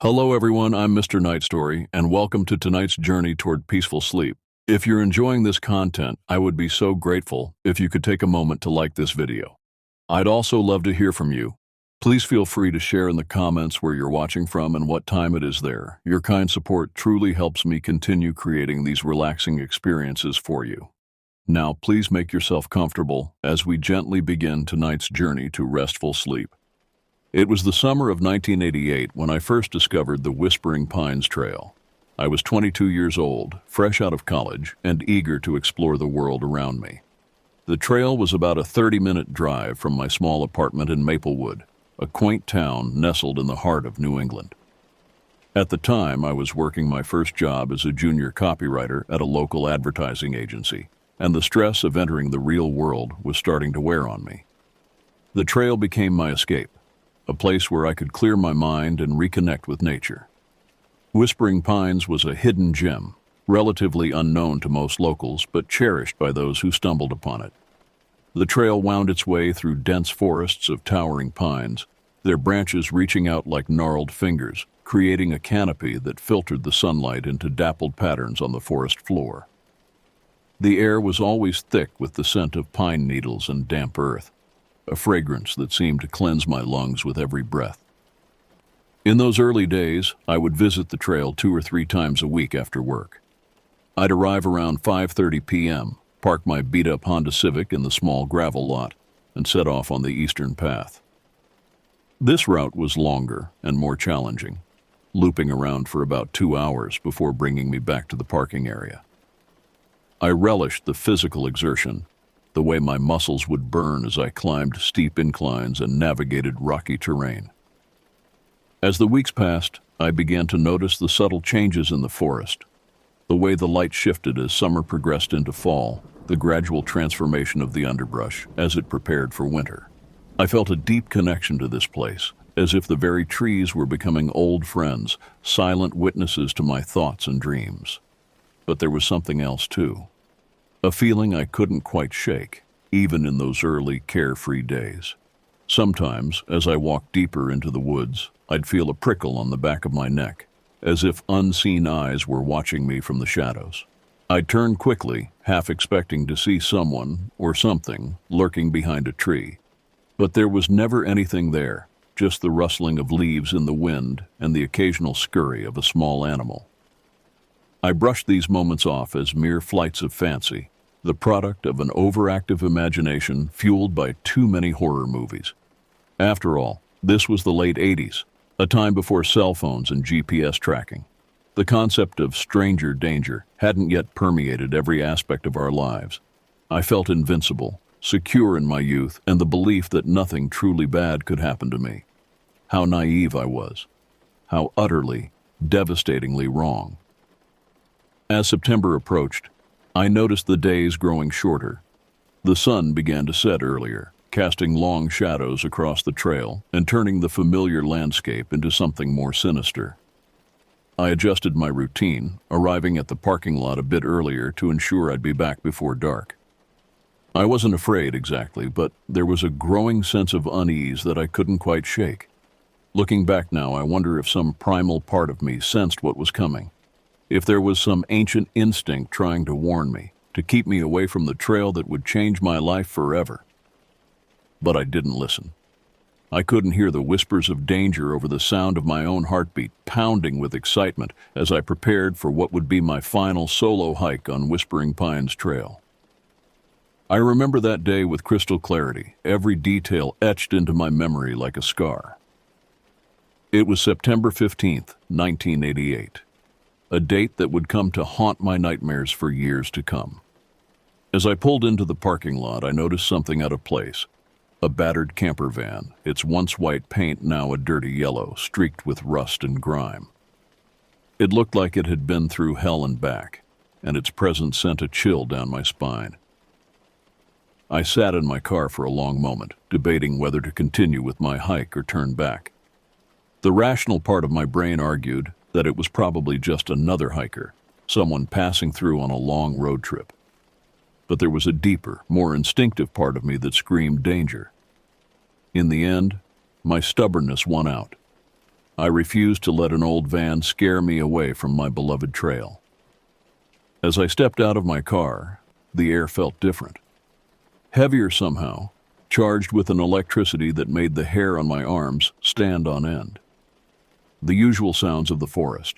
Hello everyone, I'm Mr. Night Story, and welcome to tonight's journey toward peaceful sleep. If you're enjoying this content, I would be so grateful if you could take a moment to like this video. I'd also love to hear from you. Please feel free to share in the comments where you're watching from and what time it is there. Your kind support truly helps me continue creating these relaxing experiences for you. Now, please make yourself comfortable as we gently begin tonight's journey to restful sleep. It was the summer of 1988 when I first discovered the Whispering Pines Trail. I was 22 years old, fresh out of college, and eager to explore the world around me. The trail was about a 30-minute drive from my small apartment in Maplewood, a quaint town nestled in the heart of New England. At the time, I was working my first job as a junior copywriter at a local advertising agency, and the stress of entering the real world was starting to wear on me. The trail became my escape, a place where I could clear my mind and reconnect with nature. Whispering Pines was a hidden gem, relatively unknown to most locals but cherished by those who stumbled upon it. The trail wound its way through dense forests of towering pines, their branches reaching out like gnarled fingers, creating a canopy that filtered the sunlight into dappled patterns on the forest floor. The air was always thick with the scent of pine needles and damp earth, a fragrance that seemed to cleanse my lungs with every breath. In those early days, I would visit the trail 2 or 3 times a week after work. I'd arrive around 5:30 p.m., park my beat-up Honda Civic in the small gravel lot, and set off on the eastern path. This route was longer and more challenging, looping around for about 2 hours before bringing me back to the parking area. I relished the physical exertion, the way my muscles would burn as I climbed steep inclines and navigated rocky terrain. As the weeks passed, I began to notice the subtle changes in the forest, the way the light shifted as summer progressed into fall, the gradual transformation of the underbrush as it prepared for winter. I felt a deep connection to this place, as if the very trees were becoming old friends, silent witnesses to my thoughts and dreams. But there was something else too. A feeling I couldn't quite shake, even in those early, carefree days. Sometimes, as I walked deeper into the woods, I'd feel a prickle on the back of my neck, as if unseen eyes were watching me from the shadows. I'd turn quickly, half expecting to see someone or something lurking behind a tree. But there was never anything there, just the rustling of leaves in the wind and the occasional scurry of a small animal. I brushed these moments off as mere flights of fancy, the product of an overactive imagination fueled by too many horror movies. After all, this was the late 80s, a time before cell phones and GPS tracking. The concept of stranger danger hadn't yet permeated every aspect of our lives. I felt invincible, secure in my youth, and the belief that nothing truly bad could happen to me. How naive I was. How utterly, devastatingly wrong. As September approached, I noticed the days growing shorter. The sun began to set earlier, casting long shadows across the trail and turning the familiar landscape into something more sinister. I adjusted my routine, arriving at the parking lot a bit earlier to ensure I'd be back before dark. I wasn't afraid exactly, but there was a growing sense of unease that I couldn't quite shake. Looking back now, I wonder if some primal part of me sensed what was coming. If there was some ancient instinct trying to warn me, to keep me away from the trail that would change my life forever. But I didn't listen. I couldn't hear the whispers of danger over the sound of my own heartbeat pounding with excitement as I prepared for what would be my final solo hike on Whispering Pines Trail. I remember that day with crystal clarity, every detail etched into my memory like a scar. It was September 15th, 1988. A date that would come to haunt my nightmares for years to come. As I pulled into the parking lot, I noticed something out of place. A battered camper van, its once white paint now a dirty yellow, streaked with rust and grime. It looked like it had been through hell and back, and its presence sent a chill down my spine. I sat in my car for a long moment, debating whether to continue with my hike or turn back. The rational part of my brain argued that it was probably just another hiker, someone passing through on a long road trip. But there was a deeper, more instinctive part of me that screamed danger. In the end, my stubbornness won out. I refused to let an old van scare me away from my beloved trail. As I stepped out of my car, the air felt different. Heavier somehow, charged with an electricity that made the hair on my arms stand on end. The usual sounds of the forest,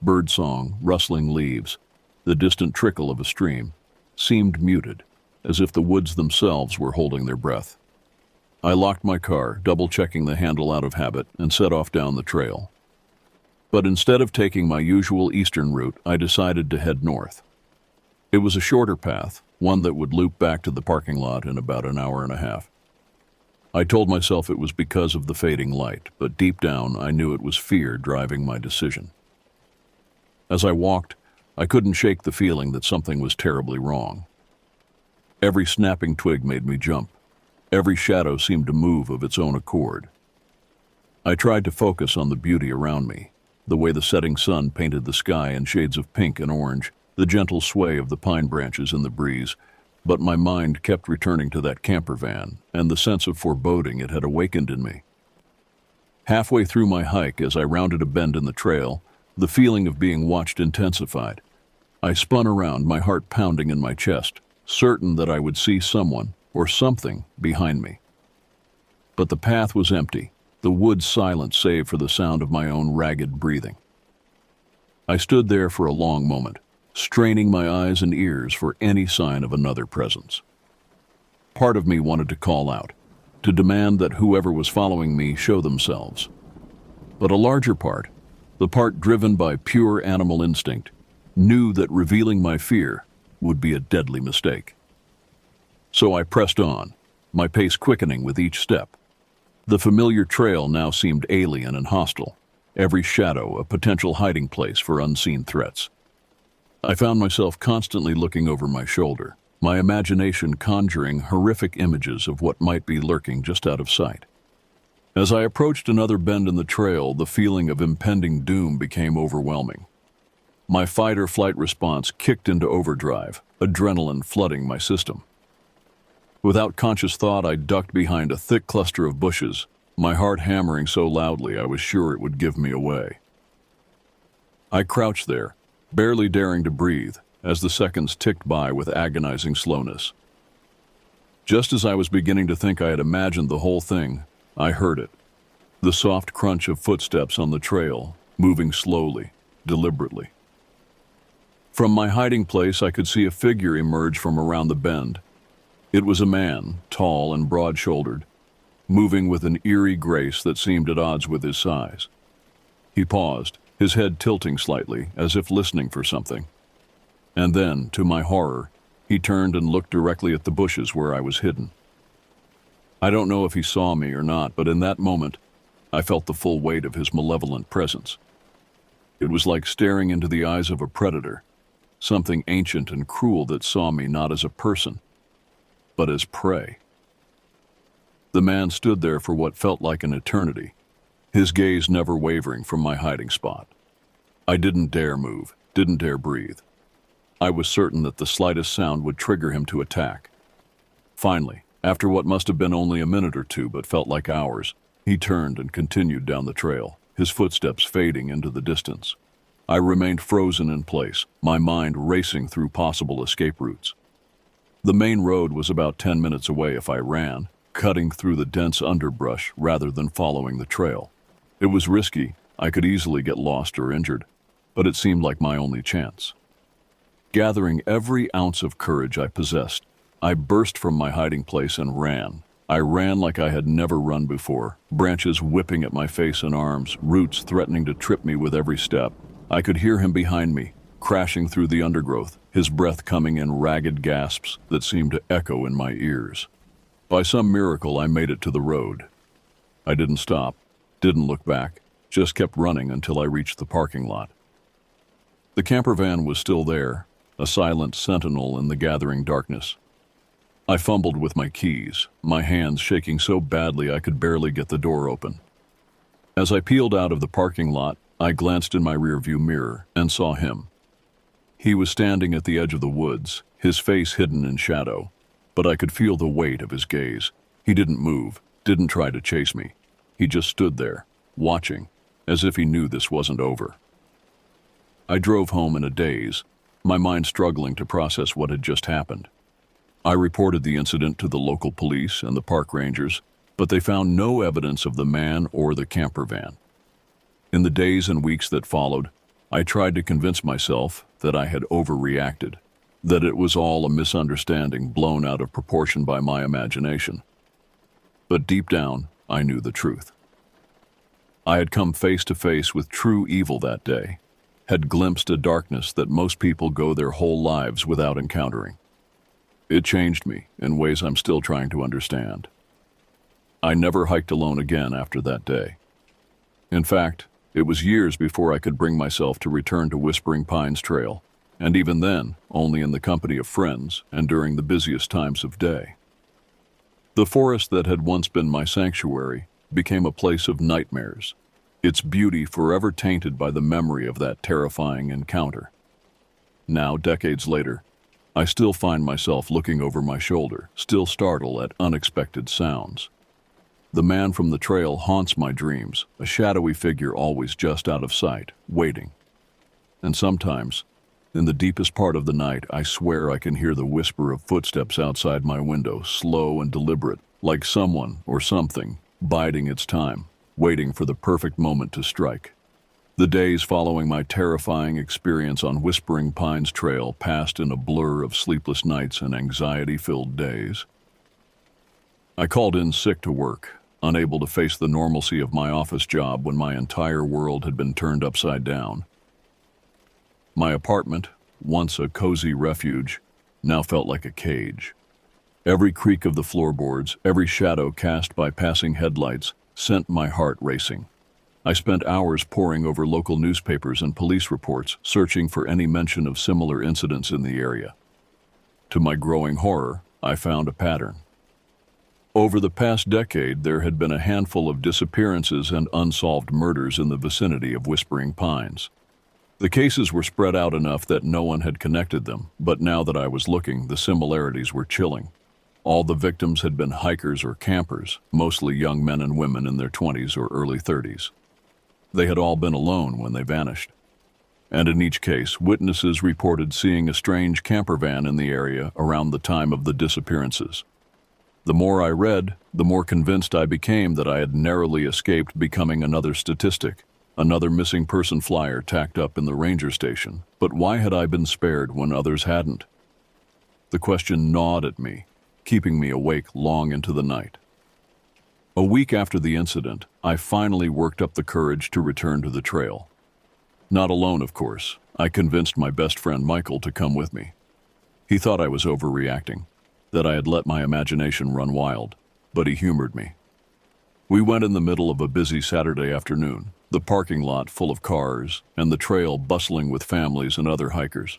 birdsong, rustling leaves, the distant trickle of a stream, seemed muted, as if the woods themselves were holding their breath. I locked my car, double-checking the handle out of habit, and set off down the trail. But instead of taking my usual eastern route, I decided to head north. It was a shorter path, one that would loop back to the parking lot in about an hour and a half. I told myself it was because of the fading light, but deep down I knew it was fear driving my decision. As I walked, I couldn't shake the feeling that something was terribly wrong. Every snapping twig made me jump. Every shadow seemed to move of its own accord. I tried to focus on the beauty around me, the way the setting sun painted the sky in shades of pink and orange, the gentle sway of the pine branches in the breeze, but my mind kept returning to that camper van and the sense of foreboding it had awakened in me. Halfway through my hike, as I rounded a bend in the trail, the feeling of being watched intensified. I spun around, my heart pounding in my chest, certain that I would see someone or something behind me. But the path was empty, the woods silent save for the sound of my own ragged breathing. I stood there for a long moment, straining my eyes and ears for any sign of another presence. Part of me wanted to call out, to demand that whoever was following me show themselves. But a larger part, the part driven by pure animal instinct, knew that revealing my fear would be a deadly mistake. So I pressed on, my pace quickening with each step. The familiar trail now seemed alien and hostile, every shadow a potential hiding place for unseen threats. I found myself constantly looking over my shoulder, my imagination conjuring horrific images of what might be lurking just out of sight. As I approached another bend in the trail, the feeling of impending doom became overwhelming. My fight-or-flight response kicked into overdrive, adrenaline flooding my system. Without conscious thought, I ducked behind a thick cluster of bushes, my heart hammering so loudly I was sure it would give me away. I crouched there, barely daring to breathe, as the seconds ticked by with agonizing slowness. Just as I was beginning to think I had imagined the whole thing, I heard it. The soft crunch of footsteps on the trail, moving slowly, deliberately. From my hiding place, I could see a figure emerge from around the bend. It was a man, tall and broad-shouldered, moving with an eerie grace that seemed at odds with his size. He paused, his head tilting slightly, as if listening for something. And then, to my horror, he turned and looked directly at the bushes where I was hidden. I don't know if he saw me or not, but in that moment, I felt the full weight of his malevolent presence. It was like staring into the eyes of a predator, something ancient and cruel that saw me not as a person, but as prey. The man stood there for what felt like an eternity, his gaze never wavering from my hiding spot. I didn't dare move, didn't dare breathe. I was certain that the slightest sound would trigger him to attack. Finally, after what must have been only a minute or two but felt like hours, he turned and continued down the trail, his footsteps fading into the distance. I remained frozen in place, my mind racing through possible escape routes. The main road was about 10 minutes away if I ran, cutting through the dense underbrush rather than following the trail. It was risky, I could easily get lost or injured, but it seemed like my only chance. Gathering every ounce of courage I possessed, I burst from my hiding place and ran. I ran like I had never run before, branches whipping at my face and arms, roots threatening to trip me with every step. I could hear him behind me, crashing through the undergrowth, his breath coming in ragged gasps that seemed to echo in my ears. By some miracle, I made it to the road. I didn't stop, didn't look back, just kept running until I reached the parking lot. The camper van was still there, a silent sentinel in the gathering darkness. I fumbled with my keys, my hands shaking so badly I could barely get the door open. As I peeled out of the parking lot, I glanced in my rearview mirror and saw him. He was standing at the edge of the woods, his face hidden in shadow, but I could feel the weight of his gaze. He didn't move, didn't try to chase me. He just stood there, watching, as if he knew this wasn't over. I drove home in a daze, my mind struggling to process what had just happened. I reported the incident to the local police and the park rangers, but they found no evidence of the man or the camper van. In the days and weeks that followed, I tried to convince myself that I had overreacted, that it was all a misunderstanding blown out of proportion by my imagination. But deep down, I knew the truth. I had come face to face with true evil that day, had glimpsed a darkness that most people go their whole lives without encountering. It changed me in ways I'm still trying to understand. I never hiked alone again after that day. In fact, it was years before I could bring myself to return to Whispering Pines Trail, and even then, only in the company of friends and during the busiest times of day. The forest that had once been my sanctuary became a place of nightmares, its beauty forever tainted by the memory of that terrifying encounter. Now, decades later, I still find myself looking over my shoulder, still startled at unexpected sounds. The man from the trail haunts my dreams, a shadowy figure always just out of sight, waiting. And sometimes, in the deepest part of the night, I swear I can hear the whisper of footsteps outside my window, slow and deliberate, like someone or something biding its time, waiting for the perfect moment to strike. The days following my terrifying experience on Whispering Pines Trail passed in a blur of sleepless nights and anxiety-filled days. I called in sick to work, unable to face the normalcy of my office job when my entire world had been turned upside down. My apartment, once a cozy refuge, now felt like a cage. Every creak of the floorboards, every shadow cast by passing headlights, sent my heart racing. I spent hours poring over local newspapers and police reports, searching for any mention of similar incidents in the area. To my growing horror, I found a pattern. Over the past decade, there had been a handful of disappearances and unsolved murders in the vicinity of Whispering Pines. The cases were spread out enough that no one had connected them, but now that I was looking, the similarities were chilling. All the victims had been hikers or campers, mostly young men and women in their 20s or early 30s. They had all been alone when they vanished. And in each case, witnesses reported seeing a strange camper van in the area around the time of the disappearances. The more I read, the more convinced I became that I had narrowly escaped becoming another statistic, another missing person flyer tacked up in the ranger station. But why had I been spared when others hadn't? The question gnawed at me, keeping me awake long into the night. A week after the incident, I finally worked up the courage to return to the trail. Not alone, of course. I convinced my best friend Michael to come with me. He thought I was overreacting, that I had let my imagination run wild, but he humored me. We went in the middle of a busy Saturday afternoon, the parking lot full of cars and the trail bustling with families and other hikers.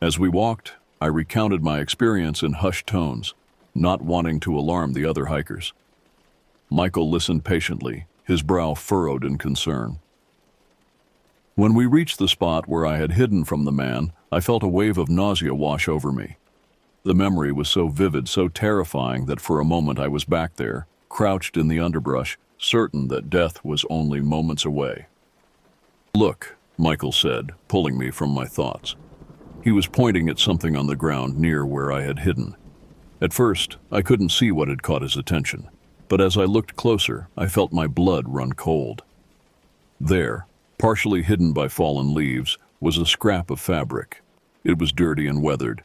As we walked, I recounted my experience in hushed tones, not wanting to alarm the other hikers. Michael listened patiently, his brow furrowed in concern. When we reached the spot where I had hidden from the man, I felt a wave of nausea wash over me. The memory was so vivid, so terrifying that for a moment I was back there, crouched in the underbrush, certain that death was only moments away. "Look," Michael said, pulling me from my thoughts. He was pointing at something on the ground near where I had hidden. At first, I couldn't see what had caught his attention, but as I looked closer, I felt my blood run cold. There, partially hidden by fallen leaves, was a scrap of fabric. It was dirty and weathered,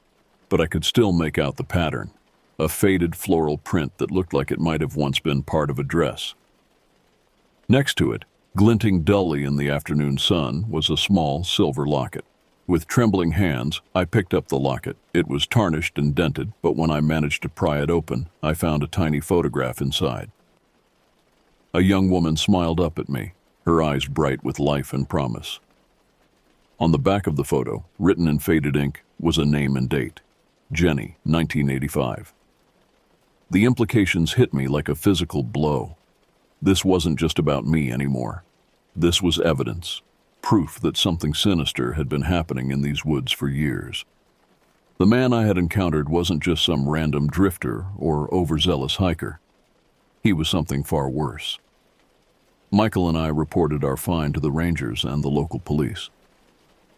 but I could still make out the pattern, a faded floral print that looked like it might have once been part of a dress. Next to it, glinting dully in the afternoon sun, was a small silver locket. With trembling hands, I picked up the locket. It was tarnished and dented, but when I managed to pry it open, I found a tiny photograph inside. A young woman smiled up at me, her eyes bright with life and promise. On the back of the photo, written in faded ink, was a name and date: Jenny, 1985. The implications hit me like a physical blow. This wasn't just about me anymore. This was evidence. Proof that something sinister had been happening in these woods for years. The man I had encountered wasn't just some random drifter or overzealous hiker. He was something far worse. Michael and I reported our find to the rangers and the local police.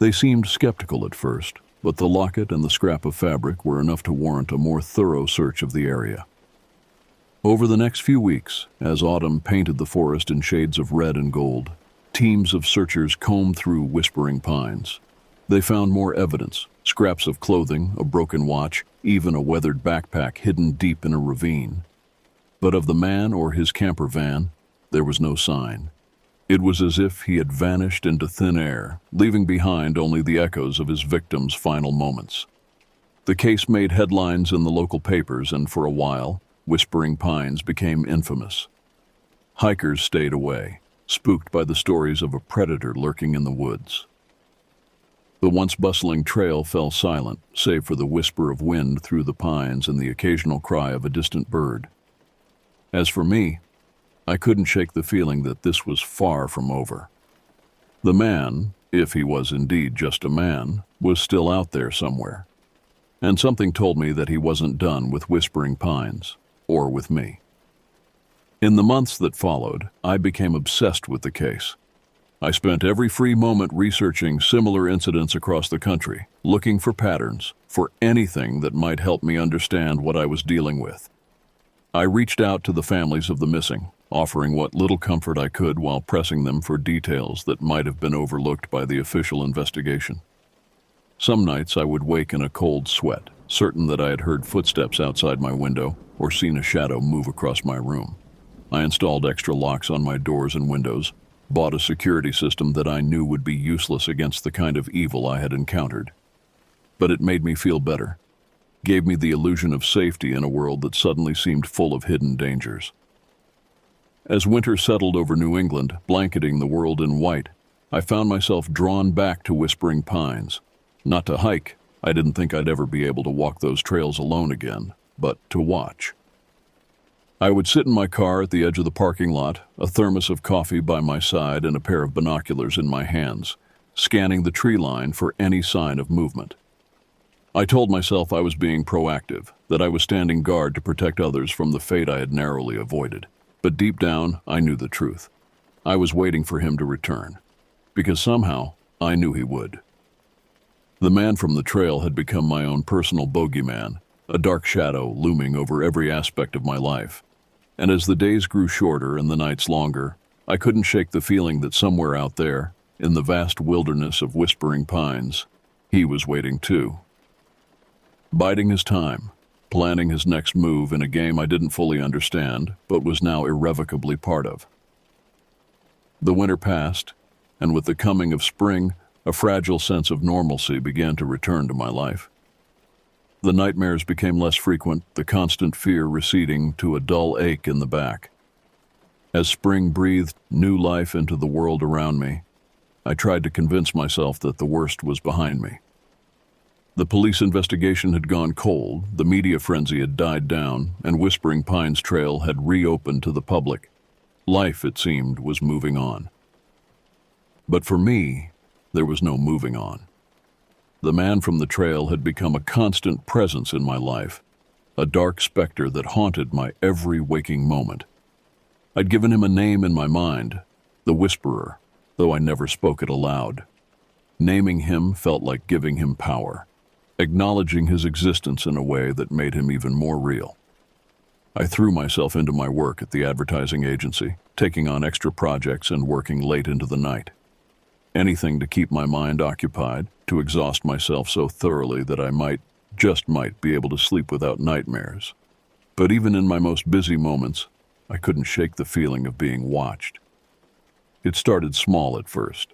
They seemed skeptical at first, but the locket and the scrap of fabric were enough to warrant a more thorough search of the area. Over the next few weeks, as autumn painted the forest in shades of red and gold, teams of searchers combed through Whispering Pines. They found more evidence, scraps of clothing, a broken watch, even a weathered backpack hidden deep in a ravine. But of the man or his camper van, there was no sign. It was as if he had vanished into thin air, leaving behind only the echoes of his victim's final moments. The case made headlines in the local papers, and for a while, Whispering Pines became infamous. Hikers stayed away, spooked by the stories of a predator lurking in the woods. The once bustling trail fell silent, save for the whisper of wind through the pines and the occasional cry of a distant bird. As for me, I couldn't shake the feeling that this was far from over. The man, if he was indeed just a man, was still out there somewhere. And something told me that he wasn't done with Whispering Pines, or with me. In the months that followed, I became obsessed with the case. I spent every free moment researching similar incidents across the country, looking for patterns, for anything that might help me understand what I was dealing with. I reached out to the families of the missing, offering what little comfort I could while pressing them for details that might have been overlooked by the official investigation. Some nights I would wake in a cold sweat, certain that I had heard footsteps outside my window or seen a shadow move across my room. I installed extra locks on my doors and windows, bought a security system that I knew would be useless against the kind of evil I had encountered. But it made me feel better, gave me the illusion of safety in a world that suddenly seemed full of hidden dangers. As winter settled over New England, blanketing the world in white, I found myself drawn back to Whispering Pines. Not to hike, I didn't think I'd ever be able to walk those trails alone again, but to watch. I would sit in my car at the edge of the parking lot, a thermos of coffee by my side and a pair of binoculars in my hands, scanning the tree line for any sign of movement. I told myself I was being proactive, that I was standing guard to protect others from the fate I had narrowly avoided. But deep down, I knew the truth. I was waiting for him to return, because somehow I knew he would. The man from the trail had become my own personal bogeyman, a dark shadow looming over every aspect of my life. And as the days grew shorter and the nights longer, I couldn't shake the feeling that somewhere out there, in the vast wilderness of Whispering Pines, he was waiting too. Biding his time, planning his next move in a game I didn't fully understand, but was now irrevocably part of. The winter passed, and with the coming of spring, a fragile sense of normalcy began to return to my life. The nightmares became less frequent, the constant fear receding to a dull ache in the back. As spring breathed new life into the world around me, I tried to convince myself that the worst was behind me. The police investigation had gone cold, the media frenzy had died down, and Whispering Pines Trail had reopened to the public. Life, it seemed, was moving on. But for me, there was no moving on. The man from the trail had become a constant presence in my life, a dark specter that haunted my every waking moment. I'd given him a name in my mind, the Whisperer, though I never spoke it aloud. Naming him felt like giving him power, acknowledging his existence in a way that made him even more real. I threw myself into my work at the advertising agency, taking on extra projects and working late into the night. Anything to keep my mind occupied, to exhaust myself so thoroughly that I might be able to sleep without nightmares. But even in my most busy moments, I couldn't shake the feeling of being watched. It started small at first.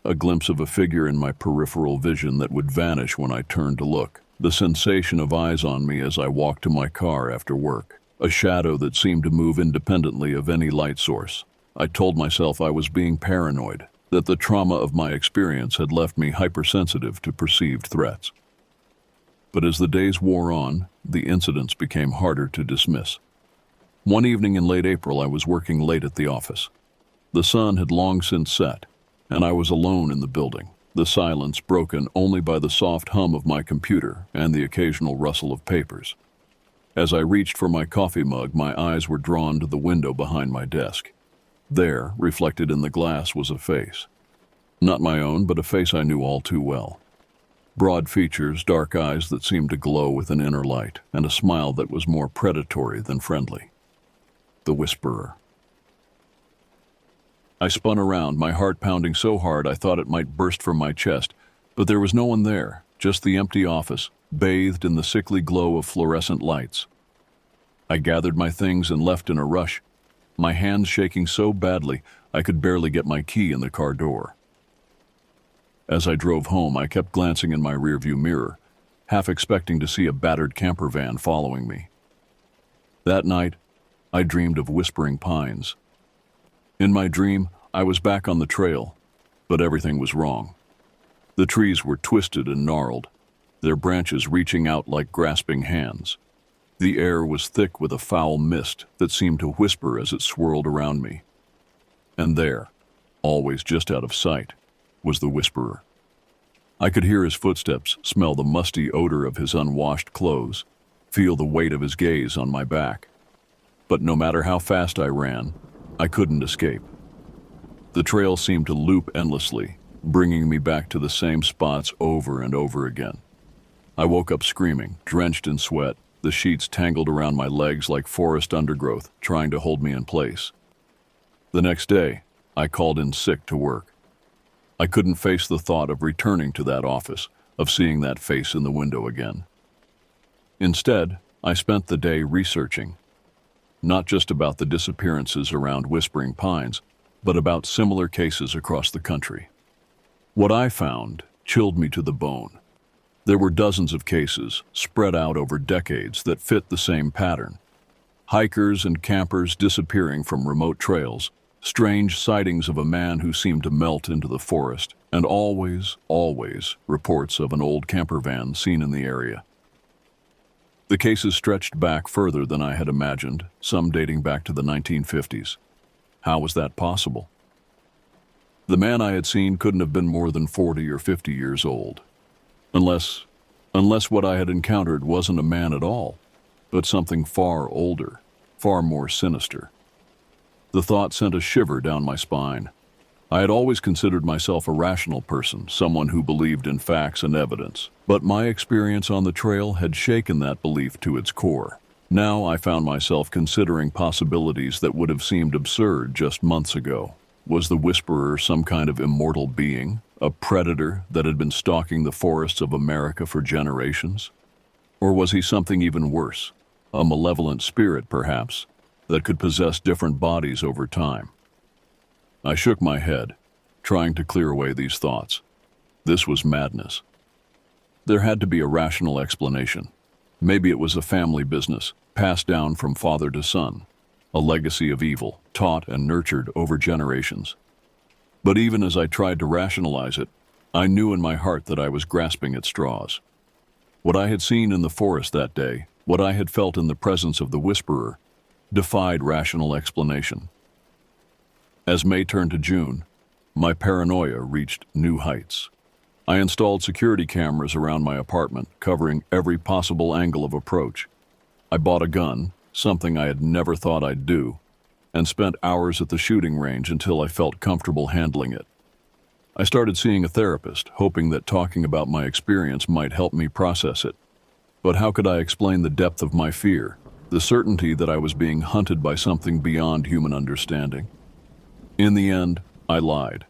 A glimpse of a figure in my peripheral vision that would vanish when I turned to look. The sensation of eyes on me as I walked to my car after work. A shadow that seemed to move independently of any light source. I told myself I was being paranoid, that the trauma of my experience had left me hypersensitive to perceived threats. But as the days wore on, the incidents became harder to dismiss. One evening in late April, I was working late at the office. The sun had long since set, and I was alone in the building, the silence broken only by the soft hum of my computer and the occasional rustle of papers. As I reached for my coffee mug, my eyes were drawn to the window behind my desk. There, reflected in the glass, was a face. Not my own, but a face I knew all too well. Broad features, dark eyes that seemed to glow with an inner light, and a smile that was more predatory than friendly. The Whisperer. I spun around, my heart pounding so hard I thought it might burst from my chest, but there was no one there, just the empty office, bathed in the sickly glow of fluorescent lights. I gathered my things and left in a rush, my hands shaking so badly I could barely get my key in the car door. As I drove home, I kept glancing in my rearview mirror, half expecting to see a battered camper van following me. That night, I dreamed of whispering pines. In my dream, I was back on the trail, but everything was wrong. The trees were twisted and gnarled, their branches reaching out like grasping hands. The air was thick with a foul mist that seemed to whisper as it swirled around me. And there, always just out of sight, was the Whisperer. I could hear his footsteps, smell the musty odor of his unwashed clothes, feel the weight of his gaze on my back. But no matter how fast I ran, I couldn't escape. The trail seemed to loop endlessly, bringing me back to the same spots over and over again. I woke up screaming, drenched in sweat, the sheets tangled around my legs like forest undergrowth, trying to hold me in place. The next day, I called in sick to work. I couldn't face the thought of returning to that office, of seeing that face in the window again. Instead, I spent the day researching, not just about the disappearances around Whispering Pines, but about similar cases across the country. What I found chilled me to the bone. There were dozens of cases, spread out over decades, that fit the same pattern. Hikers and campers disappearing from remote trails, strange sightings of a man who seemed to melt into the forest, and always reports of an old camper van seen in the area. The cases stretched back further than I had imagined, some dating back to the 1950s. How was that possible? The man I had seen couldn't have been more than 40 or 50 years old. Unless what I had encountered wasn't a man at all, but something far older, far more sinister. The thought sent a shiver down my spine. I had always considered myself a rational person, someone who believed in facts and evidence, but my experience on the trail had shaken that belief to its core. Now I found myself considering possibilities that would have seemed absurd just months ago. Was the Whisperer some kind of immortal being, a predator that had been stalking the forests of America for generations? Or was he something even worse, a malevolent spirit perhaps, that could possess different bodies over time? I shook my head, trying to clear away these thoughts. This was madness. There had to be a rational explanation. Maybe it was a family business, passed down from father to son, a legacy of evil, taught and nurtured over generations. But even as I tried to rationalize it, I knew in my heart that I was grasping at straws. What I had seen in the forest that day, what I had felt in the presence of the Whisperer, defied rational explanation. As May turned to June, my paranoia reached new heights. I installed security cameras around my apartment, covering every possible angle of approach. I bought a gun, something I had never thought I'd do, and spent hours at the shooting range until I felt comfortable handling it. I started seeing a therapist, hoping that talking about my experience might help me process it. But how could I explain the depth of my fear, the certainty that I was being hunted by something beyond human understanding? In the end, I lied.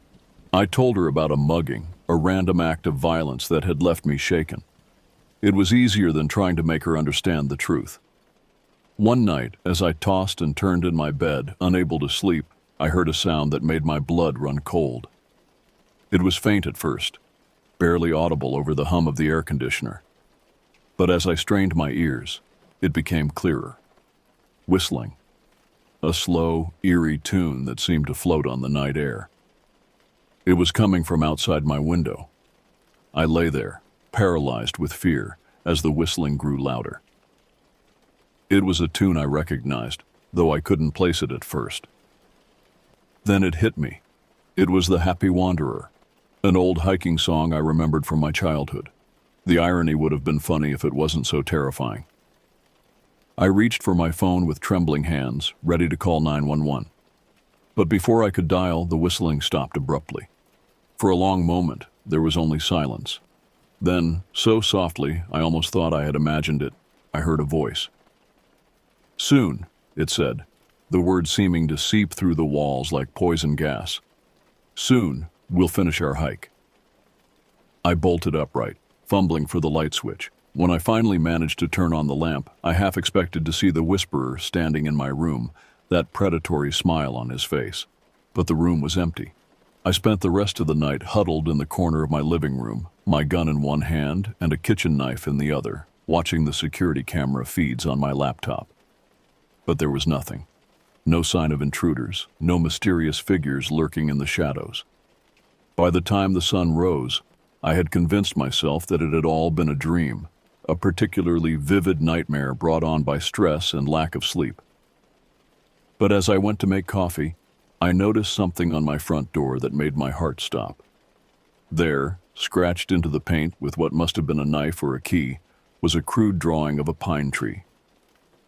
I told her about a mugging, a random act of violence that had left me shaken. It was easier than trying to make her understand the truth. One night, as I tossed and turned in my bed, unable to sleep, I heard a sound that made my blood run cold. It was faint at first, barely audible over the hum of the air conditioner. But as I strained my ears, it became clearer. Whistling. A slow, eerie tune that seemed to float on the night air. It was coming from outside my window. I lay there, paralyzed with fear, as the whistling grew louder. It was a tune I recognized, though I couldn't place it at first. Then it hit me. It was The Happy Wanderer, an old hiking song I remembered from my childhood. The irony would have been funny if it wasn't so terrifying. I reached for my phone with trembling hands, ready to call 911. But before I could dial, the whistling stopped abruptly. For a long moment, there was only silence. Then, so softly, I almost thought I had imagined it, I heard a voice. "Soon," it said, the words seeming to seep through the walls like poison gas. "Soon, we'll finish our hike." I bolted upright, fumbling for the light switch. When I finally managed to turn on the lamp, I half expected to see the whisperer standing in my room, that predatory smile on his face. But the room was empty. I spent the rest of the night huddled in the corner of my living room, my gun in one hand and a kitchen knife in the other, watching the security camera feeds on my laptop. But there was nothing. No sign of intruders, no mysterious figures lurking in the shadows. By the time the sun rose, I had convinced myself that it had all been a dream, a particularly vivid nightmare brought on by stress and lack of sleep. But as I went to make coffee, I noticed something on my front door that made my heart stop. There, scratched into the paint with what must have been a knife or a key, was a crude drawing of a pine tree.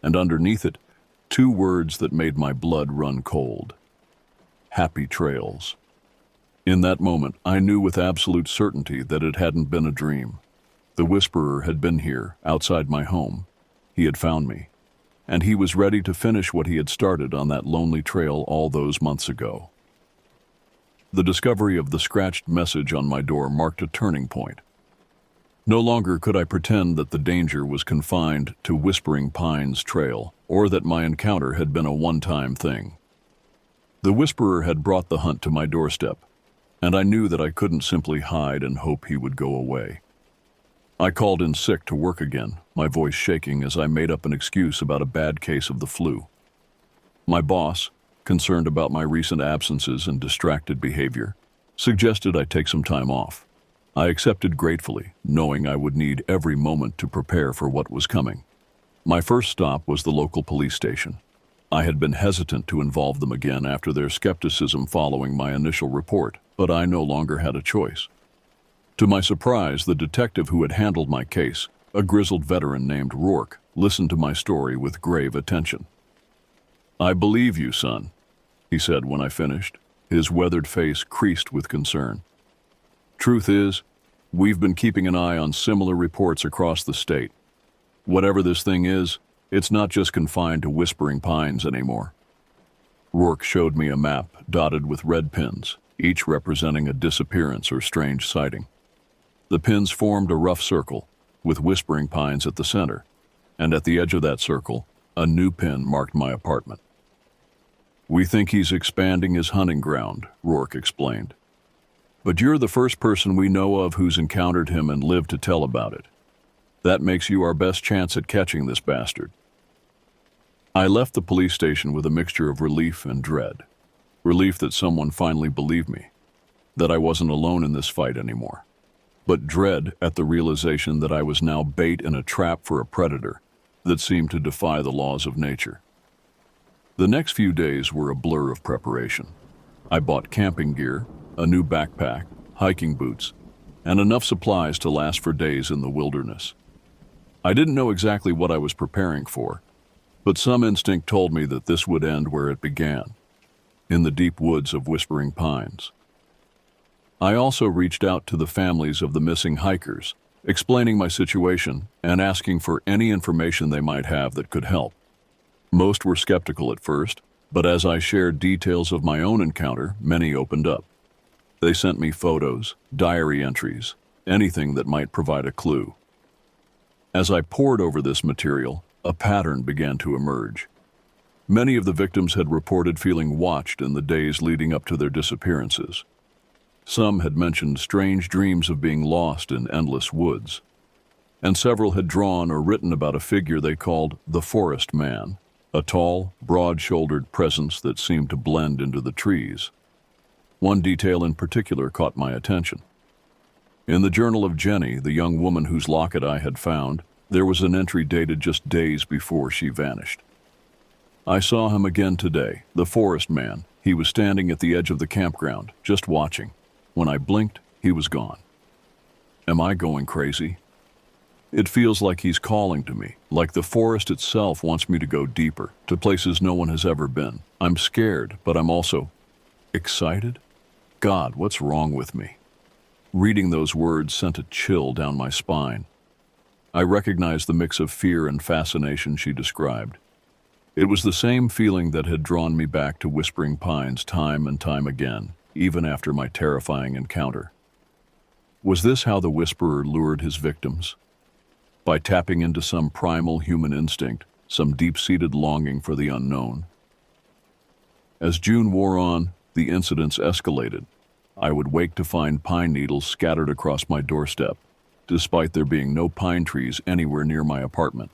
And underneath it, 2 words that made my blood run cold. Happy Trails. In that moment, I knew with absolute certainty that it hadn't been a dream. The whisperer had been here, outside my home. He had found me, and he was ready to finish what he had started on that lonely trail all those months ago. The discovery of the scratched message on my door marked a turning point. No longer could I pretend that the danger was confined to Whispering Pines Trail, or that my encounter had been a one-time thing. The whisperer had brought the hunt to my doorstep, and I knew that I couldn't simply hide and hope he would go away. I called in sick to work again, my voice shaking as I made up an excuse about a bad case of the flu. My boss, concerned about my recent absences and distracted behavior, suggested I take some time off. I accepted gratefully, knowing I would need every moment to prepare for what was coming. My first stop was the local police station. I had been hesitant to involve them again after their skepticism following my initial report, but I no longer had a choice. To my surprise, the detective who had handled my case, a grizzled veteran named Rourke, listened to my story with grave attention. "I believe you, son," he said when I finished, his weathered face creased with concern. "Truth is, we've been keeping an eye on similar reports across the state. Whatever this thing is, it's not just confined to Whispering Pines anymore." Rourke showed me a map dotted with red pins, each representing a disappearance or strange sighting. The pins formed a rough circle, with Whispering Pines at the center, and at the edge of that circle, a new pin marked my apartment. "We think he's expanding his hunting ground," Rourke explained. "But you're the first person we know of who's encountered him and lived to tell about it. That makes you our best chance at catching this bastard." I left the police station with a mixture of relief and dread. Relief that someone finally believed me, that I wasn't alone in this fight anymore. But dread at the realization that I was now bait in a trap for a predator that seemed to defy the laws of nature. The next few days were a blur of preparation. I bought camping gear, a new backpack, hiking boots, and enough supplies to last for days in the wilderness. I didn't know exactly what I was preparing for, but some instinct told me that this would end where it began, in the deep woods of Whispering Pines. I also reached out to the families of the missing hikers, explaining my situation and asking for any information they might have that could help. Most were skeptical at first, but as I shared details of my own encounter, many opened up. They sent me photos, diary entries, anything that might provide a clue. As I pored over this material, a pattern began to emerge. Many of the victims had reported feeling watched in the days leading up to their disappearances. Some had mentioned strange dreams of being lost in endless woods, and several had drawn or written about a figure they called the Forest Man, a tall, broad-shouldered presence that seemed to blend into the trees. One detail in particular caught my attention. In the journal of Jenny, the young woman whose locket I had found, there was an entry dated just days before she vanished. "I saw him again today, the Forest Man. He was standing at the edge of the campground, just watching. When I blinked, he was gone." Am I going crazy? It feels like he's calling to me, like the forest itself wants me to go deeper, to places no one has ever been. I'm scared, but I'm also Excited? God, what's wrong with me? Reading those words sent a chill down my spine. I recognized the mix of fear and fascination she described. It was the same feeling that had drawn me back to Whispering Pines time and time again, even after my terrifying encounter. Was this how the Whisperer lured his victims? By tapping into some primal human instinct, some deep-seated longing for the unknown. As June wore on, the incidents escalated. I would wake to find pine needles scattered across my doorstep, despite there being no pine trees anywhere near my apartment.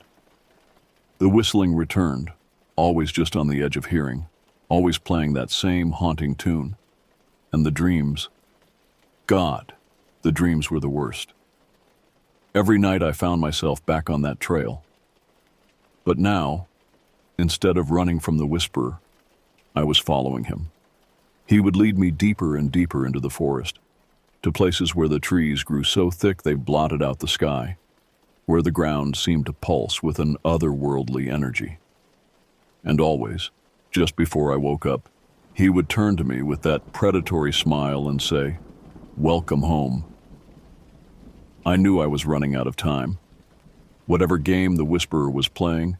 The whistling returned, always just on the edge of hearing, always playing that same haunting tune. And the dreams, God, the dreams were the worst. Every night I found myself back on that trail. But now, instead of running from the Whisperer, I was following him. He would lead me deeper and deeper into the forest, to places where the trees grew so thick they blotted out the sky, where the ground seemed to pulse with an otherworldly energy. And always, just before I woke up, he would turn to me with that predatory smile and say, "Welcome home." I knew I was running out of time. Whatever game the Whisperer was playing,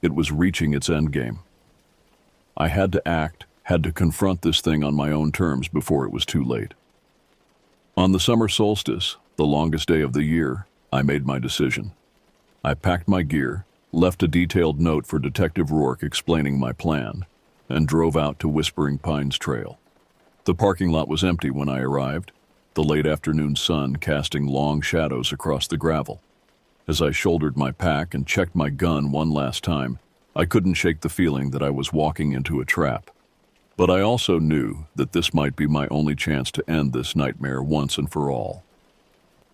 it was reaching its endgame. I had to act, had to confront this thing on my own terms before it was too late. On the summer solstice, the longest day of the year, I made my decision. I packed my gear, left a detailed note for Detective Rourke explaining my plan, and drove out to Whispering Pines Trail. The parking lot was empty when I arrived, the late afternoon sun casting long shadows across the gravel. As I shouldered my pack and checked my gun one last time, I couldn't shake the feeling that I was walking into a trap. But I also knew that this might be my only chance to end this nightmare once and for all.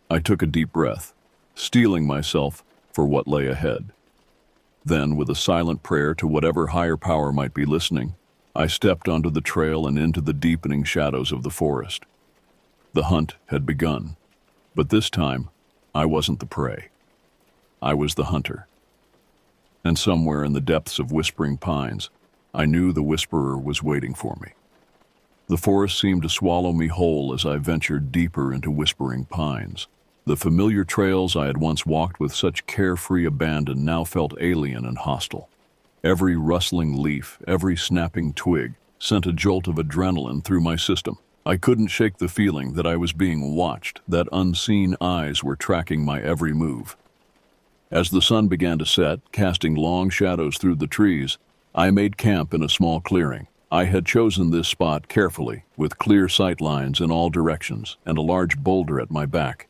I took a deep breath, steeling myself for what lay ahead. Then, with a silent prayer to whatever higher power might be listening, I stepped onto the trail and into the deepening shadows of the forest. The hunt had begun, but this time, I wasn't the prey. I was the hunter. And somewhere in the depths of Whispering Pines, I knew the Whisperer was waiting for me. The forest seemed to swallow me whole as I ventured deeper into Whispering Pines. The familiar trails I had once walked with such carefree abandon now felt alien and hostile. Every rustling leaf, every snapping twig, sent a jolt of adrenaline through my system. I couldn't shake the feeling that I was being watched, that unseen eyes were tracking my every move. As the sun began to set, casting long shadows through the trees, I made camp in a small clearing. I had chosen this spot carefully, with clear sight lines in all directions and a large boulder at my back.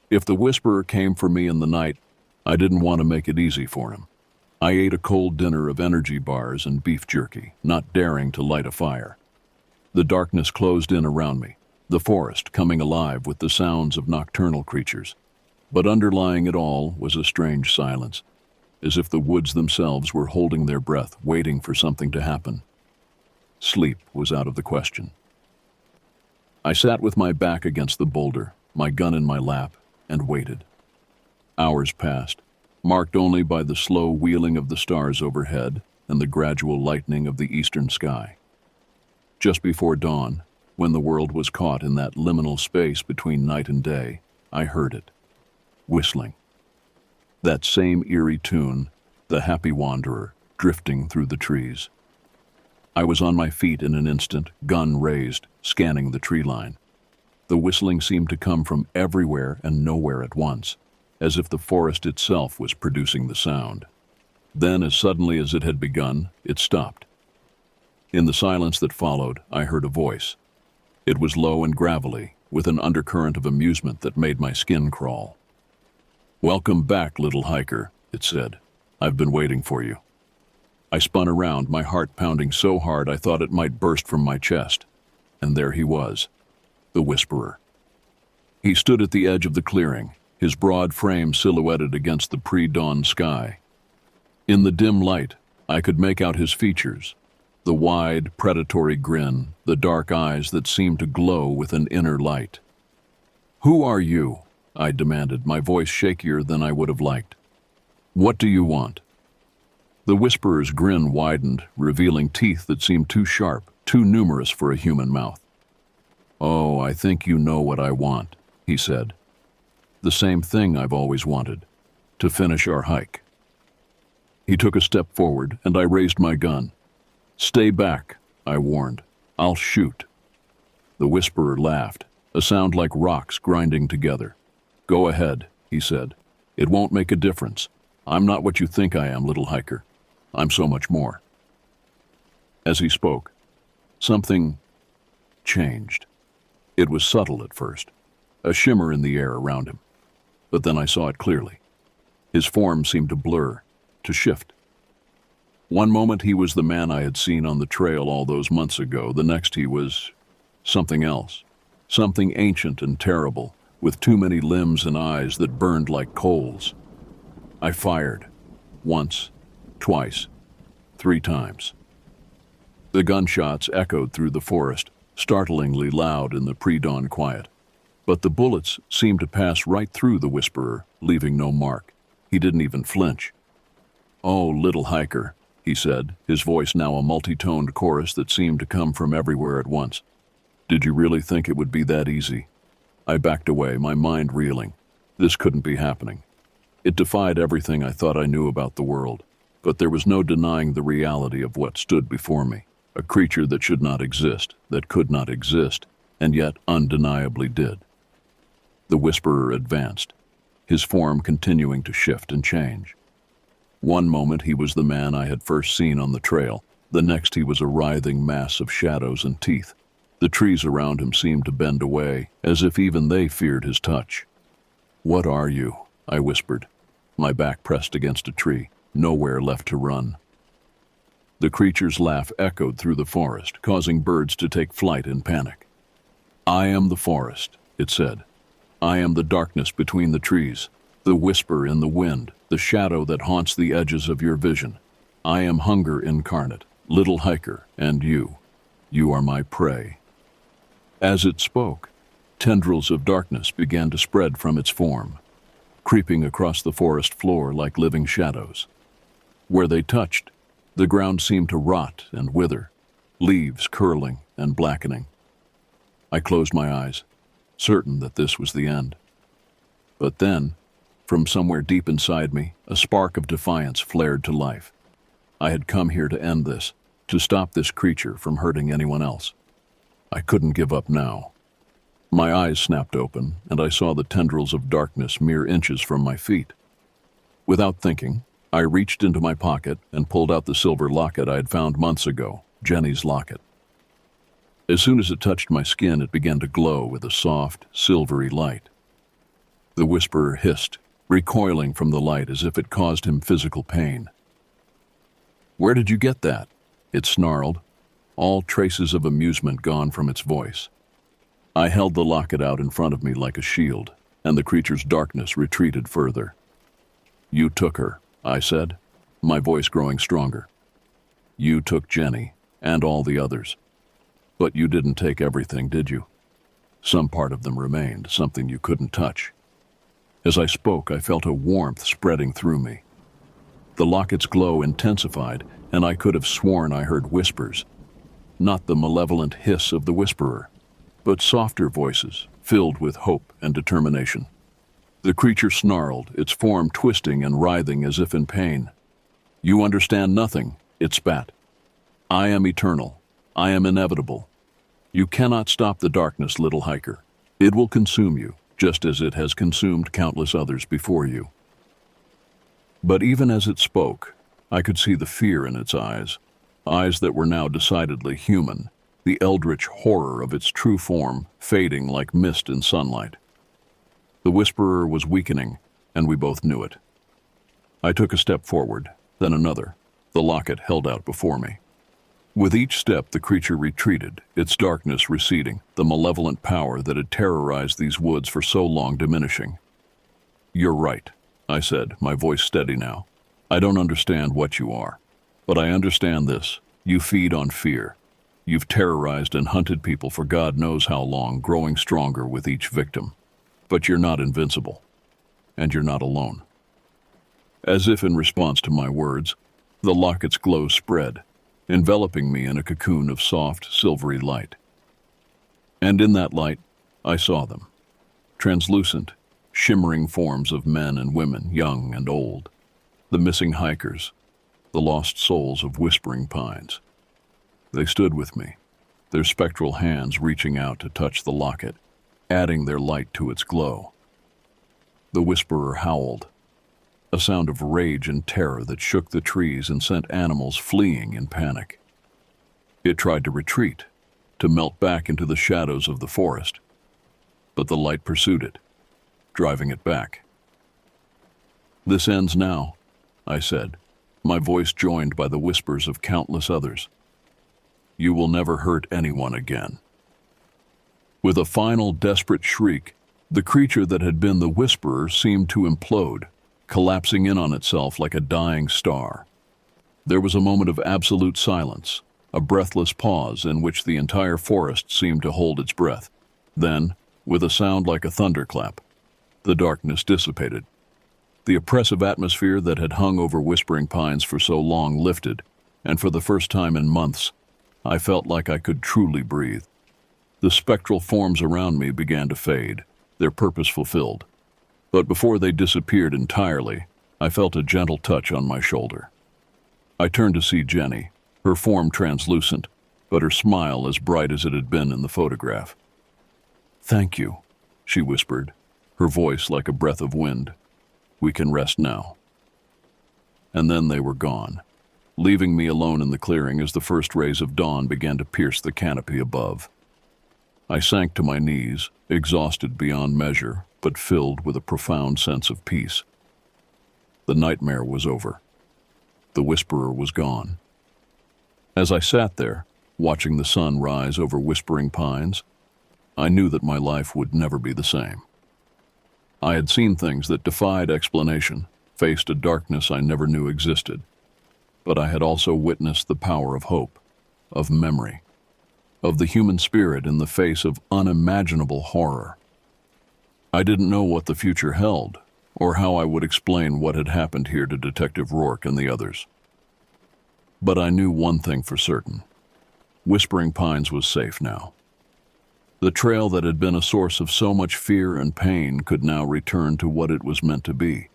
If the Whisperer came for me in the night, I didn't want to make it easy for him. I ate a cold dinner of energy bars and beef jerky, not daring to light a fire. The darkness closed in around me, the forest coming alive with the sounds of nocturnal creatures. But underlying it all was a strange silence, as if the woods themselves were holding their breath, waiting for something to happen. Sleep was out of the question. I sat with my back against the boulder, my gun in my lap, and waited. Hours passed, marked only by the slow wheeling of the stars overhead and the gradual lightening of the eastern sky. Just before dawn, when the world was caught in that liminal space between night and day, I heard it, whistling. That same eerie tune, the happy wanderer, drifting through the trees. I was on my feet in an instant, gun raised, scanning the tree line. The whistling seemed to come from everywhere and nowhere at once, as if the forest itself was producing the sound. Then, as suddenly as it had begun, it stopped. In the silence that followed, I heard a voice. It was low and gravelly, with an undercurrent of amusement that made my skin crawl. "Welcome back, little hiker," it said. "I've been waiting for you." I spun around, my heart pounding so hard I thought it might burst from my chest. And there he was, the Whisperer. He stood at the edge of the clearing, his broad frame silhouetted against the pre-dawn sky. In the dim light, I could make out his features, the wide, predatory grin, the dark eyes that seemed to glow with an inner light. "Who are you?" I demanded, my voice shakier than I would have liked. "What do you want?" The Whisperer's grin widened, revealing teeth that seemed too sharp, too numerous for a human mouth. "Oh, I think you know what I want," he said. "The same thing I've always wanted, to finish our hike." He took a step forward, and I raised my gun. "Stay back," I warned. "I'll shoot." The whisperer laughed, a sound like rocks grinding together. "Go ahead," he said. "It won't make a difference. I'm not what you think I am, little hiker. I'm so much more." As he spoke, something changed. It was subtle at first, a shimmer in the air around him. But then I saw it clearly. His form seemed to blur, to shift. One moment he was the man I had seen on the trail all those months ago. The next he was something else, something ancient and terrible, with too many limbs and eyes that burned like coals. I fired. Once, twice, 3 times. The gunshots echoed through the forest, startlingly loud in the pre-dawn quiet. But the bullets seemed to pass right through the whisperer, leaving no mark. He didn't even flinch. "Oh, little hiker," he said, his voice now a multi-toned chorus that seemed to come from everywhere at once. "Did you really think it would be that easy?" I backed away, my mind reeling. This couldn't be happening. It defied everything I thought I knew about the world, but there was no denying the reality of what stood before me. A creature that should not exist, that could not exist, and yet undeniably did. The whisperer advanced, his form continuing to shift and change. One moment he was the man I had first seen on the trail, the next he was a writhing mass of shadows and teeth. The trees around him seemed to bend away, as if even they feared his touch. "What are you?" I whispered, my back pressed against a tree, nowhere left to run. The creature's laugh echoed through the forest, causing birds to take flight in panic. "I am the forest," it said. "I am the darkness between the trees, the whisper in the wind, the shadow that haunts the edges of your vision. I am hunger incarnate, little hiker, and you. You are my prey." As it spoke, tendrils of darkness began to spread from its form, creeping across the forest floor like living shadows. Where they touched, the ground seemed to rot and wither, leaves curling and blackening. I closed my eyes, certain that this was the end. But then, from somewhere deep inside me, a spark of defiance flared to life. I had come here to end this, to stop this creature from hurting anyone else. I couldn't give up now. My eyes snapped open, and I saw the tendrils of darkness mere inches from my feet. Without thinking, I reached into my pocket and pulled out the silver locket I had found months ago, Jenny's locket. As soon as it touched my skin, it began to glow with a soft, silvery light. The whisperer hissed, recoiling from the light as if it caused him physical pain. "Where did you get that?" it snarled, all traces of amusement gone from its voice. I held the locket out in front of me like a shield, and the creature's darkness retreated further. "You took her," I said, my voice growing stronger. "You took Jenny, and all the others. But you didn't take everything, did you? Some part of them remained, something you couldn't touch." As I spoke, I felt a warmth spreading through me. The locket's glow intensified, and I could have sworn I heard whispers. Not the malevolent hiss of the whisperer, but softer voices, filled with hope and determination. The creature snarled, its form twisting and writhing as if in pain. "You understand nothing," it spat. "I am eternal. I am inevitable. You cannot stop the darkness, little hiker. It will consume you, just as it has consumed countless others before you." But even as it spoke, I could see the fear in its eyes that were now decidedly human, the eldritch horror of its true form fading like mist in sunlight. The whisperer was weakening, and we both knew it. I took a step forward, then another, the locket held out before me. With each step, the creature retreated, its darkness receding, the malevolent power that had terrorized these woods for so long diminishing. "You're right," I said, my voice steady now. "I don't understand what you are, but I understand this. You feed on fear. You've terrorized and hunted people for God knows how long, growing stronger with each victim. But you're not invincible, and you're not alone." As if in response to my words, the locket's glow spread, enveloping me in a cocoon of soft, silvery light. And in that light, I saw them. Translucent, shimmering forms of men and women, young and old. The missing hikers, the lost souls of Whispering Pines. They stood with me, their spectral hands reaching out to touch the locket, adding their light to its glow. The whisperer howled, a sound of rage and terror that shook the trees and sent animals fleeing in panic. It tried to retreat, to melt back into the shadows of the forest, but the light pursued it, driving it back. "This ends now," I said, my voice joined by the whispers of countless others. "You will never hurt anyone again." With a final desperate shriek, the creature that had been the whisperer seemed to implode, collapsing in on itself like a dying star. There was a moment of absolute silence, a breathless pause in which the entire forest seemed to hold its breath. Then, with a sound like a thunderclap, the darkness dissipated. The oppressive atmosphere that had hung over Whispering Pines for so long lifted, and for the first time in months, I felt like I could truly breathe. The spectral forms around me began to fade, their purpose fulfilled. But before they disappeared entirely, I felt a gentle touch on my shoulder. I turned to see Jenny, her form translucent, but her smile as bright as it had been in the photograph. "Thank you," she whispered, her voice like a breath of wind. "We can rest now." And then they were gone, leaving me alone in the clearing as the first rays of dawn began to pierce the canopy above. I sank to my knees, exhausted beyond measure, but filled with a profound sense of peace. The nightmare was over. The whisperer was gone. As I sat there, watching the sun rise over Whispering Pines, I knew that my life would never be the same. I had seen things that defied explanation, faced a darkness I never knew existed, but I had also witnessed the power of hope, of memory, of the human spirit in the face of unimaginable horror. I didn't know what the future held, or how I would explain what had happened here to Detective Rourke and the others. But I knew one thing for certain. Whispering Pines was safe now. The trail that had been a source of so much fear and pain could now return to what it was meant to be,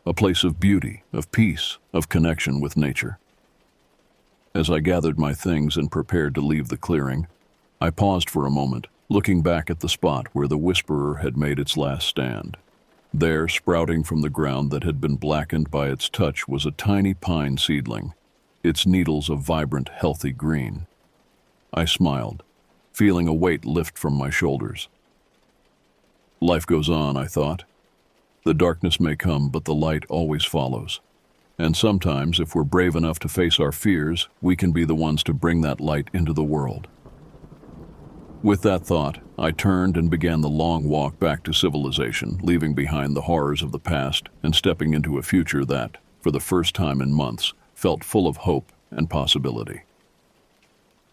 a place of beauty, of peace, of connection with nature. As I gathered my things and prepared to leave the clearing, I paused for a moment, looking back at the spot where the whisperer had made its last stand. There, sprouting from the ground that had been blackened by its touch, was a tiny pine seedling, its needles a vibrant, healthy green. I smiled, feeling a weight lift from my shoulders. Life goes on, I thought. The darkness may come, but the light always follows. And sometimes, if we're brave enough to face our fears, we can be the ones to bring that light into the world. With that thought, I turned and began the long walk back to civilization, leaving behind the horrors of the past and stepping into a future that, for the first time in months, felt full of hope and possibility.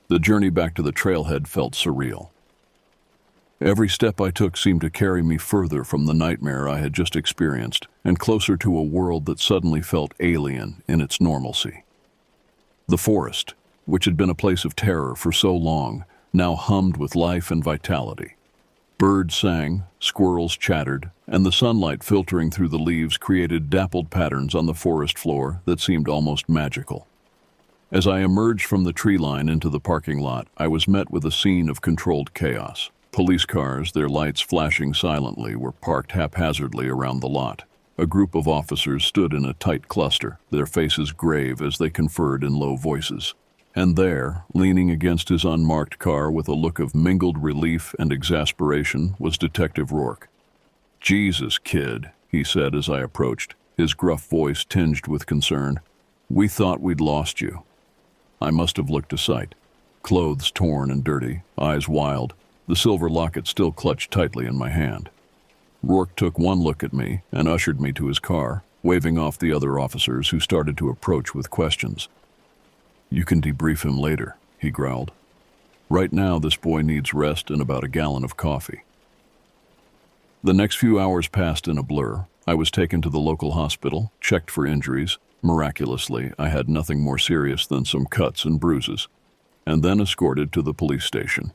The journey back to the trailhead felt surreal. Every step I took seemed to carry me further from the nightmare I had just experienced and closer to a world that suddenly felt alien in its normalcy. The forest, which had been a place of terror for so long, now hummed with life and vitality. Birds sang, squirrels chattered, and the sunlight filtering through the leaves created dappled patterns on the forest floor that seemed almost magical. As I emerged from the tree line into the parking lot, I was met with a scene of controlled chaos. Police cars, their lights flashing silently, were parked haphazardly around the lot. A group of officers stood in a tight cluster, their faces grave as they conferred in low voices. And there, leaning against his unmarked car with a look of mingled relief and exasperation, was Detective Rourke. "Jesus, kid," he said as I approached, his gruff voice tinged with concern. "We thought we'd lost you." I must have looked a sight. Clothes torn and dirty, eyes wild, the silver locket still clutched tightly in my hand. Rourke took one look at me and ushered me to his car, waving off the other officers who started to approach with questions. "You can debrief him later," he growled. "Right now, this boy needs rest and about a gallon of coffee." The next few hours passed in a blur. I was taken to the local hospital, checked for injuries, Miraculously, I had nothing more serious than some cuts and bruises, and then escorted to the police station.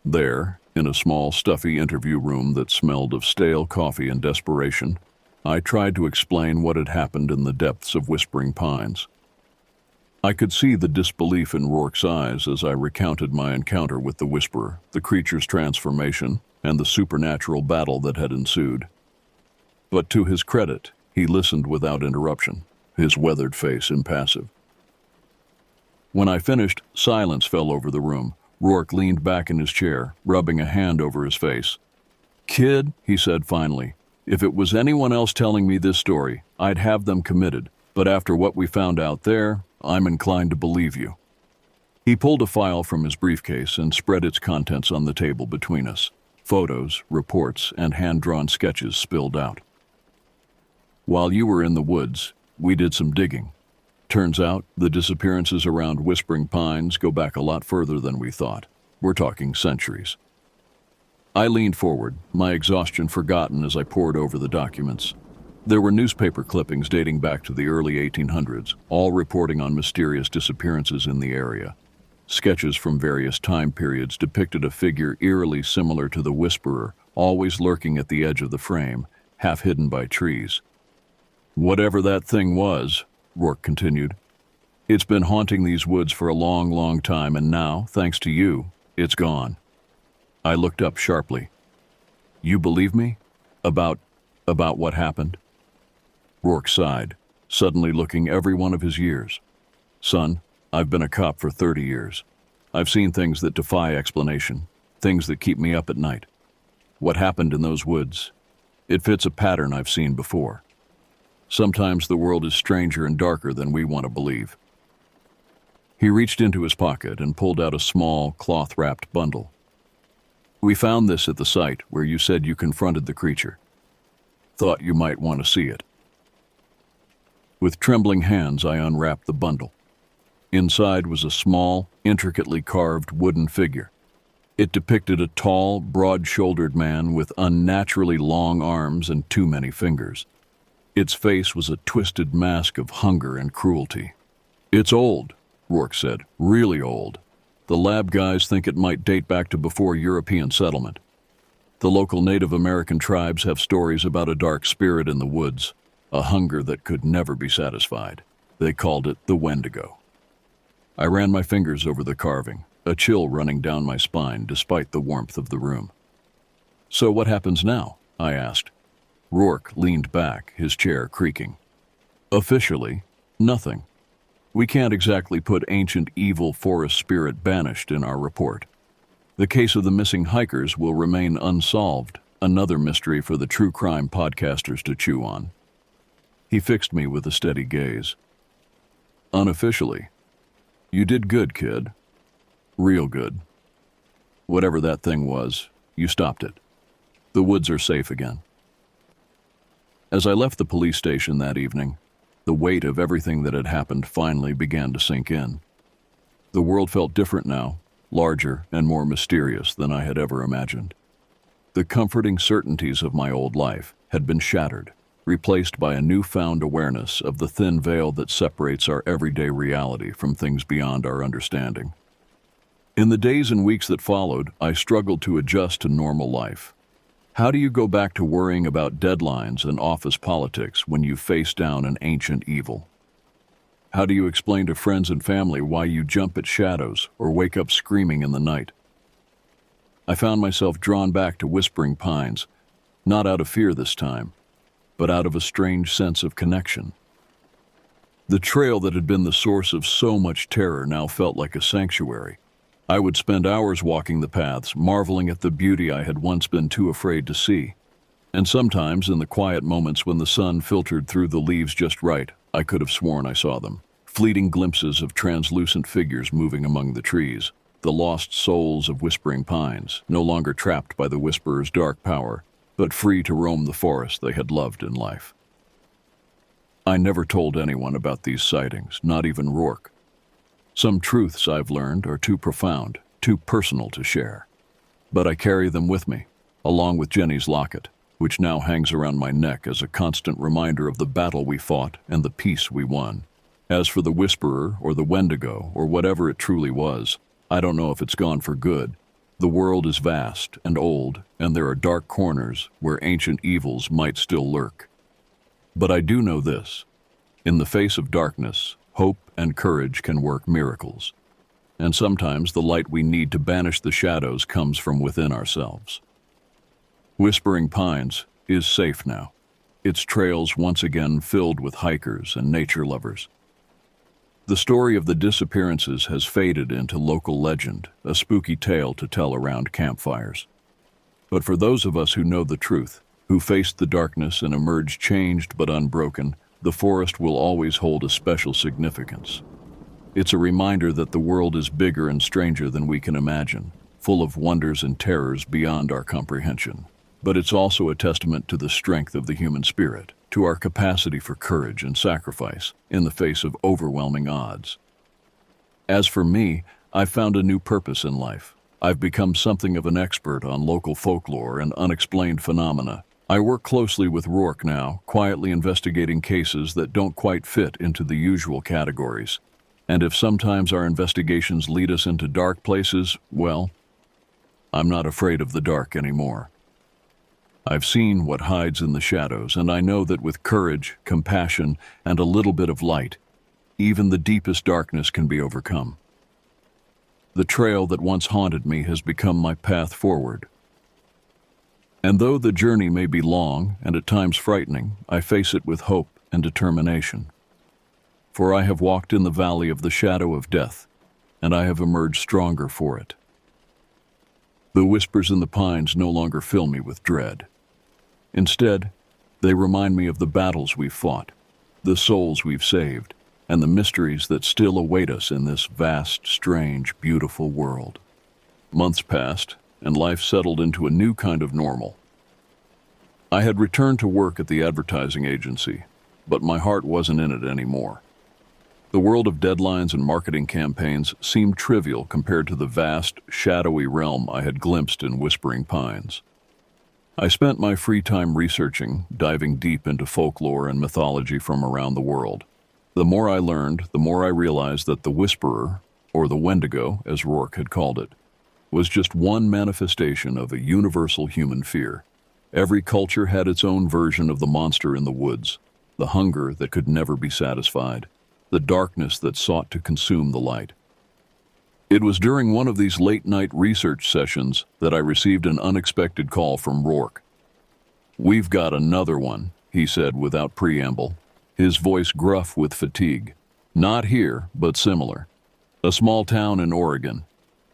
There, in a small, stuffy interview room that smelled of stale coffee and desperation, I tried to explain what had happened in the depths of Whispering Pines. I could see the disbelief in Rourke's eyes as I recounted my encounter with the Whisperer, the creature's transformation, and the supernatural battle that had ensued. But to his credit, he listened without interruption, his weathered face impassive. When I finished, silence fell over the room. Rourke leaned back in his chair, rubbing a hand over his face. "Kid," he said finally, "if it was anyone else telling me this story, I'd have them committed, but after what we found out there, I'm inclined to believe you." He pulled a file from his briefcase and spread its contents on the table between us. Photos, reports, and hand-drawn sketches spilled out. "While you were in the woods, we did some digging. Turns out, the disappearances around Whispering Pines go back a lot further than we thought. We're talking centuries." I leaned forward, my exhaustion forgotten as I pored over the documents. There were newspaper clippings dating back to the early 1800s, all reporting on mysterious disappearances in the area. Sketches from various time periods depicted a figure eerily similar to the Whisperer, always lurking at the edge of the frame, half hidden by trees. "Whatever that thing was," Rourke continued, "it's been haunting these woods for a long, long time, and now, thanks to you, it's gone." I looked up sharply. "You believe me? About what happened?" Rourke sighed, suddenly looking every one of his years. "Son, I've been a cop for 30 years. I've seen things that defy explanation, things that keep me up at night. What happened in those woods? It fits a pattern I've seen before. Sometimes the world is stranger and darker than we want to believe." He reached into his pocket and pulled out a small, cloth-wrapped bundle. "We found this at the site where you said you confronted the creature. Thought you might want to see it." With trembling hands, I unwrapped the bundle. Inside was a small, intricately carved wooden figure. It depicted a tall, broad-shouldered man with unnaturally long arms and too many fingers. Its face was a twisted mask of hunger and cruelty. "It's old," Rourke said, "really old. The lab guys think it might date back to before European settlement. The local Native American tribes have stories about a dark spirit in the woods, a hunger that could never be satisfied. They called it the Wendigo." I ran my fingers over the carving, a chill running down my spine despite the warmth of the room. "So what happens now?" I asked. Rourke leaned back, his chair creaking. "Officially, nothing. We can't exactly put ancient evil forest spirit banished in our report. The case of the missing hikers will remain unsolved, another mystery for the true crime podcasters to chew on." He fixed me with a steady gaze. "Unofficially. You did good, kid. Real good. Whatever that thing was, you stopped it. The woods are safe again." As I left the police station that evening, the weight of everything that had happened finally began to sink in. The world felt different now, larger and more mysterious than I had ever imagined. The comforting certainties of my old life had been shattered, replaced by a newfound awareness of the thin veil that separates our everyday reality from things beyond our understanding. In the days and weeks that followed, I struggled to adjust to normal life. How do you go back to worrying about deadlines and office politics when you face down an ancient evil? How do you explain to friends and family why you jump at shadows or wake up screaming in the night? I found myself drawn back to Whispering Pines, not out of fear this time, but out of a strange sense of connection. The trail that had been the source of so much terror now felt like a sanctuary. I would spend hours walking the paths, marveling at the beauty I had once been too afraid to see. And sometimes, in the quiet moments when the sun filtered through the leaves just right, I could have sworn I saw them. Fleeting glimpses of translucent figures moving among the trees, the lost souls of Whispering Pines, no longer trapped by the Whisperer's dark power, but free to roam the forest they had loved in life. I never told anyone about these sightings, not even Rourke. Some truths I've learned are too profound, too personal to share. But I carry them with me, along with Jenny's locket, which now hangs around my neck as a constant reminder of the battle we fought and the peace we won. As for the whisperer or the Wendigo or whatever it truly was, I don't know if it's gone for good. The world is vast and old, and there are dark corners where ancient evils might still lurk. But I do know this: in the face of darkness, hope and courage can work miracles. And sometimes the light we need to banish the shadows comes from within ourselves. Whispering Pines is safe now, its trails once again filled with hikers and nature lovers. The story of the disappearances has faded into local legend, a spooky tale to tell around campfires. But for those of us who know the truth, who faced the darkness and emerged changed but unbroken, the forest will always hold a special significance. It's a reminder that the world is bigger and stranger than we can imagine, full of wonders and terrors beyond our comprehension. But it's also a testament to the strength of the human spirit, to our capacity for courage and sacrifice in the face of overwhelming odds. As for me, I've found a new purpose in life. I've become something of an expert on local folklore and unexplained phenomena. I work closely with Rourke now, quietly investigating cases that don't quite fit into the usual categories. And if sometimes our investigations lead us into dark places, well, I'm not afraid of the dark anymore. I've seen what hides in the shadows, and I know that with courage, compassion, and a little bit of light, even the deepest darkness can be overcome. The trail that once haunted me has become my path forward. And though the journey may be long and at times frightening, I face it with hope and determination. For I have walked in the valley of the shadow of death, and I have emerged stronger for it. The whispers in the pines no longer fill me with dread. Instead, they remind me of the battles we've fought, the souls we've saved, and the mysteries that still await us in this vast, strange, beautiful world. Months passed, and life settled into a new kind of normal. I had returned to work at the advertising agency, but my heart wasn't in it anymore. The world of deadlines and marketing campaigns seemed trivial compared to the vast, shadowy realm I had glimpsed in Whispering Pines. I spent my free time researching, diving deep into folklore and mythology from around the world. The more I learned, the more I realized that the Whisperer, or the Wendigo, as Rourke had called it, was just one manifestation of a universal human fear. Every culture had its own version of the monster in the woods, the hunger that could never be satisfied, the darkness that sought to consume the light. It was during one of these late-night research sessions that I received an unexpected call from Rourke. "We've got another one," he said without preamble, his voice gruff with fatigue. "Not here, but similar. A small town in Oregon.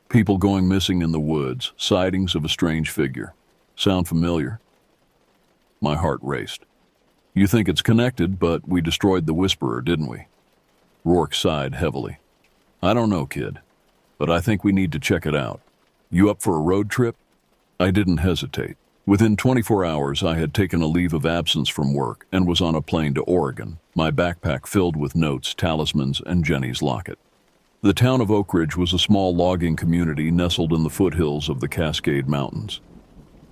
People going missing in the woods, sightings of a strange figure. Sound familiar?" My heart raced. "You think it's connected, but we destroyed the Whisperer, didn't we?" Rourke sighed heavily. "I don't know, kid, but I think we need to check it out. You up for a road trip?" I didn't hesitate. Within 24 hours, I had taken a leave of absence from work and was on a plane to Oregon, my backpack filled with notes, talismans, and Jenny's locket. The town of Oak Ridge was a small logging community nestled in the foothills of the Cascade Mountains.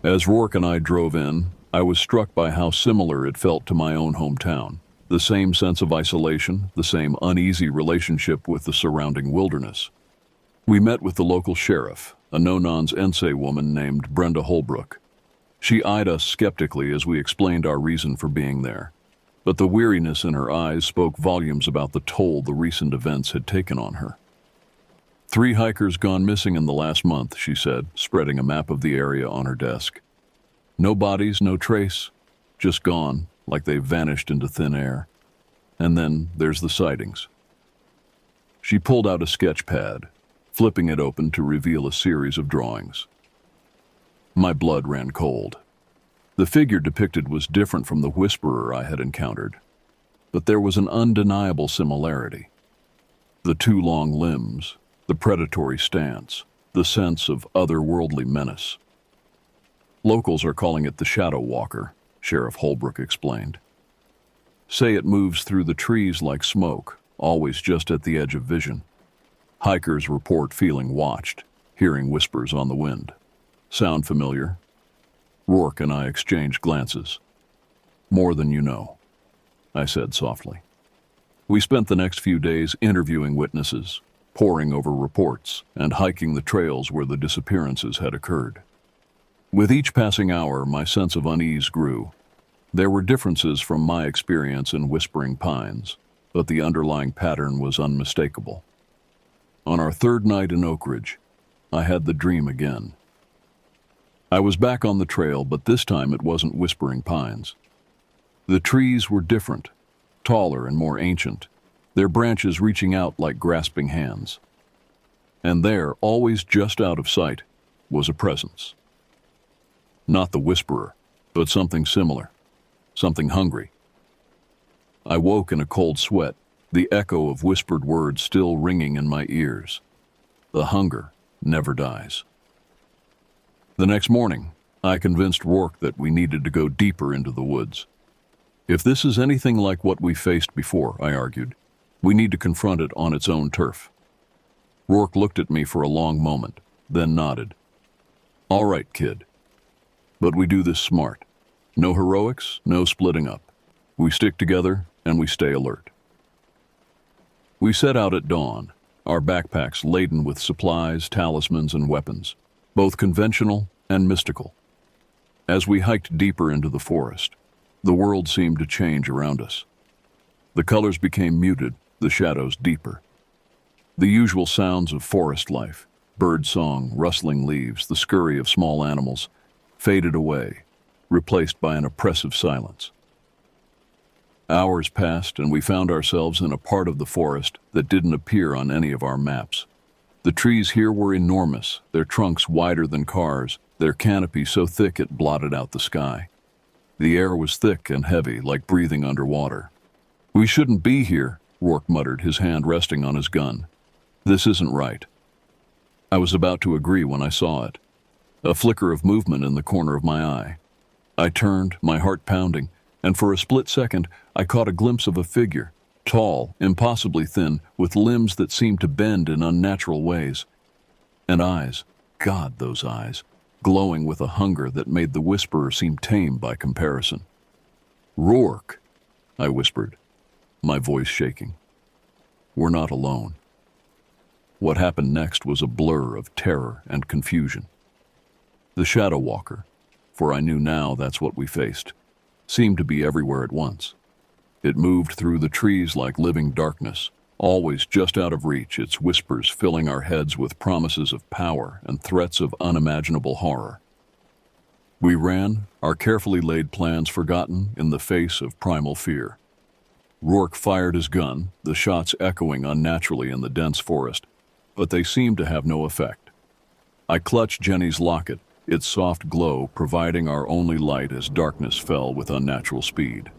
As Rourke and I drove in, I was struck by how similar it felt to my own hometown. The same sense of isolation, the same uneasy relationship with the surrounding wilderness. We met with the local sheriff, a no-nonsense woman named Brenda Holbrook. She eyed us skeptically as we explained our reason for being there, but the weariness in her eyes spoke volumes about the toll the recent events had taken on her. 3 hikers gone missing in the last month, she said, spreading a map of the area on her desk. No bodies, no trace, just gone, like they've vanished into thin air. And then there's the sightings. She pulled out a sketch pad, flipping it open to reveal a series of drawings. My blood ran cold. The figure depicted was different from the Whisperer I had encountered, but there was an undeniable similarity. The 2 long limbs, the predatory stance, the sense of otherworldly menace. Locals are calling it the Shadow Walker, Sheriff Holbrook explained. Say it moves through the trees like smoke, always just at the edge of vision. Hikers report feeling watched, hearing whispers on the wind. Sound familiar? Rourke and I exchanged glances. "More than you know," I said softly. We spent the next few days interviewing witnesses, poring over reports, and hiking the trails where the disappearances had occurred. With each passing hour, my sense of unease grew. There were differences from my experience in Whispering Pines, but the underlying pattern was unmistakable. On our third night in Oak Ridge, I had the dream again. I was back on the trail, but this time it wasn't Whispering Pines. The trees were different, taller and more ancient, their branches reaching out like grasping hands. And there, always just out of sight, was a presence. Not the whisperer, but something similar, something hungry. I woke in a cold sweat, the echo of whispered words still ringing in my ears. The hunger never dies. The next morning, I convinced Rourke that we needed to go deeper into the woods. If this is anything like what we faced before, I argued, we need to confront it on its own turf. Rourke looked at me for a long moment, then nodded. "All right, kid. But we do this smart. No heroics, no splitting up. We stick together and we stay alert." We set out at dawn, our backpacks laden with supplies, talismans, and weapons, both conventional and mystical. As we hiked deeper into the forest, the world seemed to change around us. The colors became muted, the shadows deeper. The usual sounds of forest life, bird song, rustling leaves, the scurry of small animals, faded away, replaced by an oppressive silence. Hours passed, and we found ourselves in a part of the forest that didn't appear on any of our maps. The trees here were enormous, their trunks wider than cars, their canopy so thick it blotted out the sky. The air was thick and heavy, like breathing underwater. "We shouldn't be here," Rourke muttered, his hand resting on his gun. "This isn't right." I was about to agree when I saw it. A flicker of movement in the corner of my eye. I turned, my heart pounding, and for a split second I caught a glimpse of a figure, tall, impossibly thin, with limbs that seemed to bend in unnatural ways. And eyes, God, those eyes, glowing with a hunger that made the whisperer seem tame by comparison. "Rourke," I whispered, my voice shaking. "We're not alone." What happened next was a blur of terror and confusion. The Shadow Walker, for I knew now that's what we faced, seemed to be everywhere at once. It moved through the trees like living darkness, always just out of reach, its whispers filling our heads with promises of power and threats of unimaginable horror. We ran, our carefully laid plans forgotten in the face of primal fear. Rourke fired his gun, the shots echoing unnaturally in the dense forest, but they seemed to have no effect. I clutched Jenny's locket, its soft glow providing our only light as darkness fell with unnatural speed.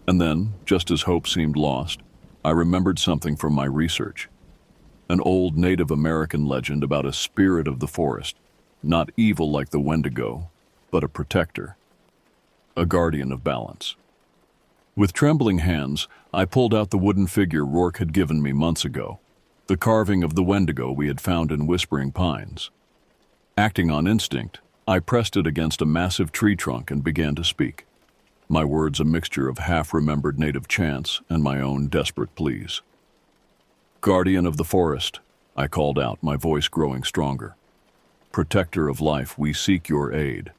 And then, just as hope seemed lost, I remembered something from my research. An old Native American legend about a spirit of the forest, not evil like the Wendigo, but a protector, a guardian of balance. With trembling hands, I pulled out the wooden figure Rourke had given me months ago, the carving of the Wendigo we had found in Whispering Pines. Acting on instinct, I pressed it against a massive tree trunk and began to speak, my words a mixture of half-remembered native chants and my own desperate pleas. "Guardian of the forest," I called out, my voice growing stronger. "Protector of life, we seek your aid.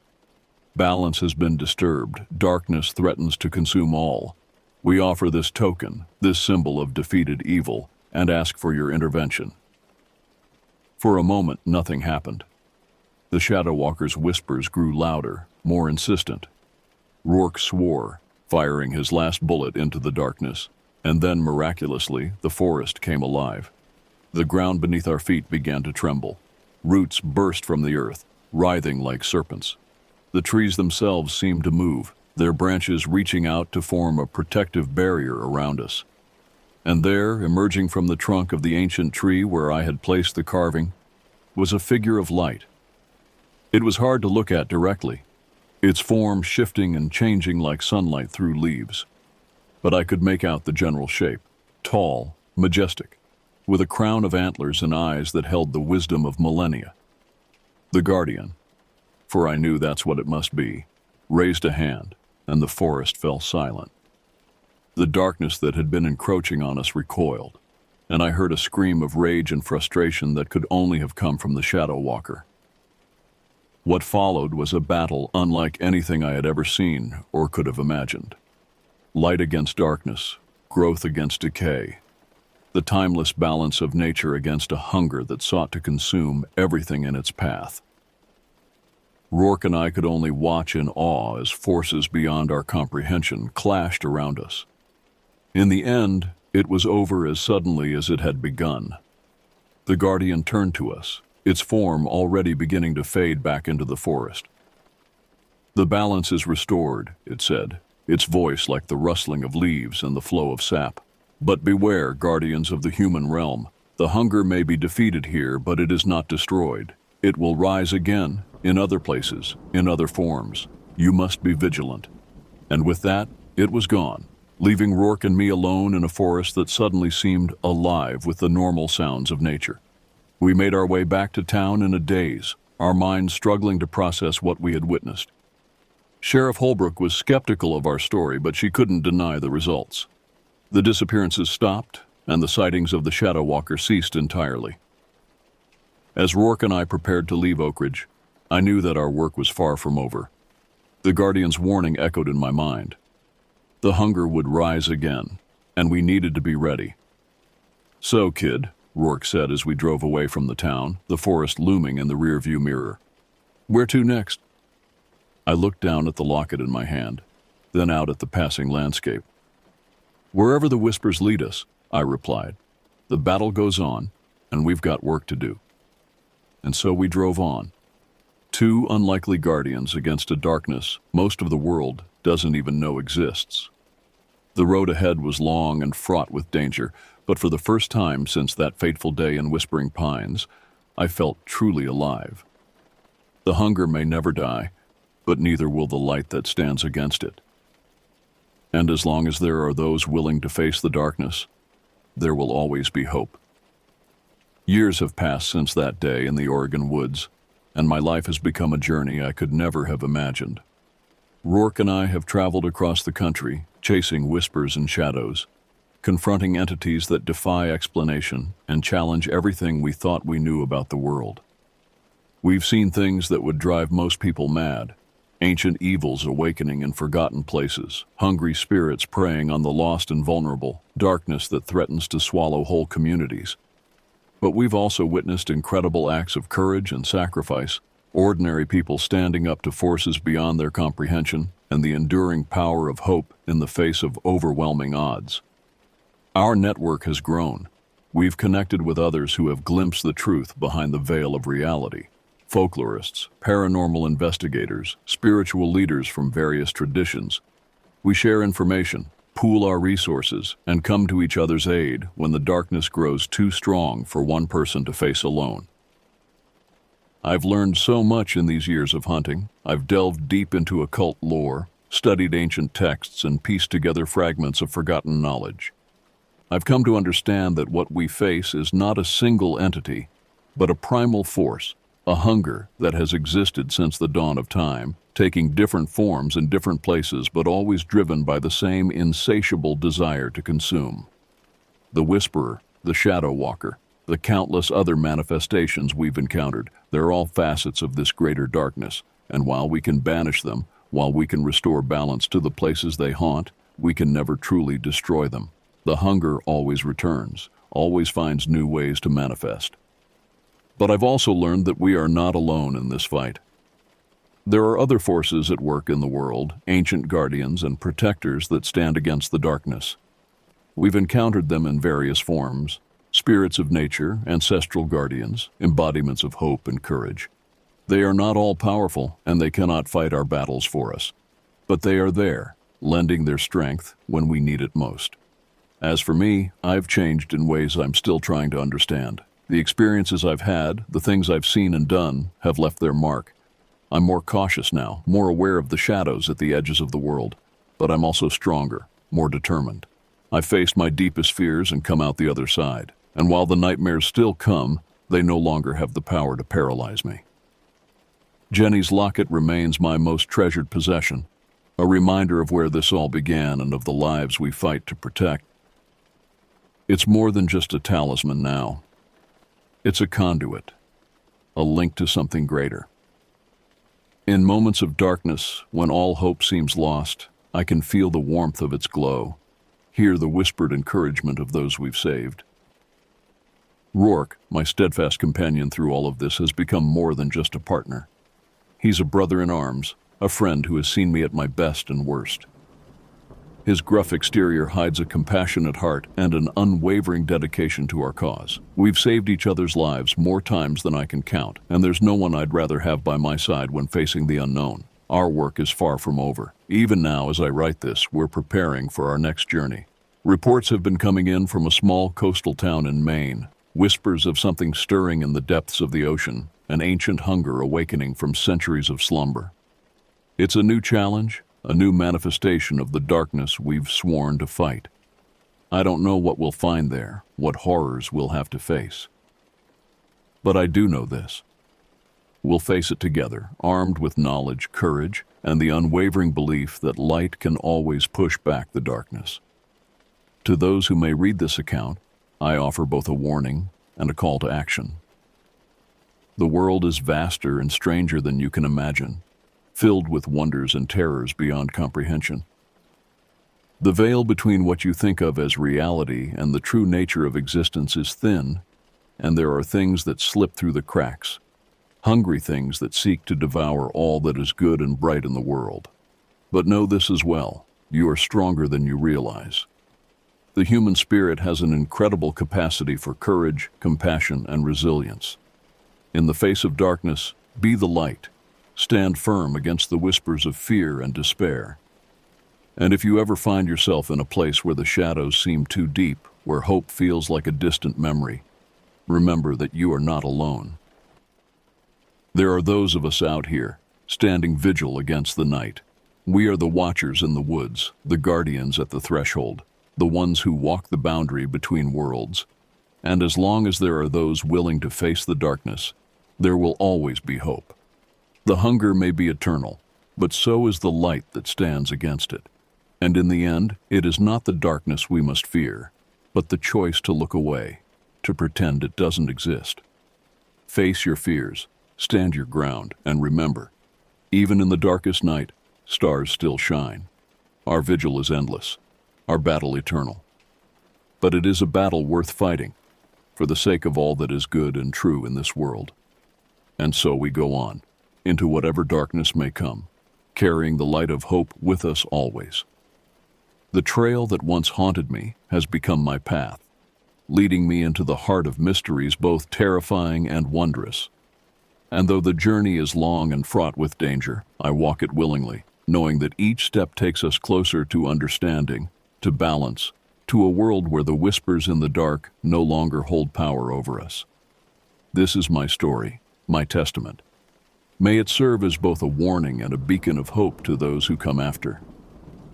Balance has been disturbed, darkness threatens to consume all. We offer this token, this symbol of defeated evil, and ask for your intervention." For a moment, nothing happened. The Shadow Walker's whispers grew louder, more insistent. Rourke swore, firing his last bullet into the darkness, and then miraculously, the forest came alive. The ground beneath our feet began to tremble. Roots burst from the earth, writhing like serpents. The trees themselves seemed to move, their branches reaching out to form a protective barrier around us. And there, emerging from the trunk of the ancient tree where I had placed the carving, was a figure of light. It was hard to look at directly, its form shifting and changing like sunlight through leaves. But I could make out the general shape, tall, majestic, with a crown of antlers and eyes that held the wisdom of millennia. The Guardian. for I knew that's what it must be, raised a hand, and the forest fell silent. The darkness that had been encroaching on us recoiled, and I heard a scream of rage and frustration that could only have come from the shadow walker. What followed was a battle unlike anything I had ever seen or could have imagined. Light against darkness, growth against decay, the timeless balance of nature against a hunger that sought to consume everything in its path. Rourke and I could only watch in awe as forces beyond our comprehension clashed around us. In the end, it was over as suddenly as it had begun. The guardian turned to us, its form already beginning to fade back into the forest. "The balance is restored," it said, its voice like the rustling of leaves and the flow of sap. "But beware, guardians of the human realm. The hunger may be defeated here, but it is not destroyed. It will rise again, in other places, in other forms. You must be vigilant." And with that, it was gone, leaving Rourke and me alone in a forest that suddenly seemed alive with the normal sounds of nature. We made our way back to town in a daze, our minds struggling to process what we had witnessed. Sheriff Holbrook was skeptical of our story, but she couldn't deny the results. The disappearances stopped, and the sightings of the shadow walker ceased entirely. As Rourke and I prepared to leave Oak Ridge, I knew that our work was far from over. The guardian's warning echoed in my mind. The hunger would rise again, and we needed to be ready. "So, kid," Rourke said as we drove away from the town, the forest looming in the rearview mirror. "Where to next?" I looked down at the locket in my hand, then out at the passing landscape. "Wherever the whispers lead us," I replied. "The battle goes on, and we've got work to do." And so we drove on. Two unlikely guardians against a darkness most of the world doesn't even know exists. The road ahead was long and fraught with danger, but for the first time since that fateful day in Whispering Pines, I felt truly alive. The hunger may never die, but neither will the light that stands against it. And as long as there are those willing to face the darkness, there will always be hope. Years have passed since that day in the Oregon woods, and my life has become a journey I could never have imagined. Rourke and I have traveled across the country, chasing whispers and shadows, confronting entities that defy explanation and challenge everything we thought we knew about the world. We've seen things that would drive most people mad, ancient evils awakening in forgotten places, hungry spirits preying on the lost and vulnerable, darkness that threatens to swallow whole communities. But we've also witnessed incredible acts of courage and sacrifice, ordinary people standing up to forces beyond their comprehension, and the enduring power of hope in the face of overwhelming odds. Our network has grown. We've connected with others who have glimpsed the truth behind the veil of reality. Folklorists, paranormal investigators, spiritual leaders from various traditions. We share information, pool our resources, and come to each other's aid when the darkness grows too strong for one person to face alone. I've learned so much in these years of hunting. I've delved deep into occult lore, studied ancient texts, and pieced together fragments of forgotten knowledge. I've come to understand that what we face is not a single entity, but a primal force, a hunger that has existed since the dawn of time, taking different forms in different places, but always driven by the same insatiable desire to consume. The Whisperer, the Shadow Walker, the countless other manifestations we've encountered, they're all facets of this greater darkness, and while we can banish them, while we can restore balance to the places they haunt, we can never truly destroy them. The hunger always returns, always finds new ways to manifest. But I've also learned that we are not alone in this fight. There are other forces at work in the world, ancient guardians and protectors that stand against the darkness. We've encountered them in various forms: spirits of nature, ancestral guardians, embodiments of hope and courage. They are not all powerful, and they cannot fight our battles for us. But they are there, lending their strength when we need it most. As for me, I've changed in ways I'm still trying to understand. The experiences I've had, the things I've seen and done, have left their mark. I'm more cautious now, more aware of the shadows at the edges of the world. But I'm also stronger, more determined. I've faced my deepest fears and come out the other side. And while the nightmares still come, they no longer have the power to paralyze me. Jenny's locket remains my most treasured possession, a reminder of where this all began and of the lives we fight to protect. It's more than just a talisman now. It's a conduit, a link to something greater. In moments of darkness, when all hope seems lost, I can feel the warmth of its glow, hear the whispered encouragement of those we've saved. Rourke, my steadfast companion through all of this, has become more than just a partner. He's a brother in arms, a friend who has seen me at my best and worst. His gruff exterior hides a compassionate heart and an unwavering dedication to our cause. We've saved each other's lives more times than I can count, and there's no one I'd rather have by my side when facing the unknown. Our work is far from over. Even now, as I write this, we're preparing for our next journey. Reports have been coming in from a small coastal town in Maine, whispers of something stirring in the depths of the ocean, an ancient hunger awakening from centuries of slumber. It's a new challenge, a new manifestation of the darkness we've sworn to fight. I don't know what we'll find there, what horrors we'll have to face. But I do know this. We'll face it together, armed with knowledge, courage, and the unwavering belief that light can always push back the darkness. To those who may read this account, I offer both a warning and a call to action. The world is vaster and stranger than you can imagine, filled with wonders and terrors beyond comprehension. The veil between what you think of as reality and the true nature of existence is thin, and there are things that slip through the cracks, hungry things that seek to devour all that is good and bright in the world. But know this as well, you are stronger than you realize. The human spirit has an incredible capacity for courage, compassion, and resilience. In the face of darkness, be the light. Stand firm against the whispers of fear and despair. And if you ever find yourself in a place where the shadows seem too deep, where hope feels like a distant memory, remember that you are not alone. There are those of us out here, standing vigil against the night. We are the watchers in the woods, the guardians at the threshold, the ones who walk the boundary between worlds. And as long as there are those willing to face the darkness, there will always be hope. The hunger may be eternal, but so is the light that stands against it. And in the end, it is not the darkness we must fear, but the choice to look away, to pretend it doesn't exist. Face your fears, stand your ground, and remember, even in the darkest night, stars still shine. Our vigil is endless, our battle eternal. But it is a battle worth fighting, for the sake of all that is good and true in this world. And so we go on, into whatever darkness may come, carrying the light of hope with us always. The trail that once haunted me has become my path, leading me into the heart of mysteries both terrifying and wondrous. And though the journey is long and fraught with danger, I walk it willingly, knowing that each step takes us closer to understanding, to balance, to a world where the whispers in the dark no longer hold power over us. This is my story, my testament. May it serve as both a warning and a beacon of hope to those who come after.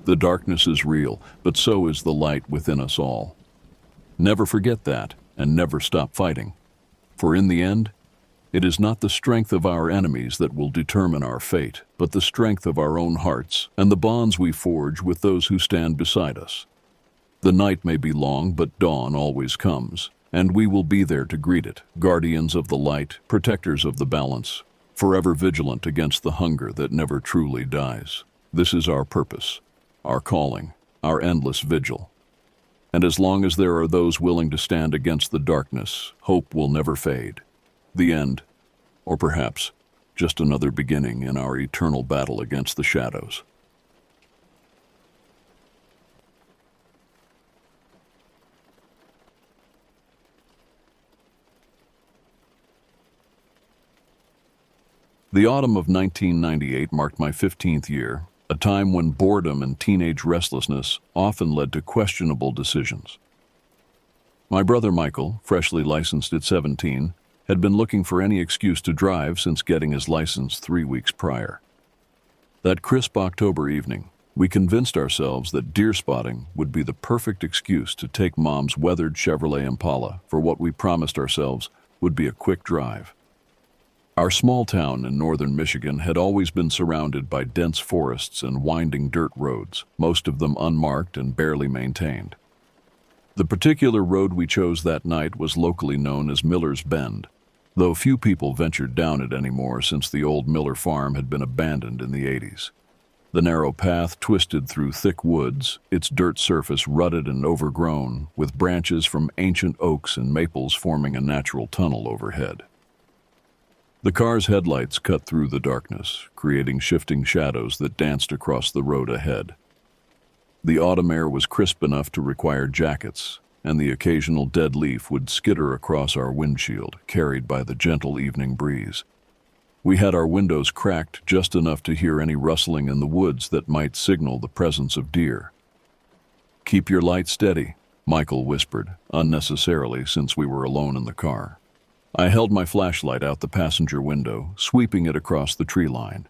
The darkness is real, but so is the light within us all. Never forget that, and never stop fighting. For in the end, it is not the strength of our enemies that will determine our fate, but the strength of our own hearts and the bonds we forge with those who stand beside us. The night may be long, but dawn always comes, and we will be there to greet it, guardians of the light, protectors of the balance, forever vigilant against the hunger that never truly dies. This is our purpose, our calling, our endless vigil. And as long as there are those willing to stand against the darkness, hope will never fade. The end, or perhaps just another beginning in our eternal battle against the shadows. The autumn of 1998 marked my 15th year, a time when boredom and teenage restlessness often led to questionable decisions. My brother Michael, freshly licensed at 17, had been looking for any excuse to drive since getting his license 3 weeks prior. That crisp October evening, we convinced ourselves that deer spotting would be the perfect excuse to take Mom's weathered Chevrolet Impala for what we promised ourselves would be a quick drive. Our small town in northern Michigan had always been surrounded by dense forests and winding dirt roads, most of them unmarked and barely maintained. The particular road we chose that night was locally known as Miller's Bend, though few people ventured down it anymore since the old Miller farm had been abandoned in the 80s. The narrow path twisted through thick woods, its dirt surface rutted and overgrown, with branches from ancient oaks and maples forming a natural tunnel overhead. The car's headlights cut through the darkness, creating shifting shadows that danced across the road ahead. The autumn air was crisp enough to require jackets, and the occasional dead leaf would skitter across our windshield, carried by the gentle evening breeze. We had our windows cracked just enough to hear any rustling in the woods that might signal the presence of deer. "Keep your light steady," Michael whispered, unnecessarily since we were alone in the car. I held my flashlight out the passenger window, sweeping it across the tree line.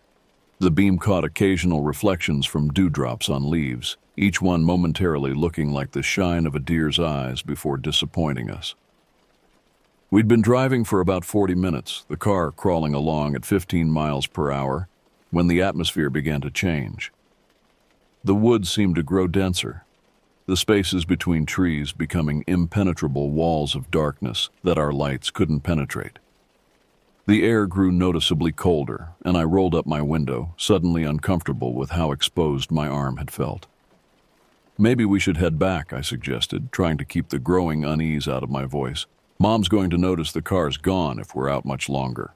The beam caught occasional reflections from dewdrops on leaves, each one momentarily looking like the shine of a deer's eyes before disappointing us. We'd been driving for about 40 minutes, the car crawling along at 15 miles per hour, when the atmosphere began to change. The woods seemed to grow denser, the spaces between trees becoming impenetrable walls of darkness that our lights couldn't penetrate. The air grew noticeably colder, and I rolled up my window, suddenly uncomfortable with how exposed my arm had felt. "Maybe we should head back," I suggested, trying to keep the growing unease out of my voice. "Mom's going to notice the car's gone if we're out much longer."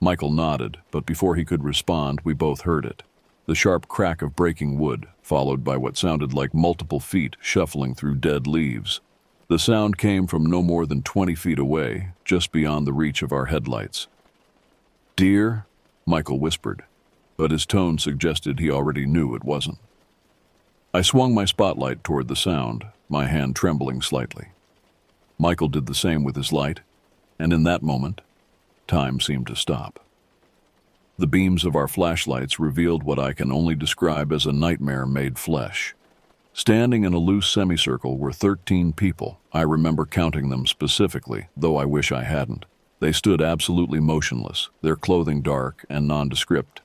Michael nodded, but before he could respond, we both heard it. The sharp crack of breaking wood, followed by what sounded like multiple feet shuffling through dead leaves. The sound came from no more than 20 feet away, just beyond the reach of our headlights. "Deer?" Michael whispered, but his tone suggested he already knew it wasn't. I swung my spotlight toward the sound, my hand trembling slightly. Michael did the same with his light, and in that moment, time seemed to stop. The beams of our flashlights revealed what I can only describe as a nightmare made flesh. Standing in a loose semicircle were 13 people. I remember counting them specifically, though I wish I hadn't. They stood absolutely motionless, their clothing dark and nondescript,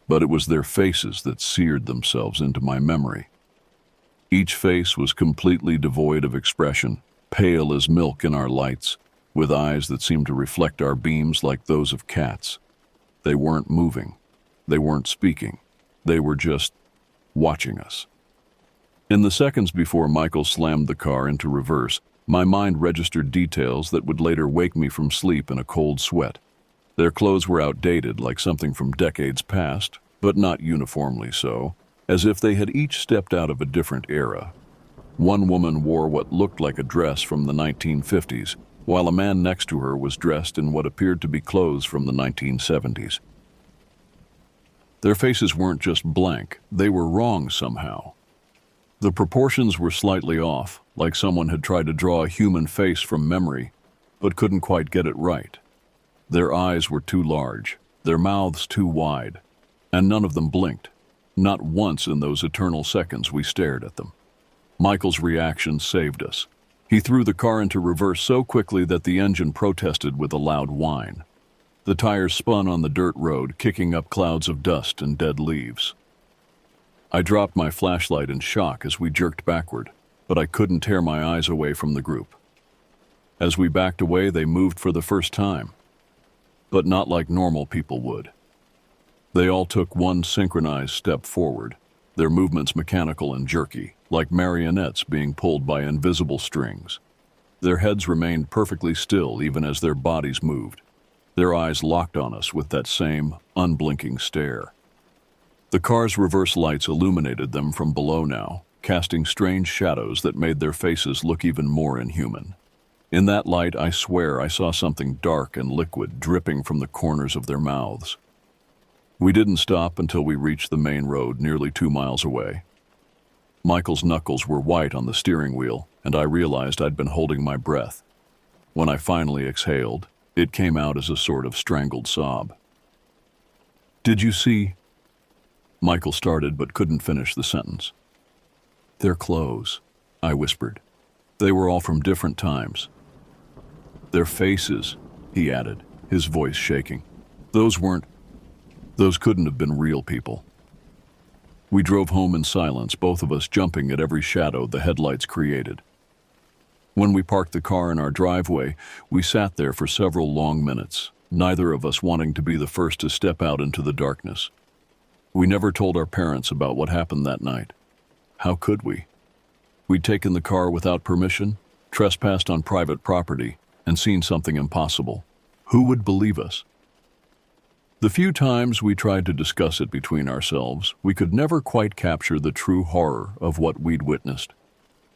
but it was their faces that seared themselves into my memory. Each face was completely devoid of expression, pale as milk in our lights, with eyes that seemed to reflect our beams like those of cats. They weren't moving. They weren't speaking. They were just watching us. In the seconds before Michael slammed the car into reverse, my mind registered details that would later wake me from sleep in a cold sweat. Their clothes were outdated, like something from decades past, but not uniformly so, as if they had each stepped out of a different era. One woman wore what looked like a dress from the 1950s, while a man next to her was dressed in what appeared to be clothes from the 1970s. Their faces weren't just blank, they were wrong somehow. The proportions were slightly off, like someone had tried to draw a human face from memory, but couldn't quite get it right. Their eyes were too large, their mouths too wide, and none of them blinked. Not once in those eternal seconds we stared at them. Michael's reaction saved us. He threw the car into reverse so quickly that the engine protested with a loud whine. The tires spun on the dirt road, kicking up clouds of dust and dead leaves. I dropped my flashlight in shock as we jerked backward, but I couldn't tear my eyes away from the group. As we backed away, they moved for the first time, but not like normal people would. They all took one synchronized step forward, their movements mechanical and jerky, like marionettes being pulled by invisible strings. Their heads remained perfectly still even as their bodies moved. Their eyes locked on us with that same unblinking stare. The car's reverse lights illuminated them from below now, casting strange shadows that made their faces look even more inhuman. In that light, I swear I saw something dark and liquid dripping from the corners of their mouths. We didn't stop until we reached the main road nearly 2 miles away. Michael's knuckles were white on the steering wheel, and I realized I'd been holding my breath. When I finally exhaled, it came out as a sort of strangled sob. "Did you see?" Michael started but couldn't finish the sentence. "Their clothes," I whispered. "They were all from different times." "Their faces," he added, his voice shaking. Those couldn't have been real people. We drove home in silence, both of us jumping at every shadow the headlights created. When we parked the car in our driveway, we sat there for several long minutes, neither of us wanting to be the first to step out into the darkness. We never told our parents about what happened that night. How could we? We'd taken the car without permission, trespassed on private property, and seen something impossible. Who would believe us? The few times we tried to discuss it between ourselves, we could never quite capture the true horror of what we'd witnessed.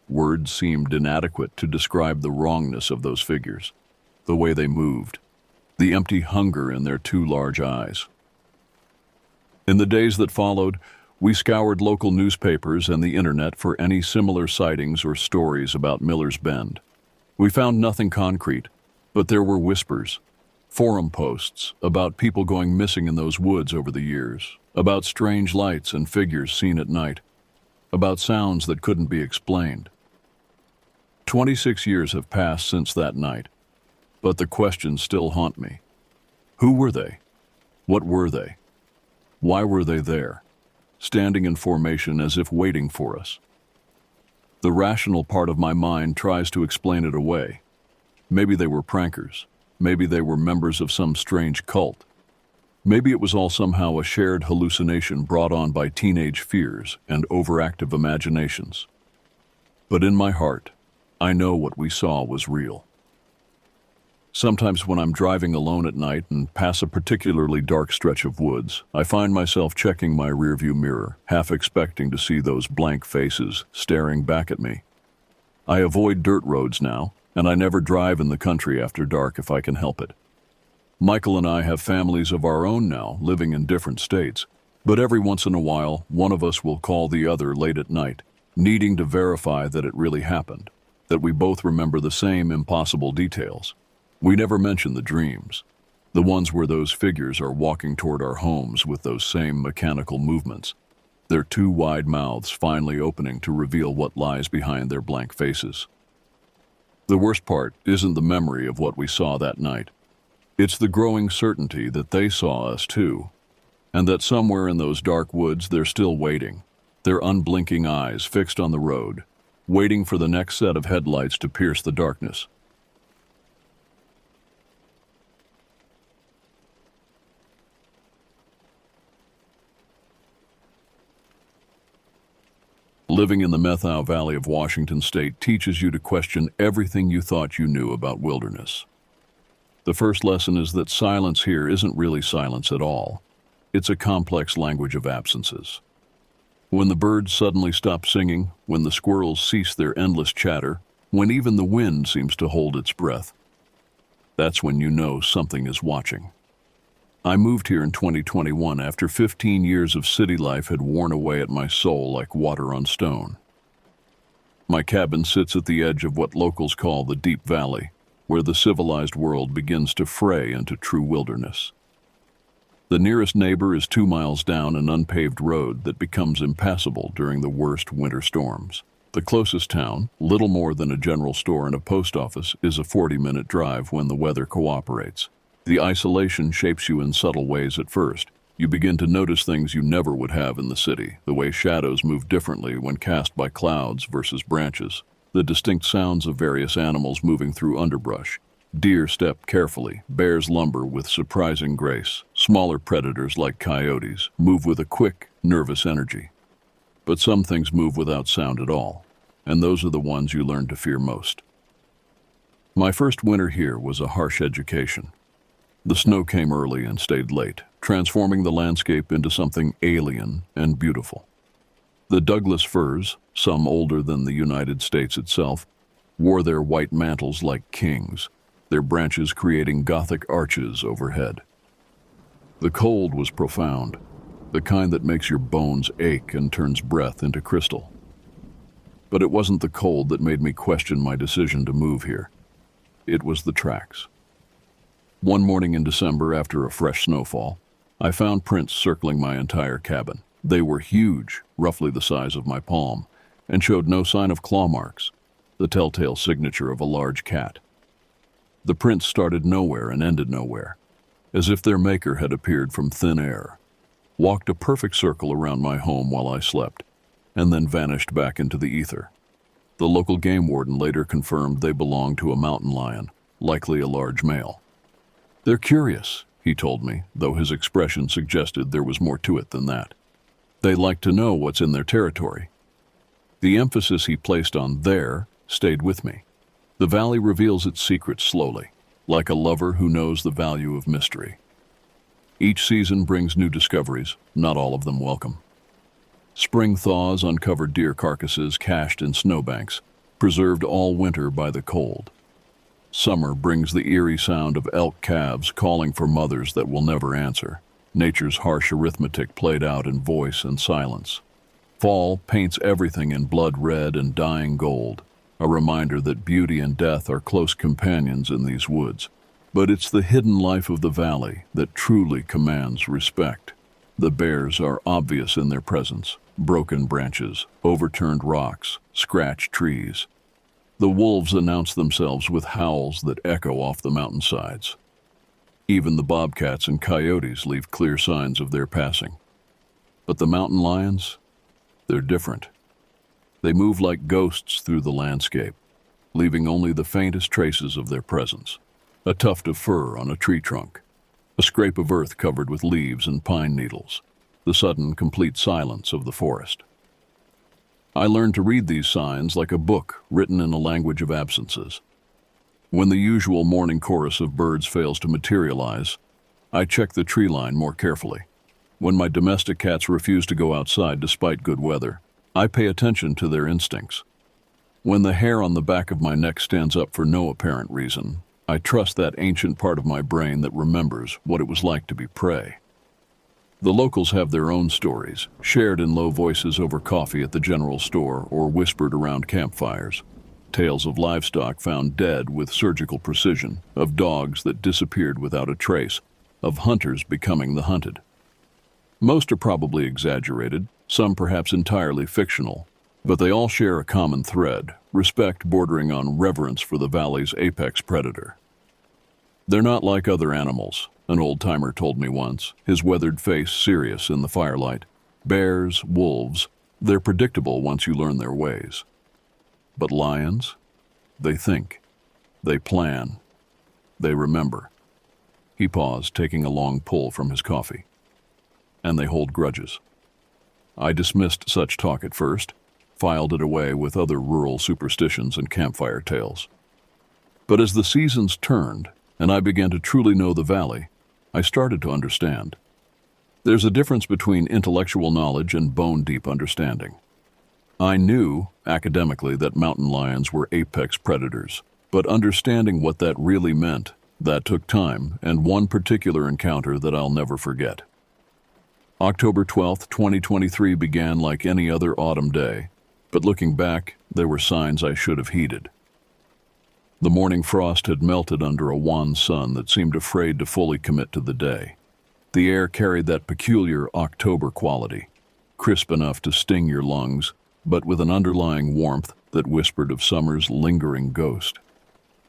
Words seemed inadequate to describe the wrongness of those figures, the way they moved, the empty hunger in their two large eyes. In the days that followed, we scoured local newspapers and the internet for any similar sightings or stories about Miller's Bend. We found nothing concrete, but there were whispers, forum posts about people going missing in those woods over the years, about strange lights and figures seen at night, about sounds that couldn't be explained. 26 years have passed since that night, but the questions still haunt me. Who were they? What were they? Why were they there, standing in formation as if waiting for us? The rational part of my mind tries to explain it away. Maybe they were prankers. Maybe they were members of some strange cult. Maybe it was all somehow a shared hallucination brought on by teenage fears and overactive imaginations. But in my heart, I know what we saw was real. Sometimes when I'm driving alone at night and pass a particularly dark stretch of woods, I find myself checking my rearview mirror, half expecting to see those blank faces staring back at me. I avoid dirt roads now, and I never drive in the country after dark if I can help it. Michael and I have families of our own now, living in different states, but every once in a while, one of us will call the other late at night, needing to verify that it really happened, that we both remember the same impossible details. We never mention the dreams, the ones where those figures are walking toward our homes with those same mechanical movements, their two wide mouths finally opening to reveal what lies behind their blank faces. The worst part isn't the memory of what we saw that night. It's the growing certainty that they saw us too, and that somewhere in those dark woods they're still waiting, their unblinking eyes fixed on the road, waiting for the next set of headlights to pierce the darkness. Living in the Methow Valley of Washington State teaches you to question everything you thought you knew about wilderness. The first lesson is that silence here isn't really silence at all. It's a complex language of absences. When the birds suddenly stop singing, when the squirrels cease their endless chatter, when even the wind seems to hold its breath, that's when you know something is watching. I moved here in 2021 after 15 years of city life had worn away at my soul like water on stone. My cabin sits at the edge of what locals call the Deep Valley, where the civilized world begins to fray into true wilderness. The nearest neighbor is 2 miles down an unpaved road that becomes impassable during the worst winter storms. The closest town, little more than a general store and a post office, is a 40-minute drive when the weather cooperates. The isolation shapes you in subtle ways at first. You begin to notice things you never would have in the city, the way shadows move differently when cast by clouds versus branches, the distinct sounds of various animals moving through underbrush. Deer step carefully, bears lumber with surprising grace, smaller predators like coyotes move with a quick, nervous energy. But some things move without sound at all, and those are the ones you learn to fear most. My first winter here was a harsh education. The snow came early and stayed late, transforming the landscape into something alien and beautiful. The Douglas firs, some older than the United States itself, wore their white mantles like kings, their branches creating Gothic arches overhead. The cold was profound, the kind that makes your bones ache and turns breath into crystal. But it wasn't the cold that made me question my decision to move here. It was the tracks. One morning in December, after a fresh snowfall, I found prints circling my entire cabin. They were huge, roughly the size of my palm, and showed no sign of claw marks, the telltale signature of a large cat. The prints started nowhere and ended nowhere. as if their maker had appeared from thin air, walked a perfect circle around my home while I slept, and then vanished back into the ether. The local game warden later confirmed they belonged to a mountain lion, likely a large male. "They're curious," he told me, though his expression suggested there was more to it than that. "They like to know what's in their territory." The emphasis he placed on "their" stayed with me. The valley reveals its secrets slowly, like a lover who knows the value of mystery. Each season brings new discoveries, not all of them welcome. Spring thaws uncovered deer carcasses cached in snowbanks, preserved all winter by the cold. Summer brings the eerie sound of elk calves calling for mothers that will never answer, nature's harsh arithmetic played out in voice and silence. Fall paints everything in blood red and dying gold, a reminder that beauty and death are close companions in these woods. But it's the hidden life of the valley that truly commands respect. The bears are obvious in their presence: broken branches, overturned rocks, scratched trees. The wolves announce themselves with howls that echo off the mountainsides. Even the bobcats and coyotes leave clear signs of their passing. But the mountain lions? They're different. They move like ghosts through the landscape, leaving only the faintest traces of their presence. A tuft of fur on a tree trunk, a scrape of earth covered with leaves and pine needles, the sudden, complete silence of the forest. I learned to read these signs like a book written in a language of absences. When the usual morning chorus of birds fails to materialize, I check the tree line more carefully. When my domestic cats refuse to go outside despite good weather, I pay attention to their instincts. When the hair on the back of my neck stands up for no apparent reason, I trust that ancient part of my brain that remembers what it was like to be prey. The locals have their own stories, shared in low voices over coffee at the general store or whispered around campfires. Tales of livestock found dead with surgical precision, of dogs that disappeared without a trace, of hunters becoming the hunted. Most are probably exaggerated, some perhaps entirely fictional, but they all share a common thread: respect bordering on reverence for the valley's apex predator. They're not like other animals, an old-timer told me once, his weathered face serious in the firelight. Bears, wolves, they're predictable once you learn their ways. But lions? They think. They plan. They remember. He paused, taking a long pull from his coffee. And they hold grudges. I dismissed such talk at first, filed it away with other rural superstitions and campfire tales. But as the seasons turned, and I began to truly know the valley, I started to understand. There's a difference between intellectual knowledge and bone-deep understanding. I knew, academically, that mountain lions were apex predators, but understanding what that really meant, that took time, and one particular encounter that I'll never forget. October 12, 2023 began like any other autumn day, but looking back, there were signs I should have heeded. The morning frost had melted under a wan sun that seemed afraid to fully commit to the day. The air carried that peculiar October quality, crisp enough to sting your lungs, but with an underlying warmth that whispered of summer's lingering ghost.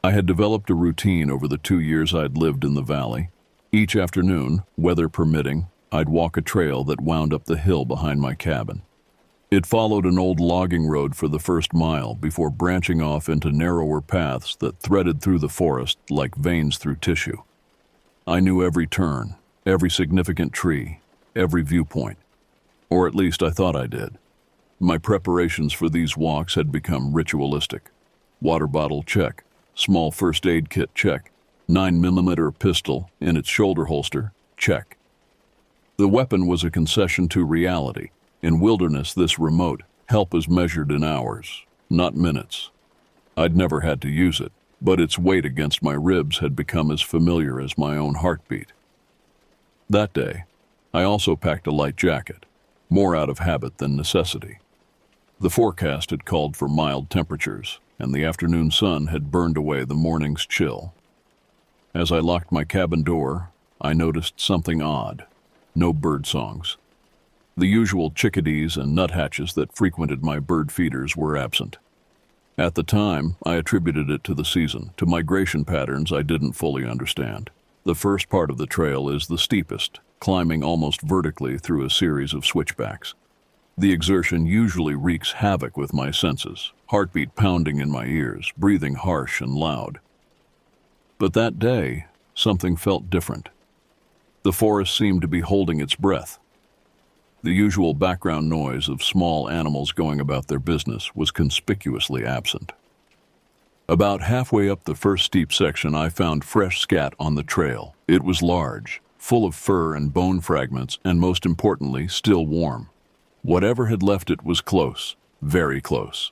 I had developed a routine over the 2 years I'd lived in the valley. Each afternoon, weather permitting, I'd walk a trail that wound up the hill behind my cabin. It followed an old logging road for the first mile before branching off into narrower paths that threaded through the forest like veins through tissue. I knew every turn, every significant tree, every viewpoint. Or at least I thought I did. My preparations for these walks had become ritualistic. Water bottle, check. Small first aid kit, check. 9mm pistol in its shoulder holster, check. The weapon was a concession to reality. In wilderness this remote, help was measured in hours, not minutes. I'd never had to use it, but its weight against my ribs had become as familiar as my own heartbeat. That day, I also packed a light jacket, more out of habit than necessity. The forecast had called for mild temperatures, and the afternoon sun had burned away the morning's chill. As I locked my cabin door, I noticed something odd. No bird songs. The usual chickadees and nuthatches that frequented my bird feeders were absent. At the time, I attributed it to the season, to migration patterns I didn't fully understand. The first part of the trail is the steepest, climbing almost vertically through a series of switchbacks. The exertion usually wreaks havoc with my senses, heartbeat pounding in my ears, breathing harsh and loud. But that day, something felt different. The forest seemed to be holding its breath. The usual background noise of small animals going about their business was conspicuously absent. About halfway up the first steep section, I found fresh scat on the trail. It was large, full of fur and bone fragments, and most importantly, still warm. Whatever had left it was close, very close.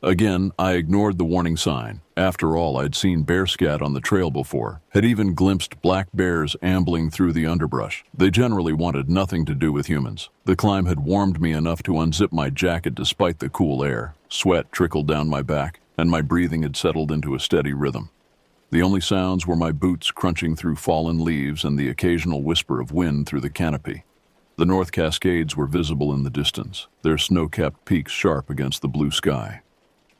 Again, I ignored the warning sign. After all, I'd seen bear scat on the trail before, had even glimpsed black bears ambling through the underbrush. They generally wanted nothing to do with humans. The climb had warmed me enough to unzip my jacket despite the cool air. Sweat trickled down my back, and my breathing had settled into a steady rhythm. The only sounds were my boots crunching through fallen leaves and the occasional whisper of wind through the canopy. The North Cascades were visible in the distance, their snow-capped peaks sharp against the blue sky.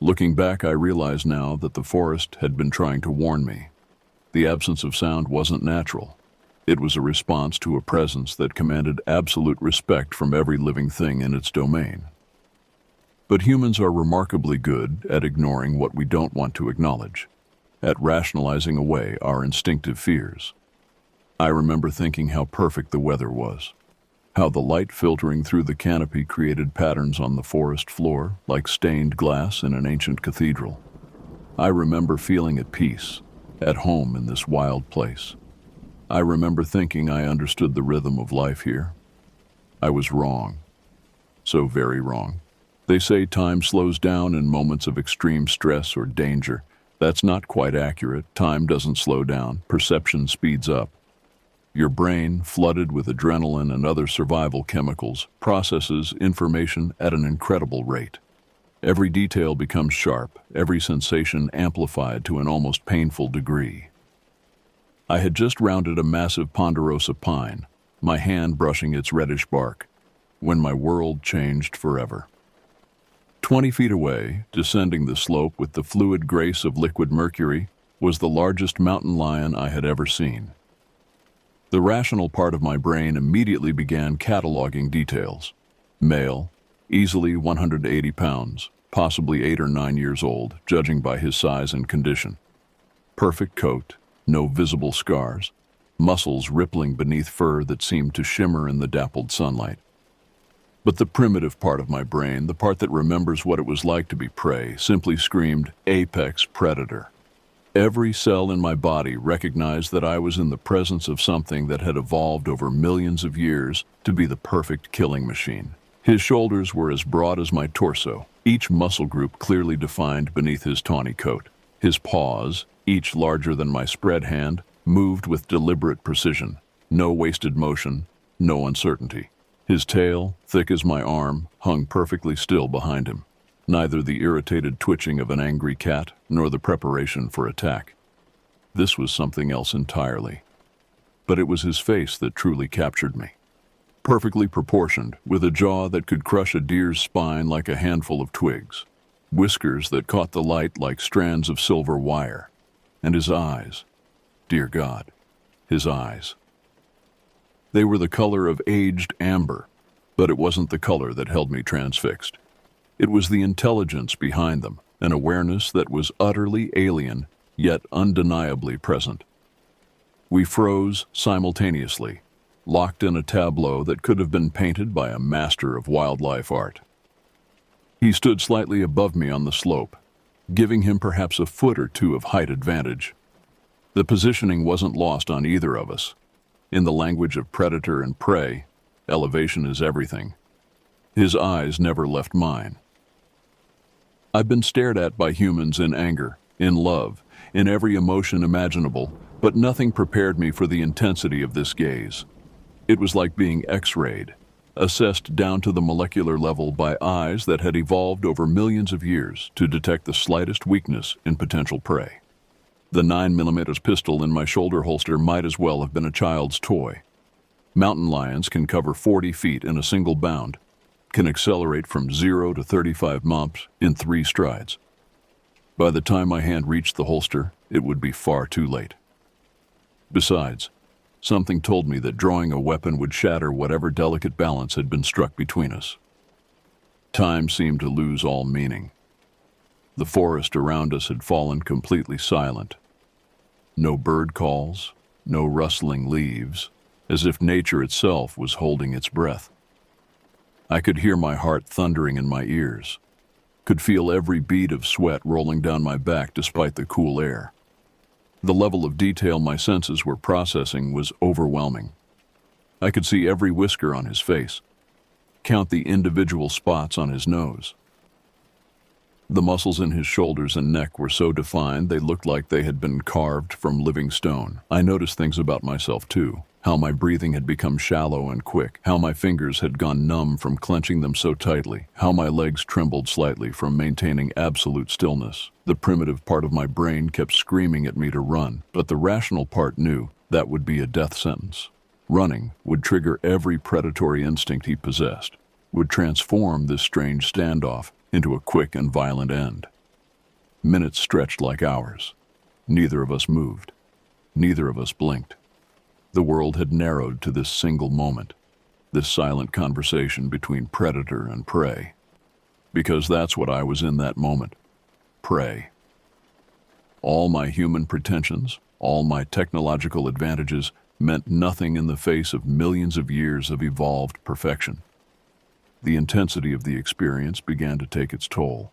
Looking back, I realize now that the forest had been trying to warn me. The absence of sound wasn't natural. It was a response to a presence that commanded absolute respect from every living thing in its domain. But humans are remarkably good at ignoring what we don't want to acknowledge, at rationalizing away our instinctive fears. I remember thinking how perfect the weather was, how the light filtering through the canopy created patterns on the forest floor like stained glass in an ancient cathedral. I remember feeling at peace, at home in this wild place. I remember thinking I understood the rhythm of life here. I was wrong, so very wrong. They say time slows down in moments of extreme stress or danger. That's not quite accurate. Time doesn't slow down. Perception speeds up. Your brain, flooded with adrenaline and other survival chemicals, processes information at an incredible rate. Every detail becomes sharp, every sensation amplified to an almost painful degree. I had just rounded a massive ponderosa pine, my hand brushing its reddish bark, when my world changed forever. 20 feet away, descending the slope with the fluid grace of liquid mercury, was the largest mountain lion I had ever seen. The rational part of my brain immediately began cataloging details. Male, easily 180 pounds, possibly 8 or 9 years old, judging by his size and condition. Perfect coat, no visible scars, muscles rippling beneath fur that seemed to shimmer in the dappled sunlight. But the primitive part of my brain, the part that remembers what it was like to be prey, simply screamed, "Apex predator." Every cell in my body recognized that I was in the presence of something that had evolved over millions of years to be the perfect killing machine. His shoulders were as broad as my torso, each muscle group clearly defined beneath his tawny coat. His paws, each larger than my spread hand, moved with deliberate precision. No wasted motion, no uncertainty. His tail, thick as my arm, hung perfectly still behind him. Neither the irritated twitching of an angry cat nor the preparation for attack. This was something else entirely. But it was his face that truly captured me. Perfectly proportioned, with a jaw that could crush a deer's spine like a handful of twigs, whiskers that caught the light like strands of silver wire, and his eyes, dear God, his eyes. They were the color of aged amber, but it wasn't the color that held me transfixed. It was the intelligence behind them, an awareness that was utterly alien, yet undeniably present. We froze simultaneously, locked in a tableau that could have been painted by a master of wildlife art. He stood slightly above me on the slope, giving him perhaps a foot or two of height advantage. The positioning wasn't lost on either of us. In the language of predator and prey, elevation is everything. His eyes never left mine. I've been stared at by humans in anger, in love, in every emotion imaginable, but nothing prepared me for the intensity of this gaze. It was like being X-rayed, assessed down to the molecular level by eyes that had evolved over millions of years to detect the slightest weakness in potential prey. The 9mm pistol in my shoulder holster might as well have been a child's toy. Mountain lions can cover 40 feet in a single bound, can accelerate from 0 to 35 mops in 3 strides. By the time my hand reached the holster, it would be far too late. Besides, something told me that drawing a weapon would shatter whatever delicate balance had been struck between us. Time seemed to lose all meaning. The forest around us had fallen completely silent. No bird calls, no rustling leaves, as if nature itself was holding its breath. I could hear my heart thundering in my ears, could feel every bead of sweat rolling down my back despite the cool air. The level of detail my senses were processing was overwhelming. I could see every whisker on his face, count the individual spots on his nose. The muscles in his shoulders and neck were so defined they looked like they had been carved from living stone. I noticed things about myself too, how my breathing had become shallow and quick, how my fingers had gone numb from clenching them so tightly, how my legs trembled slightly from maintaining absolute stillness. The primitive part of my brain kept screaming at me to run, but the rational part knew that would be a death sentence. Running would trigger every predatory instinct he possessed, would transform this strange standoff into a quick and violent end. Minutes stretched like hours. Neither of us moved. Neither of us blinked. The world had narrowed to this single moment, this silent conversation between predator and prey. Because that's what I was in that moment. Prey. All my human pretensions, all my technological advantages meant nothing in the face of millions of years of evolved perfection. The intensity of the experience began to take its toll.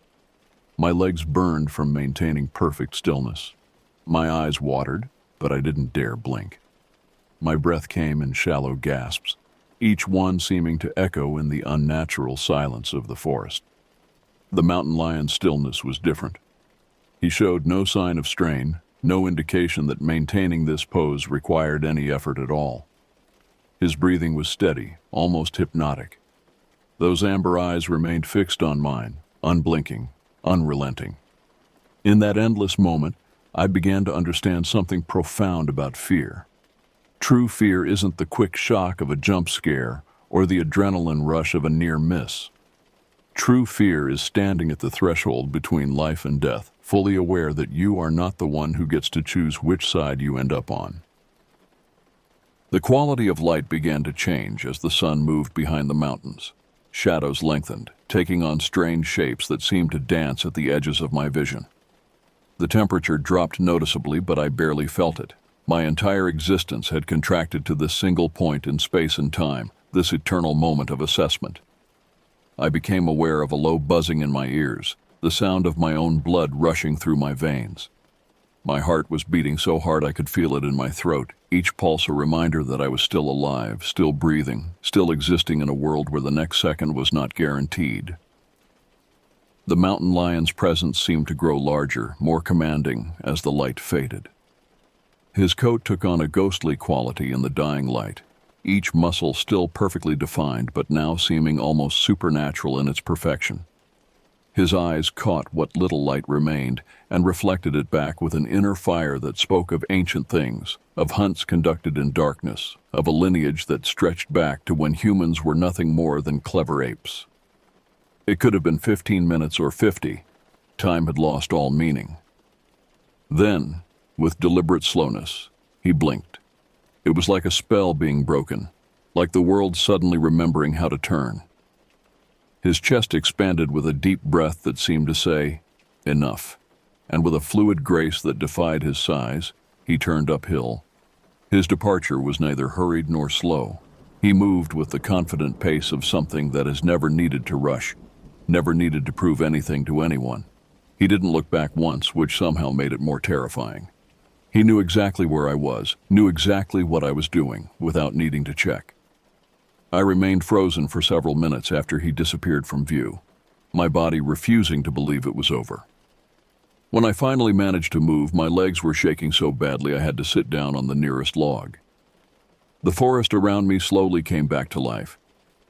My legs burned from maintaining perfect stillness. My eyes watered, but I didn't dare blink. My breath came in shallow gasps, each one seeming to echo in the unnatural silence of the forest. The mountain lion's stillness was different. He showed no sign of strain, no indication that maintaining this pose required any effort at all. His breathing was steady, almost hypnotic. Those amber eyes remained fixed on mine, unblinking, unrelenting. In that endless moment, I began to understand something profound about fear. True fear isn't the quick shock of a jump scare or the adrenaline rush of a near miss. True fear is standing at the threshold between life and death, fully aware that you are not the one who gets to choose which side you end up on. The quality of light began to change as the sun moved behind the mountains. Shadows lengthened, taking on strange shapes that seemed to dance at the edges of my vision. The temperature dropped noticeably, but I barely felt it. My entire existence had contracted to this single point in space and time, this eternal moment of assessment. I became aware of a low buzzing in my ears, the sound of my own blood rushing through my veins. My heart was beating so hard I could feel it in my throat, each pulse a reminder that I was still alive, still breathing, still existing in a world where the next second was not guaranteed. The mountain lion's presence seemed to grow larger, more commanding, as the light faded. His coat took on a ghostly quality in the dying light, each muscle still perfectly defined but now seeming almost supernatural in its perfection. His eyes caught what little light remained and reflected it back with an inner fire that spoke of ancient things, of hunts conducted in darkness, of a lineage that stretched back to when humans were nothing more than clever apes. It could have been 15 minutes or 50. Time had lost all meaning. Then, with deliberate slowness, he blinked. It was like a spell being broken, like the world suddenly remembering how to turn. His chest expanded with a deep breath that seemed to say, "Enough," and with a fluid grace that defied his size, he turned uphill. His departure was neither hurried nor slow. He moved with the confident pace of something that has never needed to rush, never needed to prove anything to anyone. He didn't look back once, which somehow made it more terrifying. He knew exactly where I was, knew exactly what I was doing, without needing to check. I remained frozen for several minutes after he disappeared from view, my body refusing to believe it was over. When I finally managed to move, my legs were shaking so badly I had to sit down on the nearest log. The forest around me slowly came back to life.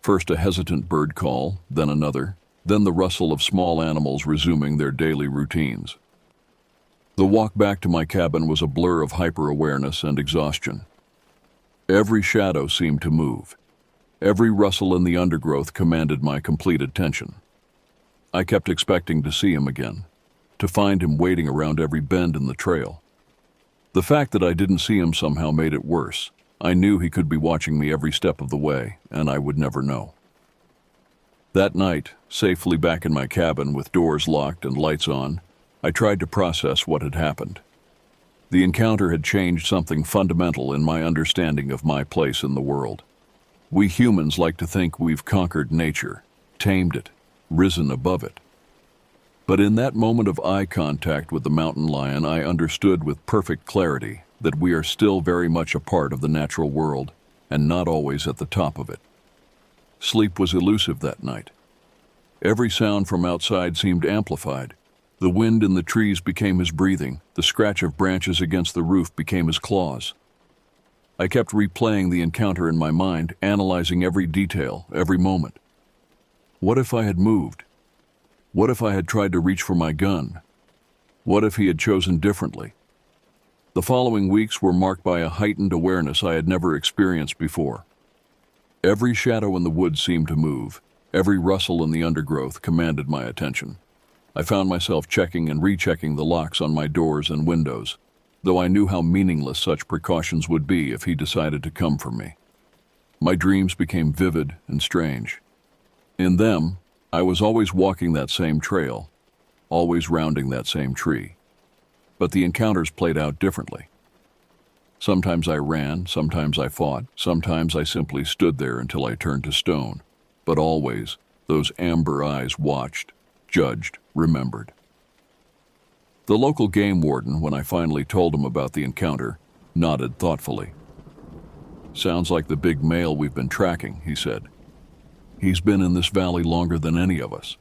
First a hesitant bird call, then another, then the rustle of small animals resuming their daily routines. The walk back to my cabin was a blur of hyper-awareness and exhaustion. Every shadow seemed to move. Every rustle in the undergrowth commanded my complete attention. I kept expecting to see him again, to find him waiting around every bend in the trail. The fact that I didn't see him somehow made it worse. I knew he could be watching me every step of the way, and I would never know. That night, safely back in my cabin with doors locked and lights on, I tried to process what had happened. The encounter had changed something fundamental in my understanding of my place in the world. We humans like to think we've conquered nature, tamed it, risen above it. But in that moment of eye contact with the mountain lion, I understood with perfect clarity that we are still very much a part of the natural world and not always at the top of it. Sleep was elusive that night. Every sound from outside seemed amplified. The wind in the trees became his breathing. The scratch of branches against the roof became his claws. I kept replaying the encounter in my mind, analyzing every detail, every moment. What if I had moved? What if I had tried to reach for my gun? What if he had chosen differently? The following weeks were marked by a heightened awareness I had never experienced before. Every shadow in the woods seemed to move. Every rustle in the undergrowth commanded my attention. I found myself checking and rechecking the locks on my doors and windows, though I knew how meaningless such precautions would be if he decided to come for me. My dreams became vivid and strange. In them, I was always walking that same trail, always rounding that same tree. But the encounters played out differently. Sometimes I ran, sometimes I fought, sometimes I simply stood there until I turned to stone. But always, those amber eyes watched, judged, remembered. The local game warden, when I finally told him about the encounter, nodded thoughtfully. "Sounds like the big male we've been tracking," he said. "He's been in this valley longer than any of us.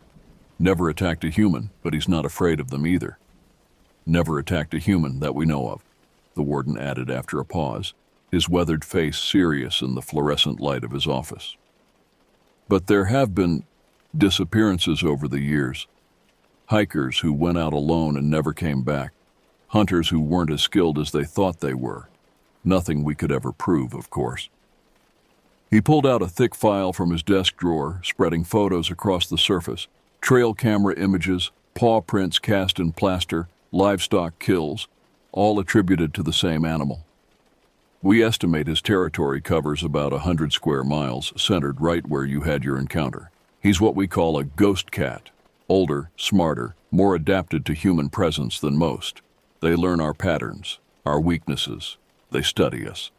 Never attacked a human, but he's not afraid of them either. Never attacked a human that we know of," the warden added after a pause, his weathered face serious in the fluorescent light of his office. "But there have been disappearances over the years. Hikers who went out alone and never came back. Hunters who weren't as skilled as they thought they were. Nothing we could ever prove, of course." He pulled out a thick file from his desk drawer, spreading photos across the surface, trail camera images, paw prints cast in plaster, livestock kills, all attributed to the same animal. "We estimate his territory covers about 100 square miles, centered right where you had your encounter. He's what we call a ghost cat, older, smarter, more adapted to human presence than most. They learn our patterns, our weaknesses. They study us."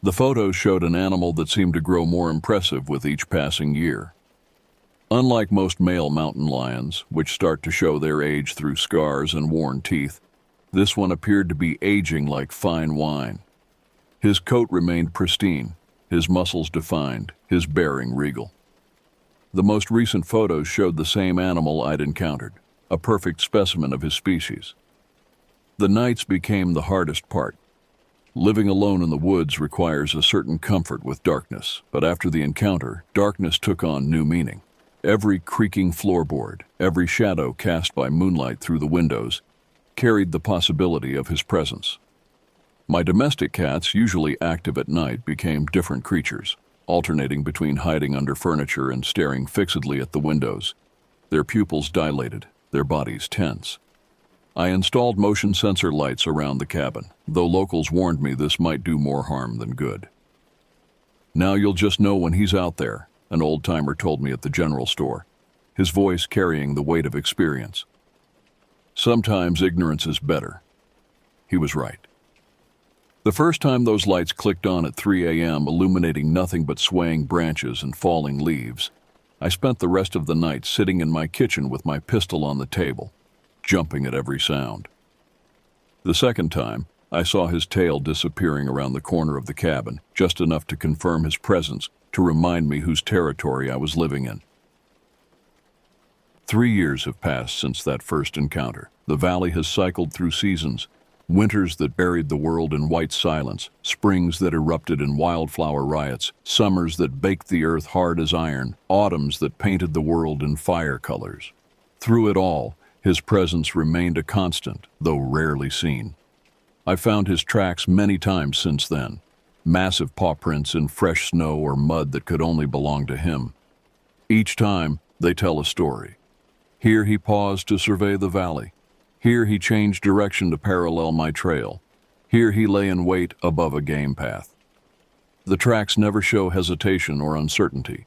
The photos showed an animal that seemed to grow more impressive with each passing year. Unlike most male mountain lions, which start to show their age through scars and worn teeth, this one appeared to be aging like fine wine. His coat remained pristine, his muscles defined, his bearing regal. The most recent photos showed the same animal I'd encountered, a perfect specimen of his species. The nights became the hardest part. Living alone in the woods requires a certain comfort with darkness, but after the encounter, darkness took on new meaning. Every creaking floorboard, every shadow cast by moonlight through the windows, carried the possibility of his presence. My domestic cats, usually active at night, became different creatures, alternating between hiding under furniture and staring fixedly at the windows, their pupils dilated, their bodies tense. I installed motion sensor lights around the cabin, though locals warned me this might do more harm than good. "Now you'll just know when he's out there," an old-timer told me at the general store, his voice carrying the weight of experience. Sometimes ignorance is better. He was right. The first time those lights clicked on at 3 a.m., illuminating nothing but swaying branches and falling leaves, I spent the rest of the night sitting in my kitchen with my pistol on the table, jumping at every sound. The second time, I saw his tail disappearing around the corner of the cabin, just enough to confirm his presence, to remind me whose territory I was living in. 3 years have passed since that first encounter. The valley has cycled through seasons, winters that buried the world in white silence, springs that erupted in wildflower riots, summers that baked the earth hard as iron, autumns that painted the world in fire colors. Through it all, his presence remained a constant, though rarely seen. I found his tracks many times since then, massive paw prints in fresh snow or mud that could only belong to him. Each time, they tell a story. Here he paused to survey the valley. Here he changed direction to parallel my trail. Here he lay in wait above a game path. The tracks never show hesitation or uncertainty.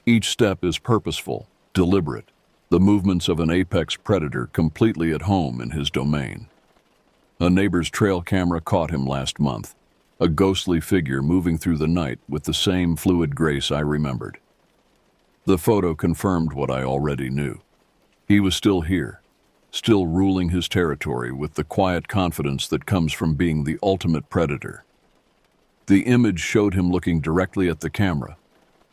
Each step is purposeful, deliberate, the movements of an apex predator completely at home in his domain. A neighbor's trail camera caught him last month, a ghostly figure moving through the night with the same fluid grace I remembered. The photo confirmed what I already knew. He was still here, still ruling his territory with the quiet confidence that comes from being the ultimate predator. The image showed him looking directly at the camera,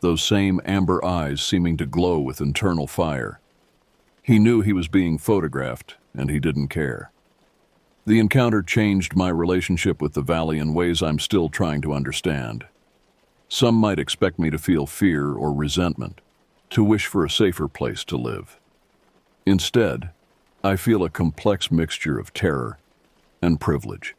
those same amber eyes seeming to glow with internal fire. He knew he was being photographed, and he didn't care. The encounter changed my relationship with the valley in ways I'm still trying to understand. Some might expect me to feel fear or resentment, to wish for a safer place to live. Instead, I feel a complex mixture of terror and privilege.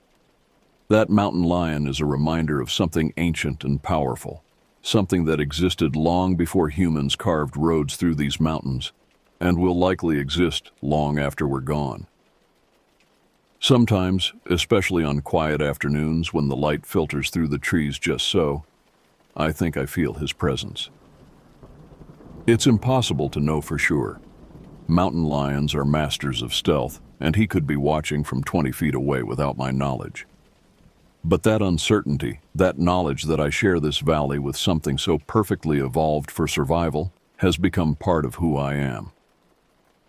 That mountain lion is a reminder of something ancient and powerful, something that existed long before humans carved roads through these mountains, and will likely exist long after we're gone. Sometimes, especially on quiet afternoons when the light filters through the trees just so, I think I feel his presence. It's impossible to know for sure. Mountain lions are masters of stealth, and he could be watching from 20 feet away without my knowledge. But that uncertainty, that knowledge that I share this valley with something so perfectly evolved for survival, has become part of who I am.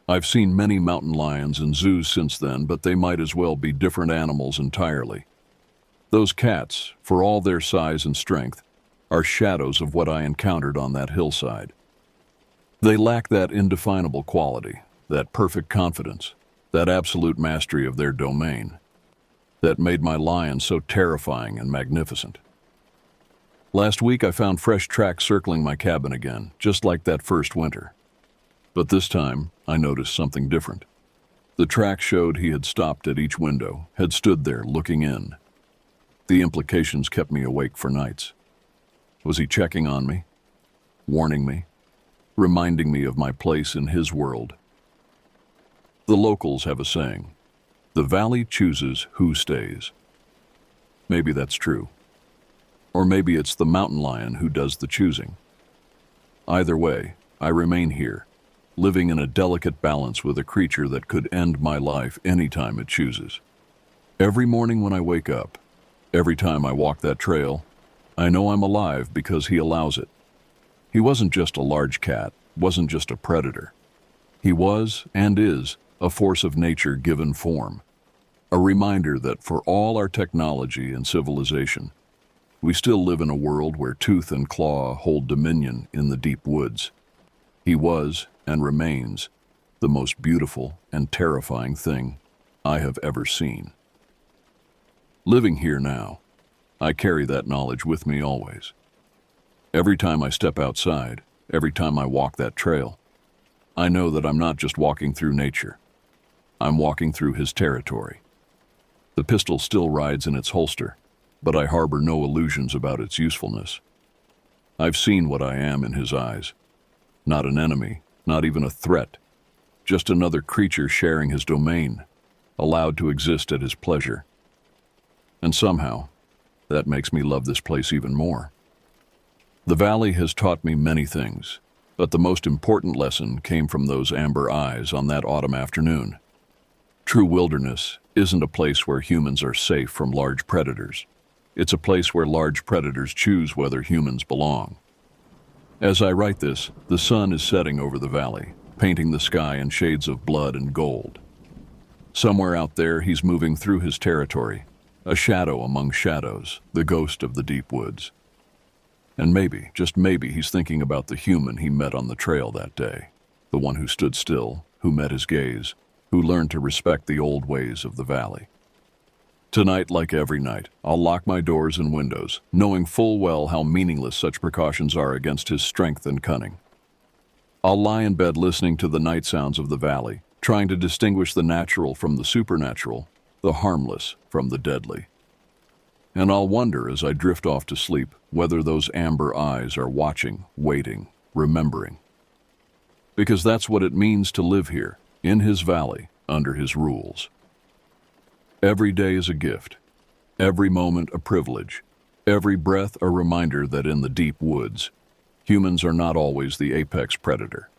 I've seen many mountain lions in zoos since then, but they might as well be different animals entirely. Those cats, for all their size and strength, are shadows of what I encountered on that hillside. They lack that indefinable quality, that perfect confidence, that absolute mastery of their domain, that made my lion so terrifying and magnificent. Last week I found fresh tracks circling my cabin again, just like that first winter. But this time, I noticed something different. The track showed he had stopped at each window, had stood there looking in. The implications kept me awake for nights. Was he checking on me? Warning me? Reminding me of my place in his world? The locals have a saying, "The valley chooses who stays." Maybe that's true. Or maybe it's the mountain lion who does the choosing. Either way, I remain here, living in a delicate balance with a creature that could end my life anytime it chooses. Every morning when I wake up, every time I walk that trail, I know I'm alive because he allows it. He wasn't just a large cat, wasn't just a predator. He was, and is, a force of nature given form. A reminder that for all our technology and civilization, we still live in a world where tooth and claw hold dominion in the deep woods. He was, and remains, the most beautiful and terrifying thing I have ever seen. Living here now, I carry that knowledge with me always. Every time I step outside, every time I walk that trail, I know that I'm not just walking through nature. I'm walking through his territory. The pistol still rides in its holster, but I harbor no illusions about its usefulness. I've seen what I am in his eyes. Not an enemy, not even a threat, just another creature sharing his domain, allowed to exist at his pleasure. And somehow, that makes me love this place even more. The valley has taught me many things, but the most important lesson came from those amber eyes on that autumn afternoon. True wilderness isn't a place where humans are safe from large predators. It's a place where large predators choose whether humans belong. As I write this, the sun is setting over the valley, painting the sky in shades of blood and gold. Somewhere out there, he's moving through his territory, a shadow among shadows, the ghost of the deep woods. And maybe, just maybe, he's thinking about the human he met on the trail that day, the one who stood still, who met his gaze, who learned to respect the old ways of the valley. Tonight, like every night, I'll lock my doors and windows, knowing full well how meaningless such precautions are against his strength and cunning. I'll lie in bed listening to the night sounds of the valley, trying to distinguish the natural from the supernatural, the harmless from the deadly. And I'll wonder as I drift off to sleep whether those amber eyes are watching, waiting, remembering. Because that's what it means to live here, in his valley, under his rules. Every day is a gift, every moment a privilege, every breath a reminder that in the deep woods, humans are not always the apex predator.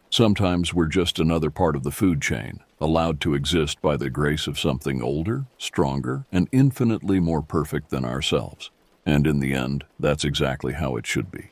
Sometimes we're just another part of the food chain, allowed to exist by the grace of something older, stronger, and infinitely more perfect than ourselves. And in the end, that's exactly how it should be.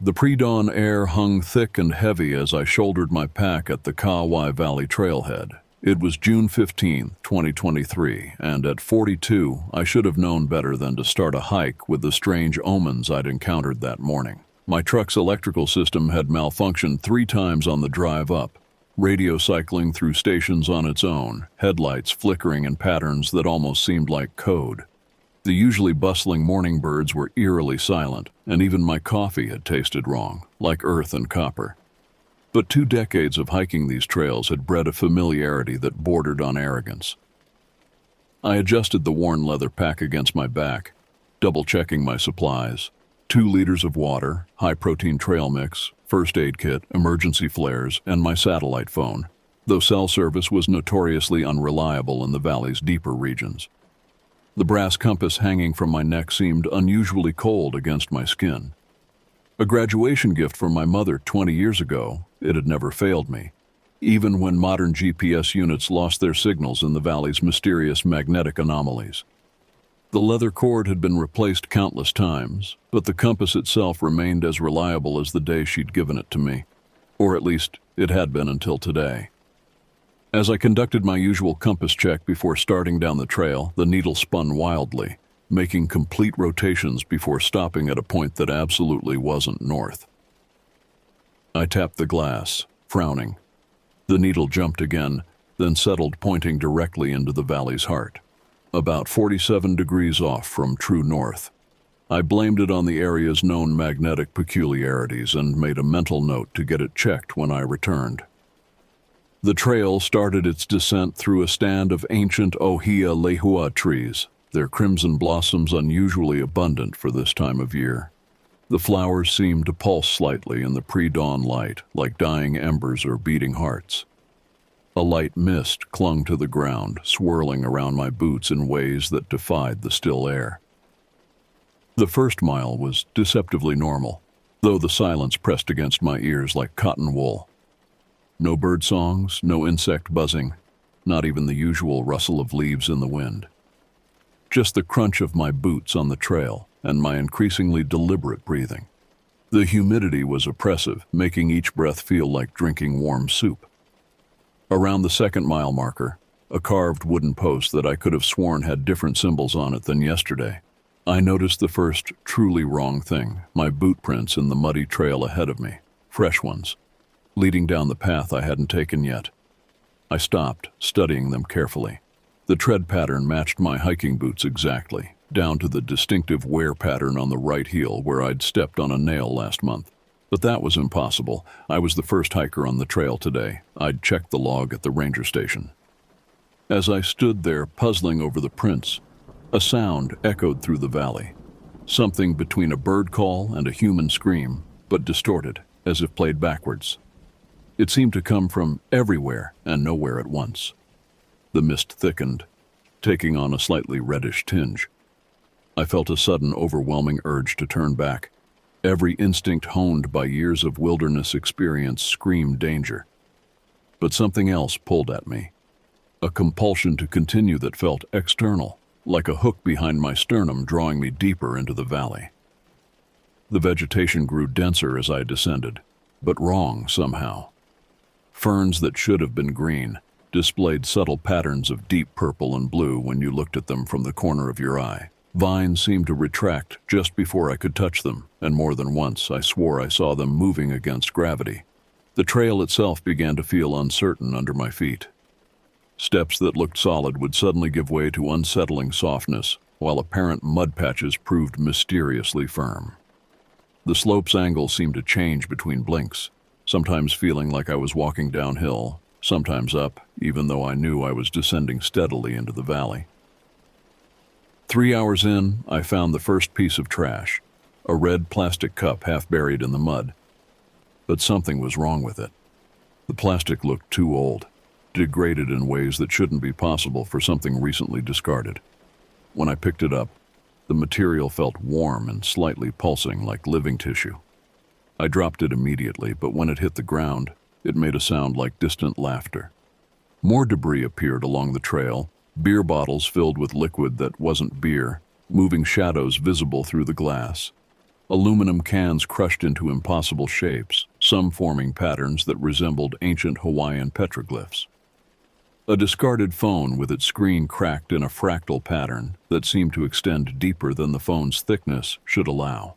The pre-dawn air hung thick and heavy as I shouldered my pack at the Kauai Valley trailhead. It was June 15, 2023, and at 42, I should have known better than to start a hike with the strange omens I'd encountered that morning. My truck's electrical system had malfunctioned 3 times on the drive up, radio cycling through stations on its own, headlights flickering in patterns that almost seemed like code. The usually bustling morning birds were eerily silent, and even my coffee had tasted wrong, like earth and copper. But 2 decades of hiking these trails had bred a familiarity that bordered on arrogance. I adjusted the worn leather pack against my back, double-checking my supplies: 2 liters of water, high-protein trail mix, first aid kit, emergency flares, and my satellite phone, though cell service was notoriously unreliable in the valley's deeper regions. The brass compass hanging from my neck seemed unusually cold against my skin. A graduation gift from my mother 20 years ago, it had never failed me, even when modern GPS units lost their signals in the valley's mysterious magnetic anomalies. The leather cord had been replaced countless times, but the compass itself remained as reliable as the day she'd given it to me, or at least it had been until today. As I conducted my usual compass check before starting down the trail, the needle spun wildly, making complete rotations before stopping at a point that absolutely wasn't north. I tapped the glass, frowning. The needle jumped again, then settled, pointing directly into the valley's heart, about 47 degrees off from true north. I blamed it on the area's known magnetic peculiarities and made a mental note to get it checked when I returned. The trail started its descent through a stand of ancient ohia lehua trees, their crimson blossoms unusually abundant for this time of year. The flowers seemed to pulse slightly in the pre-dawn light, like dying embers or beating hearts. A light mist clung to the ground, swirling around my boots in ways that defied the still air. The first mile was deceptively normal, though the silence pressed against my ears like cotton wool. No bird songs, no insect buzzing, not even the usual rustle of leaves in the wind. Just the crunch of my boots on the trail and my increasingly deliberate breathing. The humidity was oppressive, making each breath feel like drinking warm soup. Around the 2nd mile marker, a carved wooden post that I could have sworn had different symbols on it than yesterday, I noticed the first truly wrong thing: my boot prints in the muddy trail ahead of me, fresh ones, leading down the path I hadn't taken yet. I stopped, studying them carefully. The tread pattern matched my hiking boots exactly, down to the distinctive wear pattern on the right heel where I'd stepped on a nail last month. But that was impossible. I was the first hiker on the trail today. I'd checked the log at the ranger station. As I stood there puzzling over the prints, a sound echoed through the valley. Something between a bird call and a human scream, but distorted, as if played backwards. It seemed to come from everywhere and nowhere at once. The mist thickened, taking on a slightly reddish tinge. I felt a sudden, overwhelming urge to turn back. Every instinct honed by years of wilderness experience screamed danger. But something else pulled at me. A compulsion to continue that felt external, like a hook behind my sternum drawing me deeper into the valley. The vegetation grew denser as I descended, but wrong somehow. Ferns that should have been green displayed subtle patterns of deep purple and blue when you looked at them from the corner of your eye. Vines seemed to retract just before I could touch them, and more than once I swore I saw them moving against gravity. The trail itself began to feel uncertain under my feet. Steps that looked solid would suddenly give way to unsettling softness, while apparent mud patches proved mysteriously firm. The slope's angle seemed to change between blinks, sometimes feeling like I was walking downhill, sometimes up, even though I knew I was descending steadily into the valley. 3 hours in, I found the first piece of trash, a red plastic cup half buried in the mud. But something was wrong with it. The plastic looked too old, degraded in ways that shouldn't be possible for something recently discarded. When I picked it up, the material felt warm and slightly pulsing like living tissue. I dropped it immediately, but when it hit the ground, it made a sound like distant laughter. More debris appeared along the trail, beer bottles filled with liquid that wasn't beer, moving shadows visible through the glass. Aluminum cans crushed into impossible shapes, some forming patterns that resembled ancient Hawaiian petroglyphs. A discarded phone with its screen cracked in a fractal pattern that seemed to extend deeper than the phone's thickness should allow.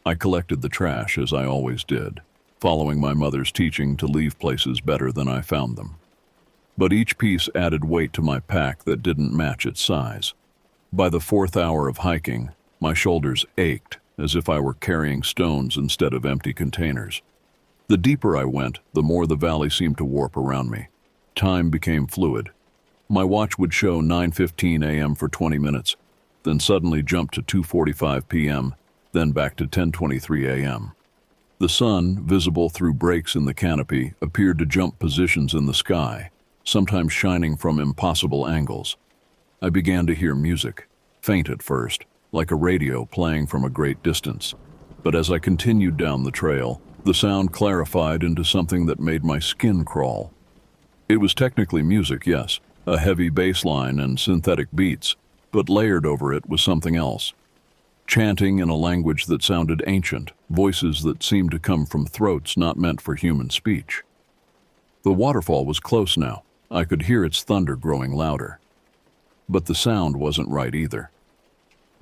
I collected the trash as I always did, following my mother's teaching to leave places better than I found them. But each piece added weight to my pack that didn't match its size. By the 4th hour of hiking, my shoulders ached as if I were carrying stones instead of empty containers. The deeper I went, the more the valley seemed to warp around me. Time became fluid. My watch would show 9:15 a.m. for 20 minutes, then suddenly jump to 2:45 p.m., then back to 10:23 a.m. The sun, visible through breaks in the canopy, appeared to jump positions in the sky, sometimes shining from impossible angles. I began to hear music, faint at first, like a radio playing from a great distance. But as I continued down the trail, the sound clarified into something that made my skin crawl. It was technically music, yes, a heavy bass line and synthetic beats, but layered over it was something else. Chanting in a language that sounded ancient, voices that seemed to come from throats not meant for human speech. The waterfall was close now. I could hear its thunder growing louder. But the sound wasn't right either.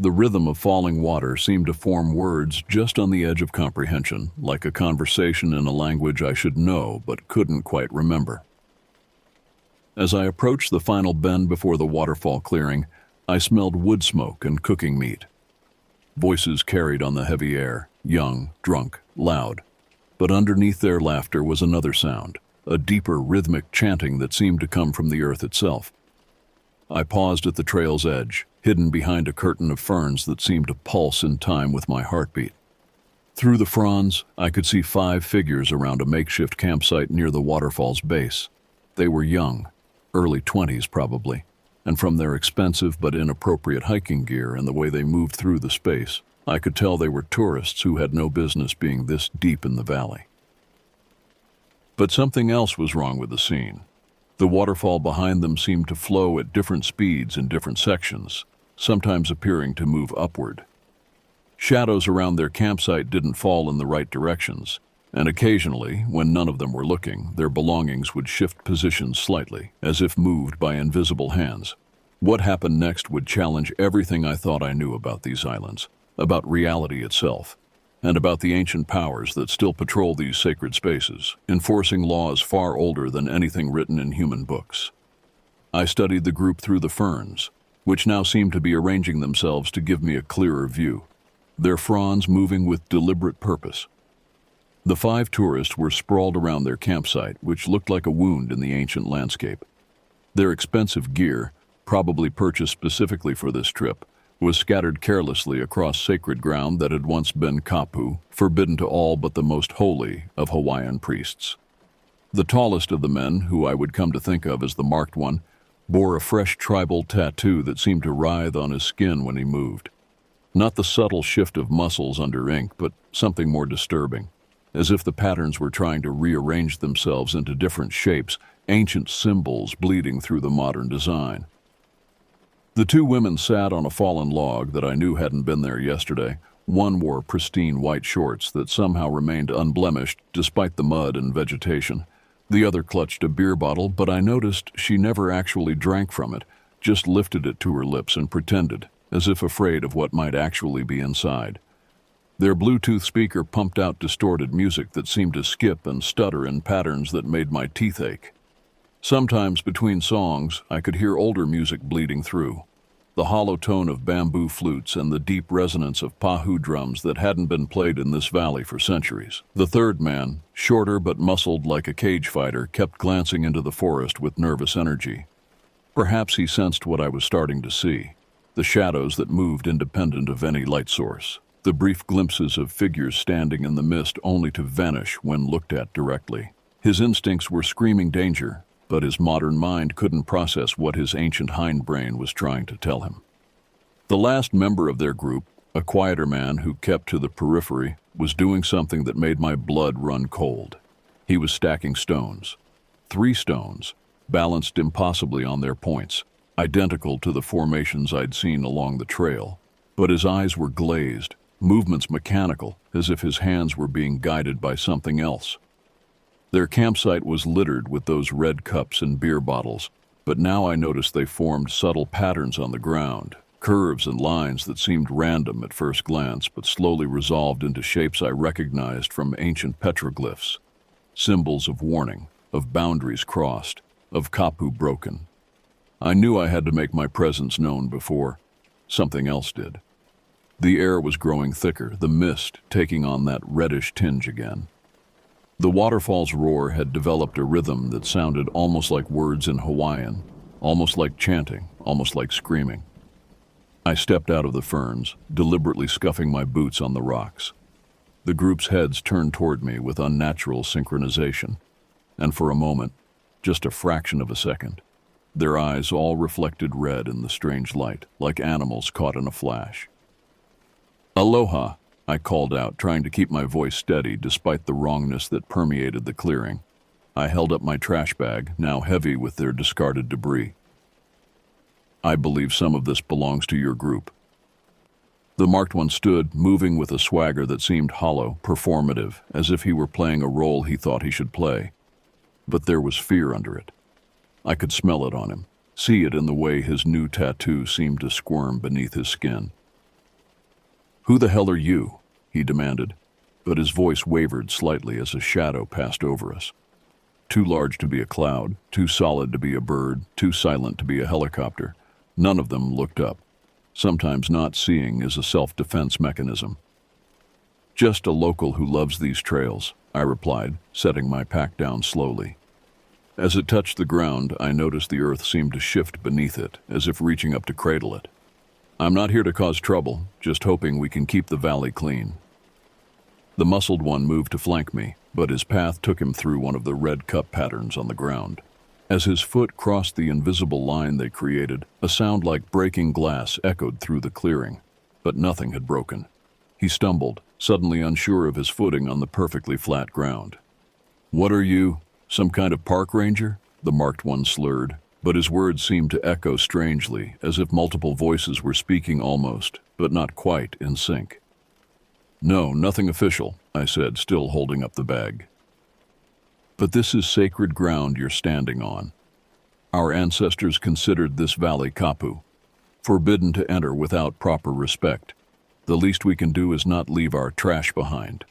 The rhythm of falling water seemed to form words just on the edge of comprehension, like a conversation in a language I should know but couldn't quite remember. As I approached the final bend before the waterfall clearing, I smelled wood smoke and cooking meat. Voices carried on the heavy air, young, drunk, loud. But underneath their laughter was another sound, a deeper rhythmic chanting that seemed to come from the earth itself. I paused at the trail's edge, hidden behind a curtain of ferns that seemed to pulse in time with my heartbeat. Through the fronds, I could see 5 figures around a makeshift campsite near the waterfall's base. They were young, early 20s probably, and from their expensive but inappropriate hiking gear and the way they moved through the space, I could tell they were tourists who had no business being this deep in the valley. But something else was wrong with the scene. The waterfall behind them seemed to flow at different speeds in different sections, sometimes appearing to move upward. Shadows around their campsite didn't fall in the right directions, and occasionally, when none of them were looking, their belongings would shift positions slightly, as if moved by invisible hands. What happened next would challenge everything I thought I knew about these islands, about reality itself, and about the ancient powers that still patrol these sacred spaces, enforcing laws far older than anything written in human books. I studied the group through the ferns, which now seemed to be arranging themselves to give me a clearer view, their fronds moving with deliberate purpose. The 5 tourists were sprawled around their campsite, which looked like a wound in the ancient landscape. Their expensive gear, probably purchased specifically for this trip, was scattered carelessly across sacred ground that had once been kapu, forbidden to all but the most holy of Hawaiian priests. The tallest of the men, who I would come to think of as the marked one, bore a fresh tribal tattoo that seemed to writhe on his skin when he moved. Not the subtle shift of muscles under ink, but something more disturbing. As if the patterns were trying to rearrange themselves into different shapes, ancient symbols bleeding through the modern design. The 2 women sat on a fallen log that I knew hadn't been there yesterday. One wore pristine white shorts that somehow remained unblemished despite the mud and vegetation. The other clutched a beer bottle, but I noticed she never actually drank from it, just lifted it to her lips and pretended, as if afraid of what might actually be inside. Their Bluetooth speaker pumped out distorted music that seemed to skip and stutter in patterns that made my teeth ache. Sometimes between songs, I could hear older music bleeding through, the hollow tone of bamboo flutes and the deep resonance of pahu drums that hadn't been played in this valley for centuries. The third man, shorter but muscled like a cage fighter, kept glancing into the forest with nervous energy. Perhaps he sensed what I was starting to see. the shadows that moved independent of any light source, the brief glimpses of figures standing in the mist only to vanish when looked at directly. His instincts were screaming danger, but his modern mind couldn't process what his ancient hindbrain was trying to tell him. The last member of their group, a quieter man who kept to the periphery, was doing something that made my blood run cold. He was stacking stones. 3 stones, balanced impossibly on their points, identical to the formations I'd seen along the trail. But his eyes were glazed, movements mechanical, as if his hands were being guided by something else. Their campsite was littered with those red cups and beer bottles, but now I noticed they formed subtle patterns on the ground, curves and lines that seemed random at first glance but slowly resolved into shapes I recognized from ancient petroglyphs, symbols of warning, of boundaries crossed, of kapu broken. I knew I had to make my presence known before something else did. The air was growing thicker, the mist taking on that reddish tinge again. The waterfall's roar had developed a rhythm that sounded almost like words in Hawaiian, almost like chanting, almost like screaming. I stepped out of the ferns, deliberately scuffing my boots on the rocks. The group's heads turned toward me with unnatural synchronization, and for a moment, just a fraction of a second, their eyes all reflected red in the strange light, like animals caught in a flash. "Aloha," I called out, trying to keep my voice steady despite the wrongness that permeated the clearing. I held up my trash bag, now heavy with their discarded debris. "I believe some of this belongs to your group." The marked one stood, moving with a swagger that seemed hollow, performative, as if he were playing a role he thought he should play. But there was fear under it. I could smell it on him, see it in the way his new tattoo seemed to squirm beneath his skin. "Who the hell are you?" he demanded, but his voice wavered slightly as a shadow passed over us. Too large to be a cloud, too solid to be a bird, too silent to be a helicopter. None of them looked up. Sometimes not seeing is a self-defense mechanism. "Just a local who loves these trails," I replied, setting my pack down slowly. As it touched the ground, I noticed the earth seemed to shift beneath it, as if reaching up to cradle it. "I'm not here to cause trouble, just hoping we can keep the valley clean." The muscled one moved to flank me, but his path took him through one of the red cup patterns on the ground. As his foot crossed the invisible line they created, a sound like breaking glass echoed through the clearing, but nothing had broken. He stumbled, suddenly unsure of his footing on the perfectly flat ground. "What are you, some kind of park ranger?" the marked one slurred, but his words seemed to echo strangely, as if multiple voices were speaking almost, but not quite, in sync. "No, nothing official," I said, still holding up the bag. "But this is sacred ground you're standing on. Our ancestors considered this valley kapu, forbidden to enter without proper respect. The least we can do is not leave our trash behind."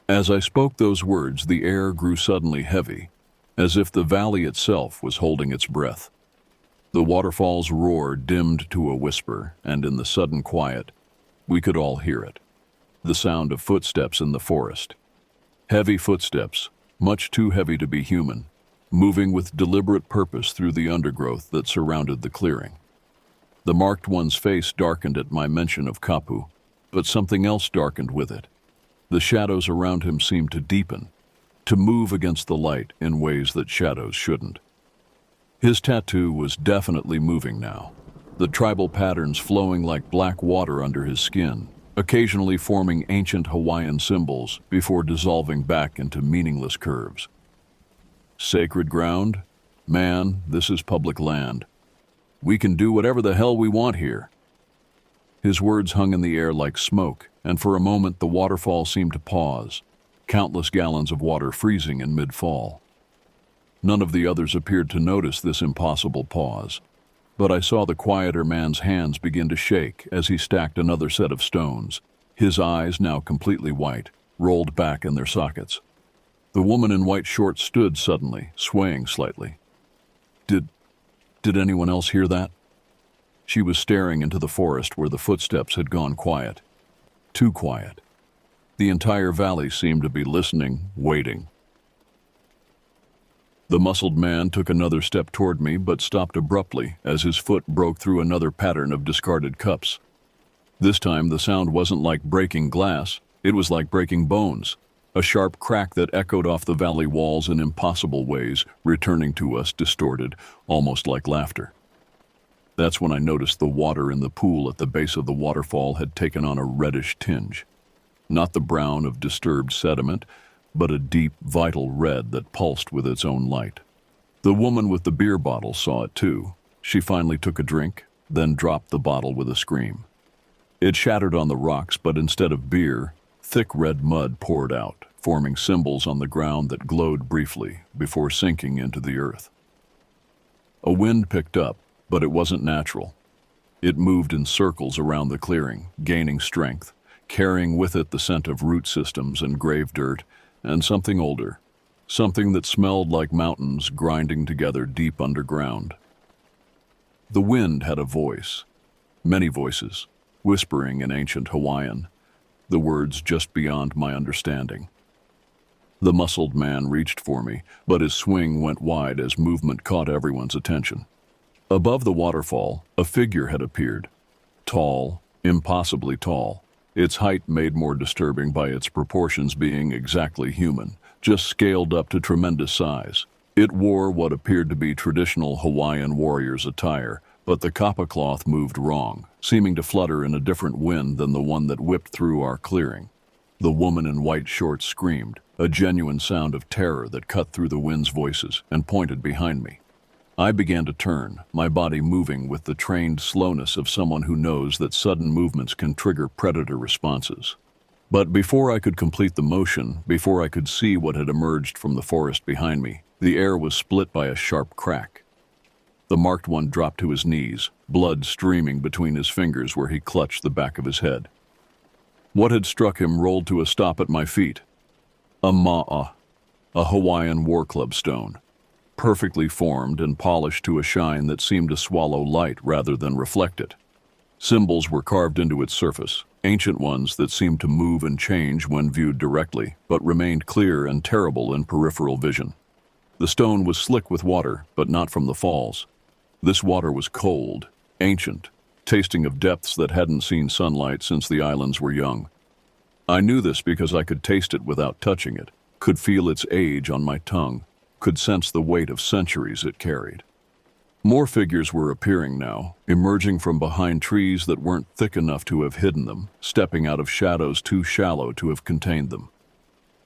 As I spoke those words, the air grew suddenly heavy, as if the valley itself was holding its breath. The waterfall's roar dimmed to a whisper, and in the sudden quiet, we could all hear it. The sound of footsteps in the forest. Heavy footsteps, much too heavy to be human, moving with deliberate purpose through the undergrowth that surrounded the clearing. The marked one's face darkened at my mention of kapu, but something else darkened with it. The shadows around him seemed to deepen, to move against the light in ways that shadows shouldn't. His tattoo was definitely moving now, the tribal patterns flowing like black water under his skin, occasionally forming ancient Hawaiian symbols before dissolving back into meaningless curves. "Sacred ground? Man, this is public land. We can do whatever the hell we want here." His words hung in the air like smoke, and for a moment the waterfall seemed to pause, countless gallons of water freezing in mid-fall. None of the others appeared to notice this impossible pause, but I saw the quieter man's hands begin to shake as he stacked another set of stones, his eyes, now completely white, rolled back in their sockets. The woman in white shorts stood suddenly, swaying slightly. Did anyone else hear that?" She was staring into the forest where the footsteps had gone quiet. Too quiet. The entire valley seemed to be listening, waiting. The muscled man took another step toward me but stopped abruptly as his foot broke through another pattern of discarded cups. This time the sound wasn't like breaking glass, it was like breaking bones, a sharp crack that echoed off the valley walls in impossible ways, returning to us distorted, almost like laughter. That's when I noticed the water in the pool at the base of the waterfall had taken on a reddish tinge. Not the brown of disturbed sediment, but a deep, vital red that pulsed with its own light. The woman with the beer bottle saw it too. She finally took a drink, then dropped the bottle with a scream. It shattered on the rocks, but instead of beer, thick red mud poured out, forming symbols on the ground that glowed briefly before sinking into the earth. A wind picked up, but it wasn't natural. It moved in circles around the clearing, gaining strength, carrying with it the scent of root systems and grave dirt, and something older, something that smelled like mountains grinding together deep underground. The wind had a voice, many voices, whispering in ancient Hawaiian, the words just beyond my understanding. The muscled man reached for me, but his swing went wide as movement caught everyone's attention. Above the waterfall, a figure had appeared, tall, impossibly tall, its height made more disturbing by its proportions being exactly human, just scaled up to tremendous size. It wore what appeared to be traditional Hawaiian warriors' attire, but the kapa cloth moved wrong, seeming to flutter in a different wind than the one that whipped through our clearing. The woman in white shorts screamed, a genuine sound of terror that cut through the wind's voices, and pointed behind me. I began to turn, my body moving with the trained slowness of someone who knows that sudden movements can trigger predator responses. But before I could complete the motion, before I could see what had emerged from the forest behind me, the air was split by a sharp crack. The marked one dropped to his knees, blood streaming between his fingers where he clutched the back of his head. What had struck him rolled to a stop at my feet. A ma'a, a Hawaiian war club stone, perfectly formed and polished to a shine that seemed to swallow light rather than reflect it. Symbols were carved into its surface, ancient ones that seemed to move and change when viewed directly, but remained clear and terrible in peripheral vision. The stone was slick with water, but not from the falls. This water was cold, ancient, tasting of depths that hadn't seen sunlight since the islands were young. I knew this because I could taste it without touching it, could feel its age on my tongue, could sense the weight of centuries it carried. More figures were appearing now, emerging from behind trees that weren't thick enough to have hidden them, stepping out of shadows too shallow to have contained them.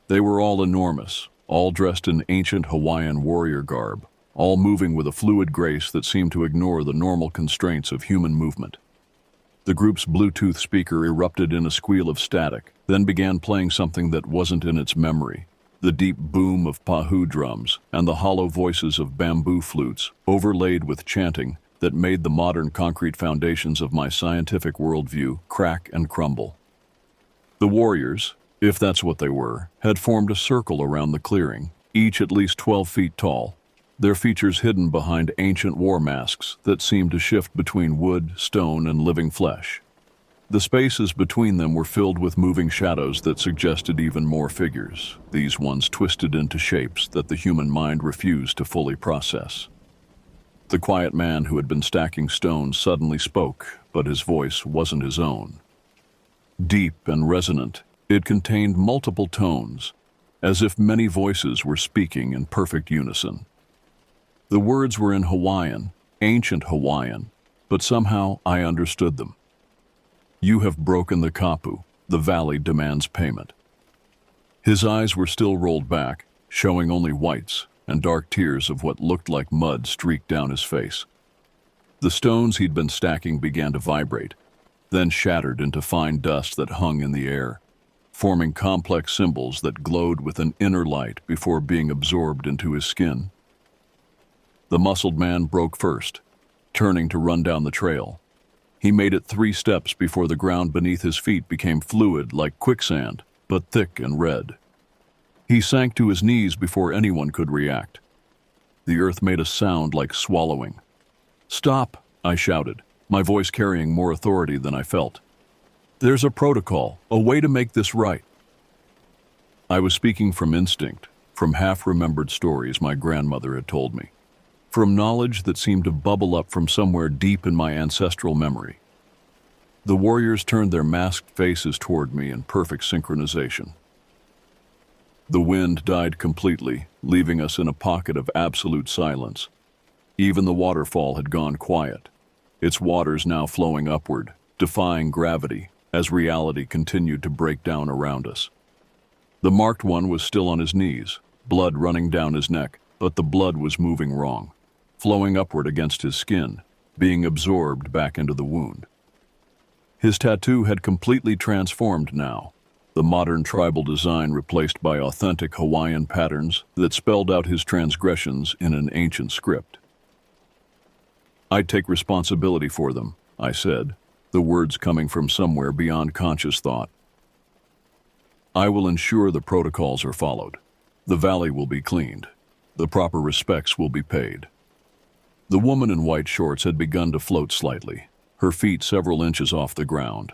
They were all enormous, all dressed in ancient Hawaiian warrior garb, all moving with a fluid grace that seemed to ignore the normal constraints of human movement. The group's Bluetooth speaker erupted in a squeal of static, then began playing something that wasn't in its memory. The deep boom of pahu drums and the hollow voices of bamboo flutes, overlaid with chanting that made the modern concrete foundations of my scientific worldview crack and crumble. The warriors, if that's what they were, had formed a circle around the clearing, each at least 12 feet tall, their features hidden behind ancient war masks that seemed to shift between wood, stone, and living flesh. The spaces between them were filled with moving shadows that suggested even more figures, these ones twisted into shapes that the human mind refused to fully process. The quiet man who had been stacking stones suddenly spoke, but his voice wasn't his own. Deep and resonant, it contained multiple tones, as if many voices were speaking in perfect unison. The words were in Hawaiian, ancient Hawaiian, but somehow I understood them. You have broken the kapu. The valley demands payment. His eyes were still rolled back, showing only whites, and dark tears of what looked like mud streaked down his face. The stones he'd been stacking began to vibrate, then shattered into fine dust that hung in the air, forming complex symbols that glowed with an inner light before being absorbed into his skin. The muscled man broke first, turning to run down the trail. He made it 3 steps before the ground beneath his feet became fluid like quicksand, but thick and red. He sank to his knees before anyone could react. The earth made a sound like swallowing. "Stop!" I shouted, my voice carrying more authority than I felt. "There's a protocol, a way to make this right." I was speaking from instinct, from half-remembered stories my grandmother had told me, from knowledge that seemed to bubble up from somewhere deep in my ancestral memory. The warriors turned their masked faces toward me in perfect synchronization. The wind died completely, leaving us in a pocket of absolute silence. Even the waterfall had gone quiet, its waters now flowing upward, defying gravity, as reality continued to break down around us. The marked one was still on his knees, blood running down his neck, but the blood was moving wrong, flowing upward against his skin, being absorbed back into the wound. His tattoo had completely transformed now, the modern tribal design replaced by authentic Hawaiian patterns that spelled out his transgressions in an ancient script. "I'd take responsibility for them," I said, the words coming from somewhere beyond conscious thought. "I will ensure the protocols are followed. The valley will be cleaned. The proper respects will be paid." The woman in white shorts had begun to float slightly, her feet several inches off the ground.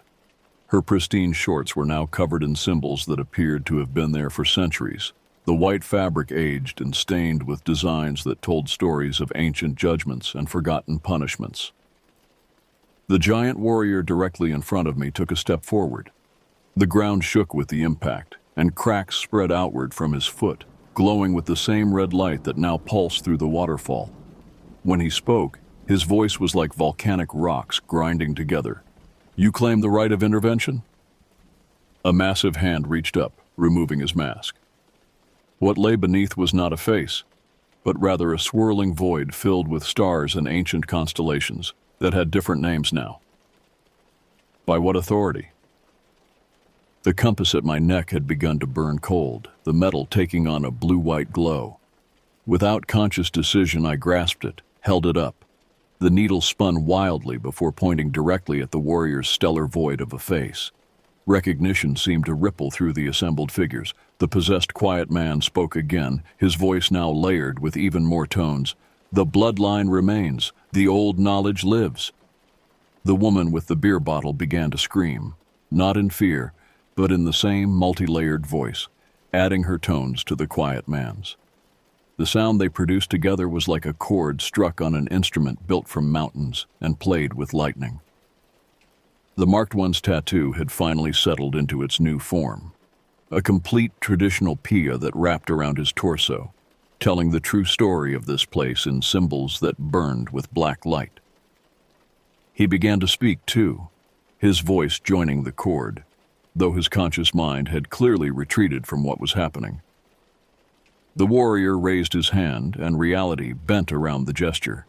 Her pristine shorts were now covered in symbols that appeared to have been there for centuries, the white fabric aged and stained with designs that told stories of ancient judgments and forgotten punishments. The giant warrior directly in front of me took a step forward. The ground shook with the impact, and cracks spread outward from his foot, glowing with the same red light that now pulsed through the waterfall. When he spoke, his voice was like volcanic rocks grinding together. "You claim the right of intervention?" A massive hand reached up, removing his mask. What lay beneath was not a face, but rather a swirling void filled with stars and ancient constellations that had different names now. "By what authority?" The compass at my neck had begun to burn cold, the metal taking on a blue-white glow. Without conscious decision, I grasped it, held it up. The needle spun wildly before pointing directly at the warrior's stellar void of a face. Recognition seemed to ripple through the assembled figures. The possessed quiet man spoke again, his voice now layered with even more tones. "The bloodline remains. The old knowledge lives." The woman with the beer bottle began to scream, not in fear, but in the same multi-layered voice, adding her tones to the quiet man's. The sound they produced together was like a chord struck on an instrument built from mountains and played with lightning. The marked one's tattoo had finally settled into its new form, a complete traditional pia that wrapped around his torso, telling the true story of this place in symbols that burned with black light. He began to speak too, his voice joining the chord, though his conscious mind had clearly retreated from what was happening. The warrior raised his hand, and reality bent around the gesture.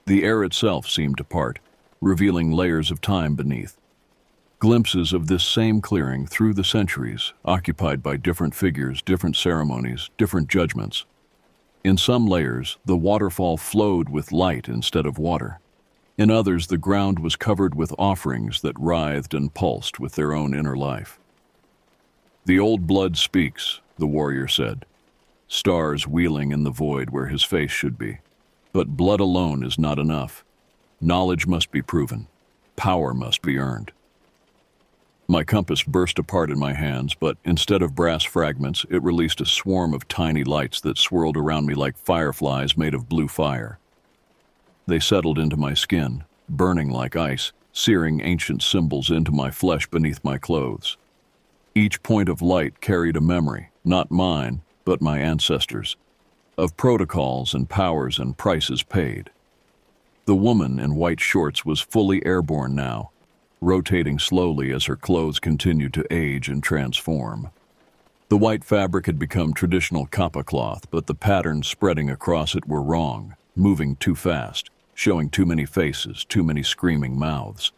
The air itself seemed to part, revealing layers of time beneath. Glimpses of this same clearing through the centuries, occupied by different figures, different ceremonies, different judgments. In some layers, the waterfall flowed with light instead of water. In others, the ground was covered with offerings that writhed and pulsed with their own inner life. "The old blood speaks," the warrior said, stars wheeling in the void where his face should be. "But blood alone is not enough. Knowledge must be proven. Power must be earned." My compass burst apart in my hands, but instead of brass fragments, it released a swarm of tiny lights that swirled around me like fireflies made of blue fire. They settled into my skin, burning like ice, searing ancient symbols into my flesh beneath my clothes. Each point of light carried a memory, not mine, but my ancestors, of protocols and powers and prices paid. The woman in white shorts was fully airborne now, rotating slowly as her clothes continued to age and transform. The white fabric had become traditional kapa cloth, but the patterns spreading across it were wrong, moving too fast, showing too many faces, too many screaming mouths.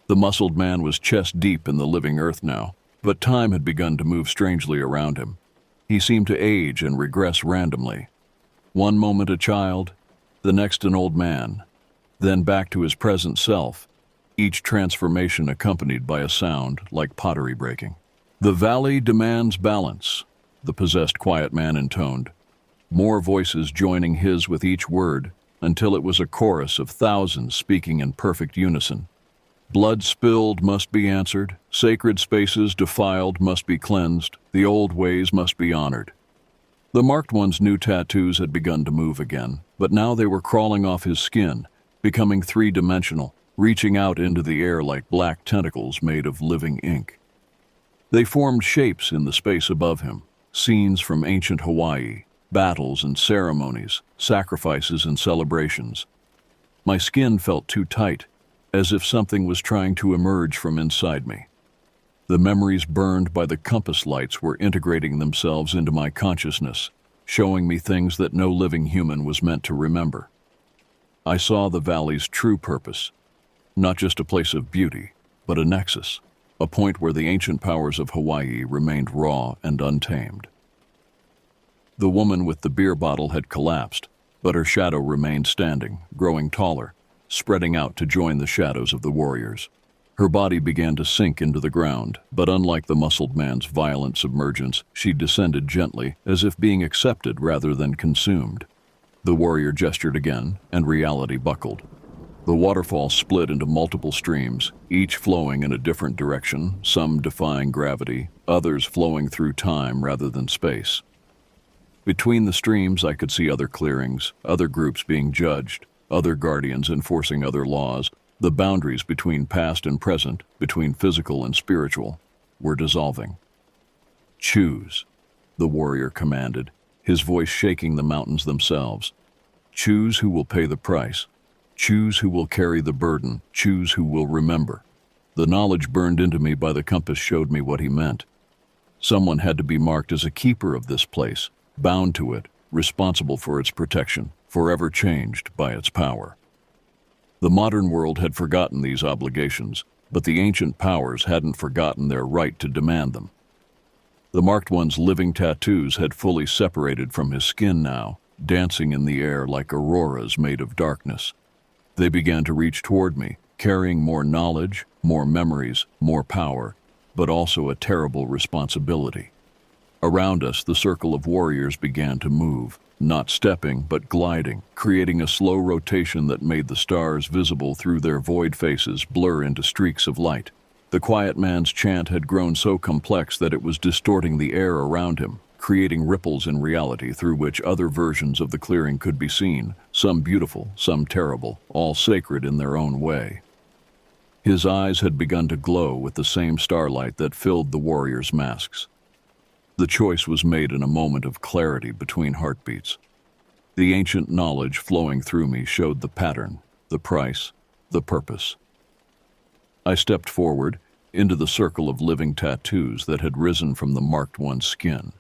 The muscled man was chest deep in the living earth now, but time had begun to move strangely around him. He seemed to age and regress randomly. One moment a child, the next an old man, then back to his present self, each transformation accompanied by a sound like pottery breaking. "The valley demands balance," the possessed quiet man intoned, more voices joining his with each word, until it was a chorus of thousands speaking in perfect unison. "Blood spilled must be answered, sacred spaces defiled must be cleansed, the old ways must be honored. The marked one's new tattoos had begun to move again, but now they were crawling off his skin, becoming three-dimensional, reaching out into the air like black tentacles made of living ink. They formed shapes in the space above him, scenes from ancient Hawaii, battles and ceremonies, sacrifices and celebrations. My skin felt too tight, as if something was trying to emerge from inside me. The memories burned by the compass lights were integrating themselves into my consciousness, showing me things that no living human was meant to remember. I saw the valley's true purpose, not just a place of beauty, but a nexus, a point where the ancient powers of Hawaii remained raw and untamed. The woman with the beer bottle had collapsed, but her shadow remained standing, growing taller, spreading out to join the shadows of the warriors. Her body began to sink into the ground, but unlike the muscled man's violent submergence, she descended gently, as if being accepted rather than consumed. The warrior gestured again, and reality buckled. The waterfall split into multiple streams, each flowing in a different direction, some defying gravity, others flowing through time rather than space. Between the streams, I could see other clearings, other groups being judged, other guardians enforcing other laws. The boundaries between past and present, between physical and spiritual, were dissolving. "Choose," the warrior commanded, his voice shaking the mountains themselves. "Choose who will pay the price. Choose who will carry the burden. Choose who will remember." The knowledge burned into me by the compass showed me what he meant. Someone had to be marked as a keeper of this place, bound to it, responsible for its protection, forever changed by its power. The modern world had forgotten these obligations, but the ancient powers hadn't forgotten their right to demand them. The marked one's living tattoos had fully separated from his skin now, dancing in the air like auroras made of darkness. They began to reach toward me, carrying more knowledge, more memories, more power, but also a terrible responsibility. Around us, the circle of warriors began to move, not stepping, but gliding, creating a slow rotation that made the stars visible through their void faces blur into streaks of light. The quiet man's chant had grown so complex that it was distorting the air around him, creating ripples in reality through which other versions of the clearing could be seen, some beautiful, some terrible, all sacred in their own way. His eyes had begun to glow with the same starlight that filled the warriors' masks. The choice was made in a moment of clarity between heartbeats. The ancient knowledge flowing through me showed the pattern, the price, the purpose. I stepped forward into the circle of living tattoos that had risen from the marked one's skin.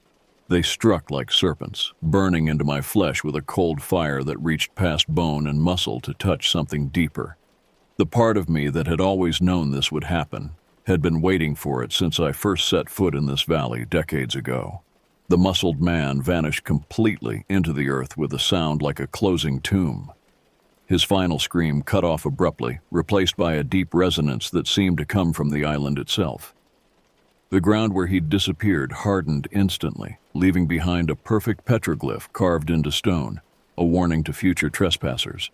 They struck like serpents, burning into my flesh with a cold fire that reached past bone and muscle to touch something deeper. The part of me that had always known this would happen had been waiting for it since I first set foot in this valley decades ago. The muscled man vanished completely into the earth with a sound like a closing tomb. His final scream cut off abruptly, replaced by a deep resonance that seemed to come from the island itself. The ground where he'd disappeared hardened instantly, leaving behind a perfect petroglyph carved into stone, a warning to future trespassers.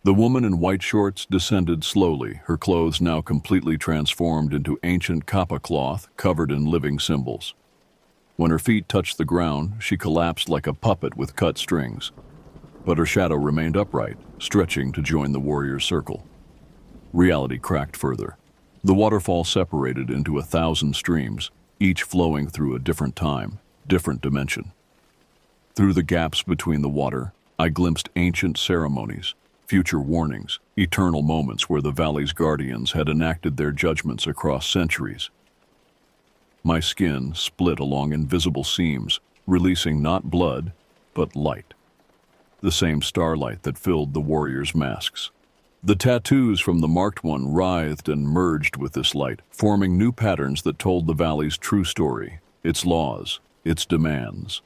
The woman in white shorts descended slowly, her clothes now completely transformed into ancient kapa cloth covered in living symbols. When her feet touched the ground, she collapsed like a puppet with cut strings, but her shadow remained upright, stretching to join the warrior's circle. Reality cracked further. The waterfall separated into 1,000 streams, each flowing through a different time, different dimension. Through the gaps between the water, I glimpsed ancient ceremonies, future warnings, eternal moments where the valley's guardians had enacted their judgments across centuries. My skin split along invisible seams, releasing not blood, but light. The same starlight that filled the warriors' masks. The tattoos from the marked one writhed and merged with this light, forming new patterns that told the valley's true story, its laws, its demands.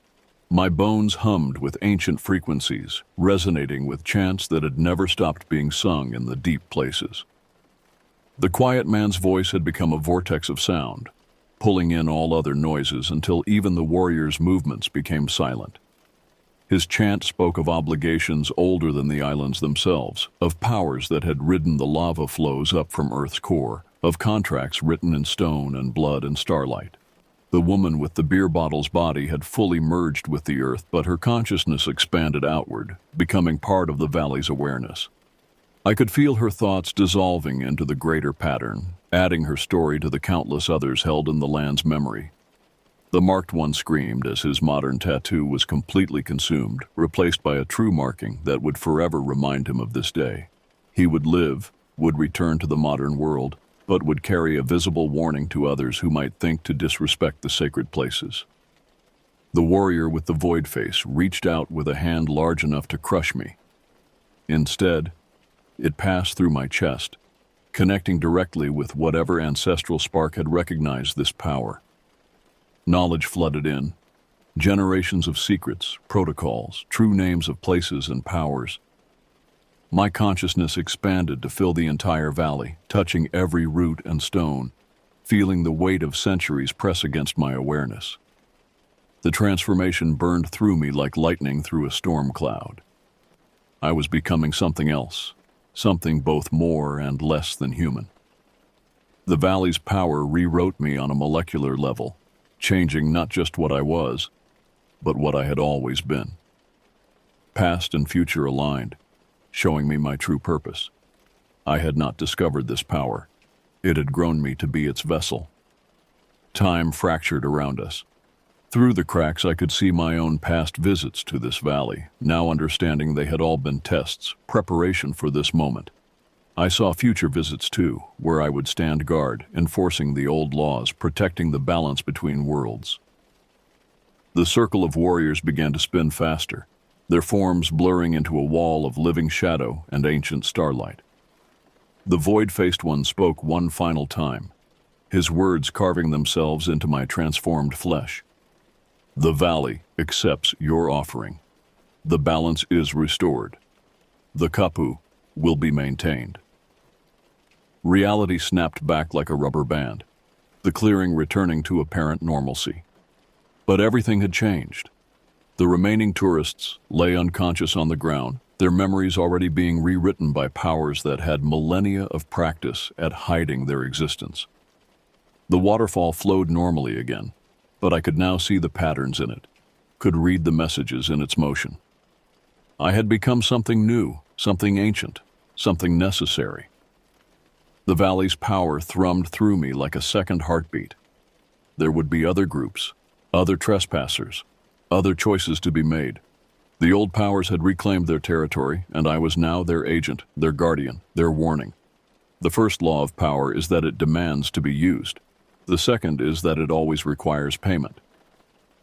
My bones hummed with ancient frequencies, resonating with chants that had never stopped being sung in the deep places. The quiet man's voice had become a vortex of sound, pulling in all other noises until even the warrior's movements became silent. His chant spoke of obligations older than the islands themselves, of powers that had ridden the lava flows up from Earth's core, of contracts written in stone and blood and starlight. The woman with the beer bottle's body had fully merged with the earth, but her consciousness expanded outward, becoming part of the valley's awareness. I could feel her thoughts dissolving into the greater pattern, adding her story to the countless others held in the land's memory. The marked one screamed as his modern tattoo was completely consumed, replaced by a true marking that would forever remind him of this day. He would live, would return to the modern world, but would carry a visible warning to others who might think to disrespect the sacred places. The warrior with the void face reached out with a hand large enough to crush me. Instead, it passed through my chest, connecting directly with whatever ancestral spark had recognized this power. Knowledge flooded in, generations of secrets, protocols, true names of places and powers. My consciousness expanded to fill the entire valley, touching every root and stone, feeling the weight of centuries press against my awareness. The transformation burned through me like lightning through a storm cloud. I was becoming something else, something both more and less than human. The valley's power rewrote me on a molecular level, changing not just what I was, but what I had always been. Past and future aligned, showing me my true purpose. I had not discovered this power. It had grown me to be its vessel. Time fractured around us. Through the cracks I could see my own past visits to this valley, now understanding they had all been tests, preparation for this moment. I saw future visits too, where I would stand guard, enforcing the old laws, protecting the balance between worlds. The circle of warriors began to spin faster, their forms blurring into a wall of living shadow and ancient starlight. The void-faced one spoke one final time, his words carving themselves into my transformed flesh. The valley accepts your offering. The balance is restored. The kapu will be maintained. Reality snapped back like a rubber band, the clearing returning to apparent normalcy. But everything had changed. The remaining tourists lay unconscious on the ground, their memories already being rewritten by powers that had millennia of practice at hiding their existence. The waterfall flowed normally again, but I could now see the patterns in it, could read the messages in its motion. I had become something new, something ancient, something necessary. The valley's power thrummed through me like a second heartbeat. There would be other groups, other trespassers, other choices to be made. The old powers had reclaimed their territory, and I was now their agent, their guardian, their warning. The first law of power is that it demands to be used. The second is that it always requires payment.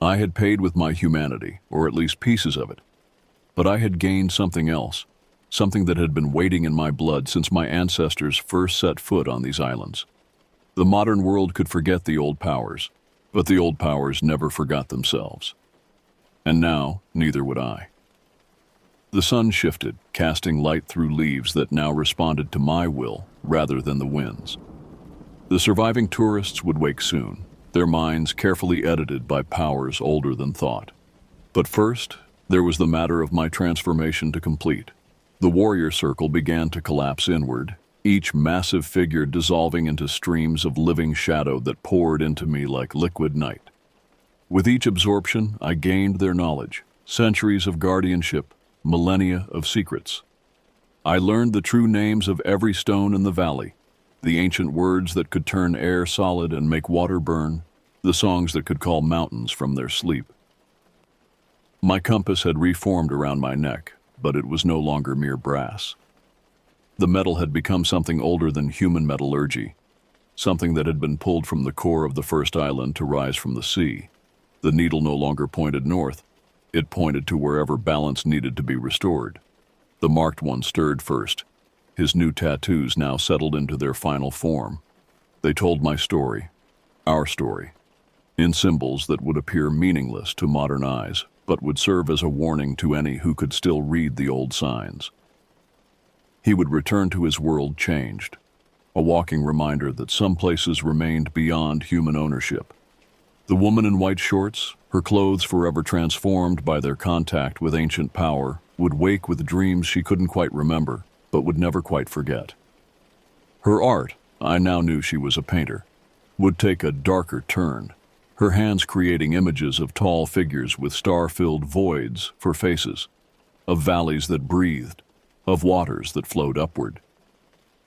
I had paid with my humanity, or at least pieces of it. But I had gained something else, something that had been waiting in my blood since my ancestors first set foot on these islands. The modern world could forget the old powers, but the old powers never forgot themselves. And now, neither would I. The sun shifted, casting light through leaves that now responded to my will rather than the wind's. The surviving tourists would wake soon, their minds carefully edited by powers older than thought. But first, there was the matter of my transformation to complete. The warrior circle began to collapse inward, each massive figure dissolving into streams of living shadow that poured into me like liquid night. With each absorption, I gained their knowledge, centuries of guardianship, millennia of secrets. I learned the true names of every stone in the valley, the ancient words that could turn air solid and make water burn, the songs that could call mountains from their sleep. My compass had reformed around my neck, but it was no longer mere brass. The metal had become something older than human metallurgy, something that had been pulled from the core of the first island to rise from the sea. The needle no longer pointed north. It pointed to wherever balance needed to be restored. The marked one stirred first. His new tattoos now settled into their final form. They told my story, our story, in symbols that would appear meaningless to modern eyes, but would serve as a warning to any who could still read the old signs. He would return to his world changed, a walking reminder that some places remained beyond human ownership. The woman in white shorts, her clothes forever transformed by their contact with ancient power, would wake with dreams she couldn't quite remember, but would never quite forget. Her art, I now knew she was a painter, would take a darker turn. her hands creating images of tall figures with star-filled voids for faces, of valleys that breathed, of waters that flowed upward.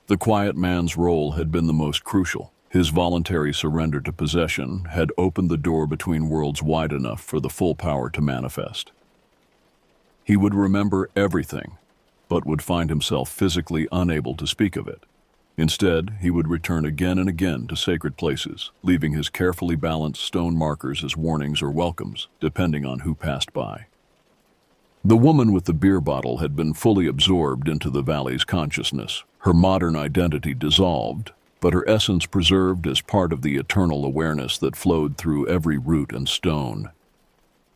The quiet man's role had been the most crucial. His voluntary surrender to possession had opened the door between worlds wide enough for the full power to manifest. He would remember everything, but would find himself physically unable to speak of it. Instead, he would return again and again to sacred places, leaving his carefully balanced stone markers as warnings or welcomes, depending on who passed by. The woman with the beer bottle had been fully absorbed into the valley's consciousness, her modern identity dissolved, but her essence preserved as part of the eternal awareness that flowed through every root and stone.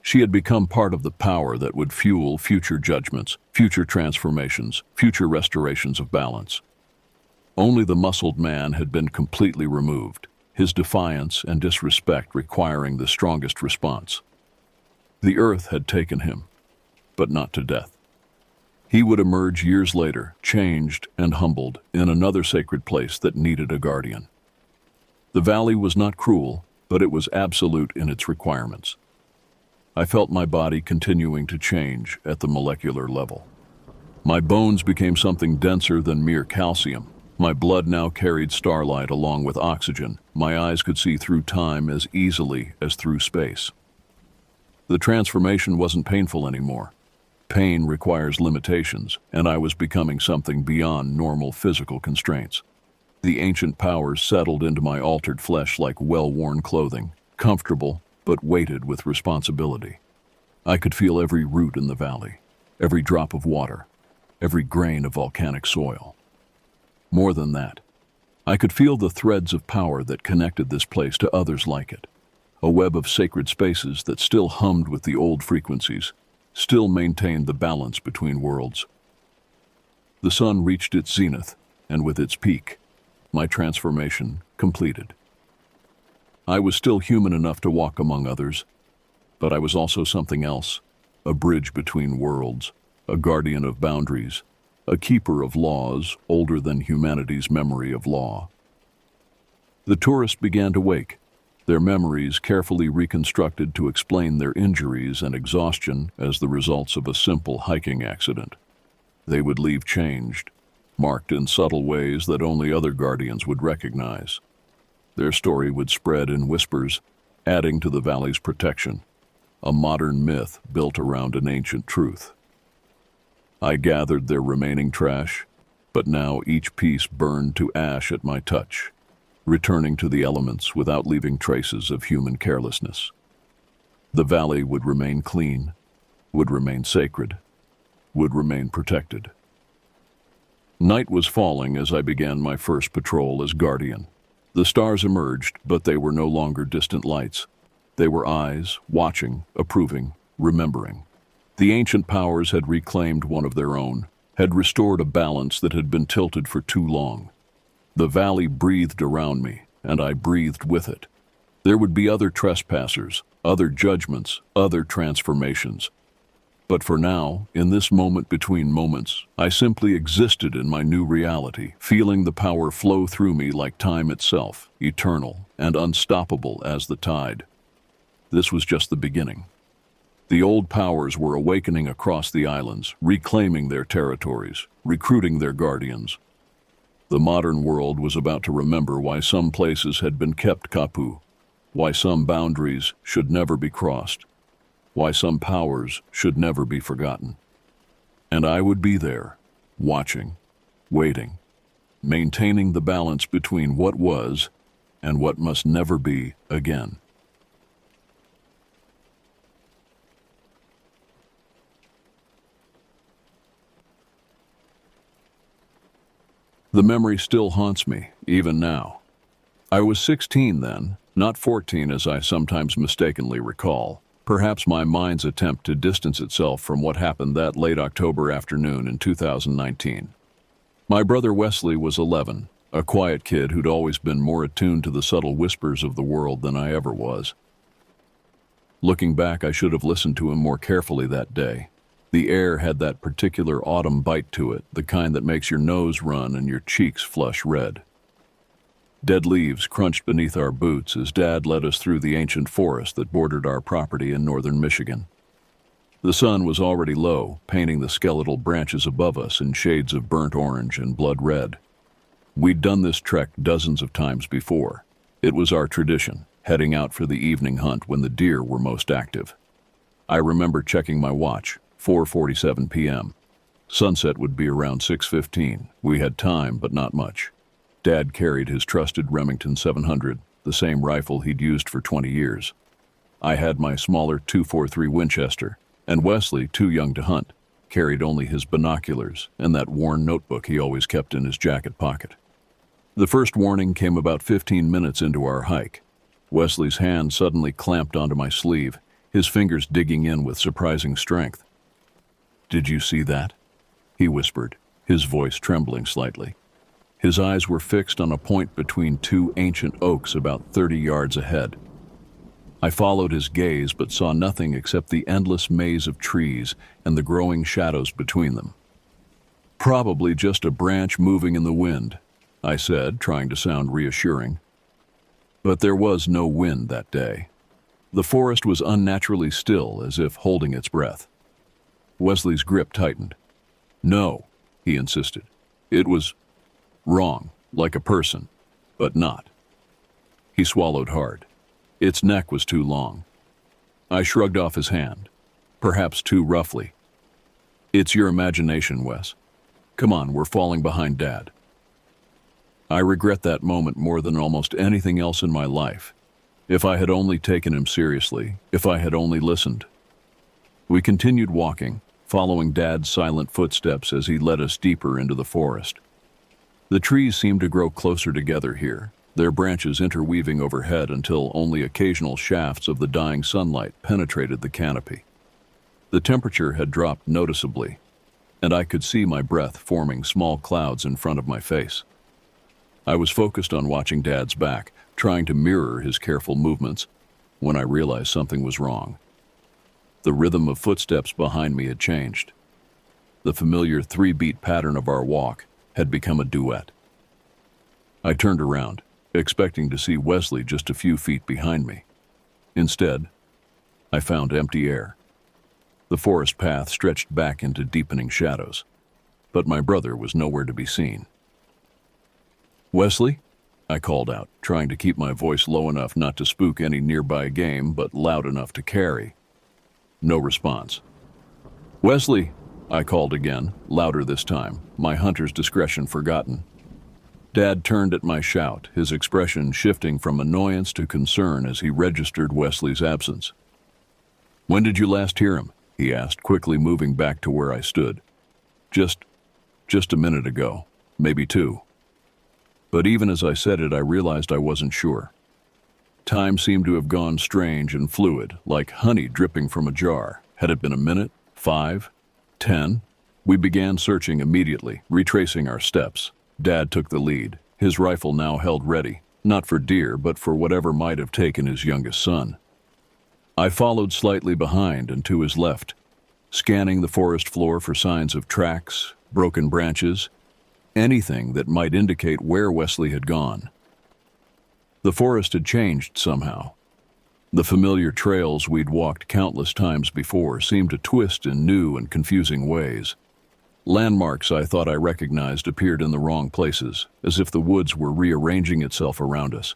She had become part of the power that would fuel future judgments, future transformations, future restorations of balance. Only the muscled man had been completely removed, his defiance and disrespect requiring the strongest response. The earth had taken him, but not to death. He would emerge years later, changed and humbled, in another sacred place that needed a guardian. The valley was not cruel, but it was absolute in its requirements. I felt my body continuing to change at the molecular level. My bones became something denser than mere calcium. My blood now carried starlight along with oxygen. My eyes could see through time as easily as through space. The transformation wasn't painful anymore. Pain requires limitations, and I was becoming something beyond normal physical constraints. The ancient powers settled into my altered flesh like well-worn clothing, comfortable but weighted with responsibility. I could feel every root in the valley, every drop of water, every grain of volcanic soil. More than that, I could feel the threads of power that connected this place to others like it, a web of sacred spaces that still hummed with the old frequencies, still maintained the balance between worlds. The sun reached its zenith, and with its peak, my transformation completed. I was still human enough to walk among others, but I was also something else, a bridge between worlds, a guardian of boundaries, a keeper of laws older than humanity's memory of law. The tourists began to wake, their memories carefully reconstructed to explain their injuries and exhaustion as the results of a simple hiking accident. They would leave changed, marked in subtle ways that only other guardians would recognize. Their story would spread in whispers, adding to the valley's protection, a modern myth built around an ancient truth. I gathered their remaining trash, but now each piece burned to ash at my touch, returning to the elements without leaving traces of human carelessness. The valley would remain clean, would remain sacred, would remain protected. Night was falling as I began my first patrol as guardian. The stars emerged, but they were no longer distant lights. They were eyes, watching, approving, remembering. The ancient powers had reclaimed one of their own, had restored a balance that had been tilted for too long. The valley breathed around me, and I breathed with it. There would be other trespassers, other judgments, other transformations. But for now, in this moment between moments, I simply existed in my new reality, feeling the power flow through me like time itself, eternal and unstoppable as the tide. This was just the beginning. The old powers were awakening across the islands, reclaiming their territories, recruiting their guardians. The modern world was about to remember why some places had been kept kapu, why some boundaries should never be crossed, why some powers should never be forgotten. And I would be there, watching, waiting, maintaining the balance between what was and what must never be again. The memory still haunts me, even now. I was 16 then, not 14 as I sometimes mistakenly recall. Perhaps my mind's attempt to distance itself from what happened that late October afternoon in 2019. My brother Wesley was 11, a quiet kid who'd always been more attuned to the subtle whispers of the world than I ever was. Looking back, I should have listened to him more carefully that day. The air had that particular autumn bite to it, the kind that makes your nose run and your cheeks flush red. Dead leaves crunched beneath our boots as Dad led us through the ancient forest that bordered our property in northern Michigan. The sun was already low, painting the skeletal branches above us in shades of burnt orange and blood red. We'd done this trek dozens of times before. It was our tradition, heading out for the evening hunt when the deer were most active. I remember checking my watch, 4:47 p.m. Sunset would be around 6:15. We had time, but not much. Dad carried his trusted Remington 700, the same rifle he'd used for 20 years. I had my smaller .243 Winchester, and Wesley, too young to hunt, carried only his binoculars and that worn notebook he always kept in his jacket pocket. The first warning came about 15 minutes into our hike. Wesley's hand suddenly clamped onto my sleeve, his fingers digging in with surprising strength. "Did you see that?" he whispered, his voice trembling slightly. His eyes were fixed on a point between two ancient oaks about 30 yards ahead. I followed his gaze but saw nothing except the endless maze of trees and the growing shadows between them. "Probably just a branch moving in the wind," I said, trying to sound reassuring. But there was no wind that day. The forest was unnaturally still, as if holding its breath. Wesley's grip tightened. "No," he insisted. "It was wrong, like a person, but not." He swallowed hard. Its neck was too long. I shrugged off his hand, perhaps too roughly. "It's your imagination, Wes. Come on, we're falling behind Dad." I regret that moment more than almost anything else in my life. If I had only taken him seriously, if I had only listened. We continued walking, following Dad's silent footsteps as he led us deeper into the forest. The trees seemed to grow closer together here, their branches interweaving overhead until only occasional shafts of the dying sunlight penetrated the canopy. The temperature had dropped noticeably, and I could see my breath forming small clouds in front of my face. I was focused on watching Dad's back, trying to mirror his careful movements, when I realized something was wrong. The rhythm of footsteps behind me had changed. The familiar three-beat pattern of our walk had become a duet. I turned around, expecting to see Wesley just a few feet behind me. Instead, I found empty air. The forest path stretched back into deepening shadows, but my brother was nowhere to be seen. "Wesley?" I called out, trying to keep my voice low enough not to spook any nearby game, but loud enough to carry. No response. "Wesley!" I called again, louder this time, my hunter's discretion forgotten. Dad turned at my shout, his expression shifting from annoyance to concern as he registered Wesley's absence. "When did you last hear him?" he asked, quickly moving back to where I stood. Just a minute ago, maybe two." But even as I said it, I realized I wasn't sure. Time seemed to have gone strange and fluid, like honey dripping from a jar. Had it been a minute, 5, 10? We began searching immediately, retracing our steps. Dad took the lead, his rifle now held ready, not for deer, but for whatever might have taken his youngest son. I followed slightly behind and to his left, scanning the forest floor for signs of tracks, broken branches, anything that might indicate where Wesley had gone. The forest had changed somehow. The familiar trails we'd walked countless times before seemed to twist in new and confusing ways. Landmarks I thought I recognized appeared in the wrong places, as if the woods were rearranging itself around us.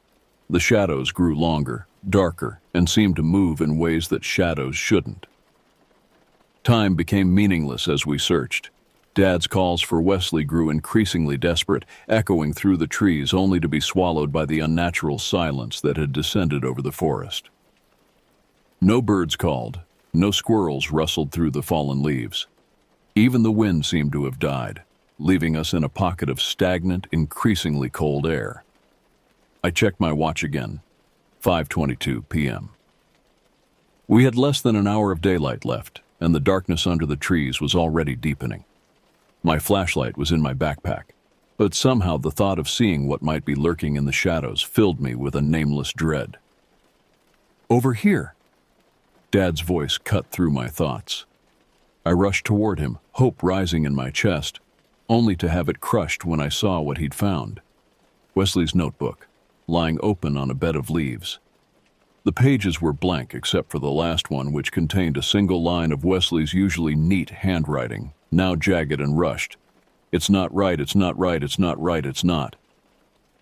The shadows grew longer, darker, and seemed to move in ways that shadows shouldn't. Time became meaningless as we searched. Dad's calls for Wesley grew increasingly desperate, echoing through the trees only to be swallowed by the unnatural silence that had descended over the forest. No birds called, no squirrels rustled through the fallen leaves. Even the wind seemed to have died, leaving us in a pocket of stagnant, increasingly cold air. I checked my watch again, 5:22 p.m. We had less than an hour of daylight left, and the darkness under the trees was already deepening. My flashlight was in my backpack, but somehow the thought of seeing what might be lurking in the shadows filled me with a nameless dread. "Over here!" Dad's voice cut through my thoughts. I rushed toward him, hope rising in my chest, only to have it crushed when I saw what he'd found. Wesley's notebook, lying open on a bed of leaves. The pages were blank except for the last one, which contained a single line of Wesley's usually neat handwriting, now jagged and rushed. "It's not right, it's not right, it's not right, it's not."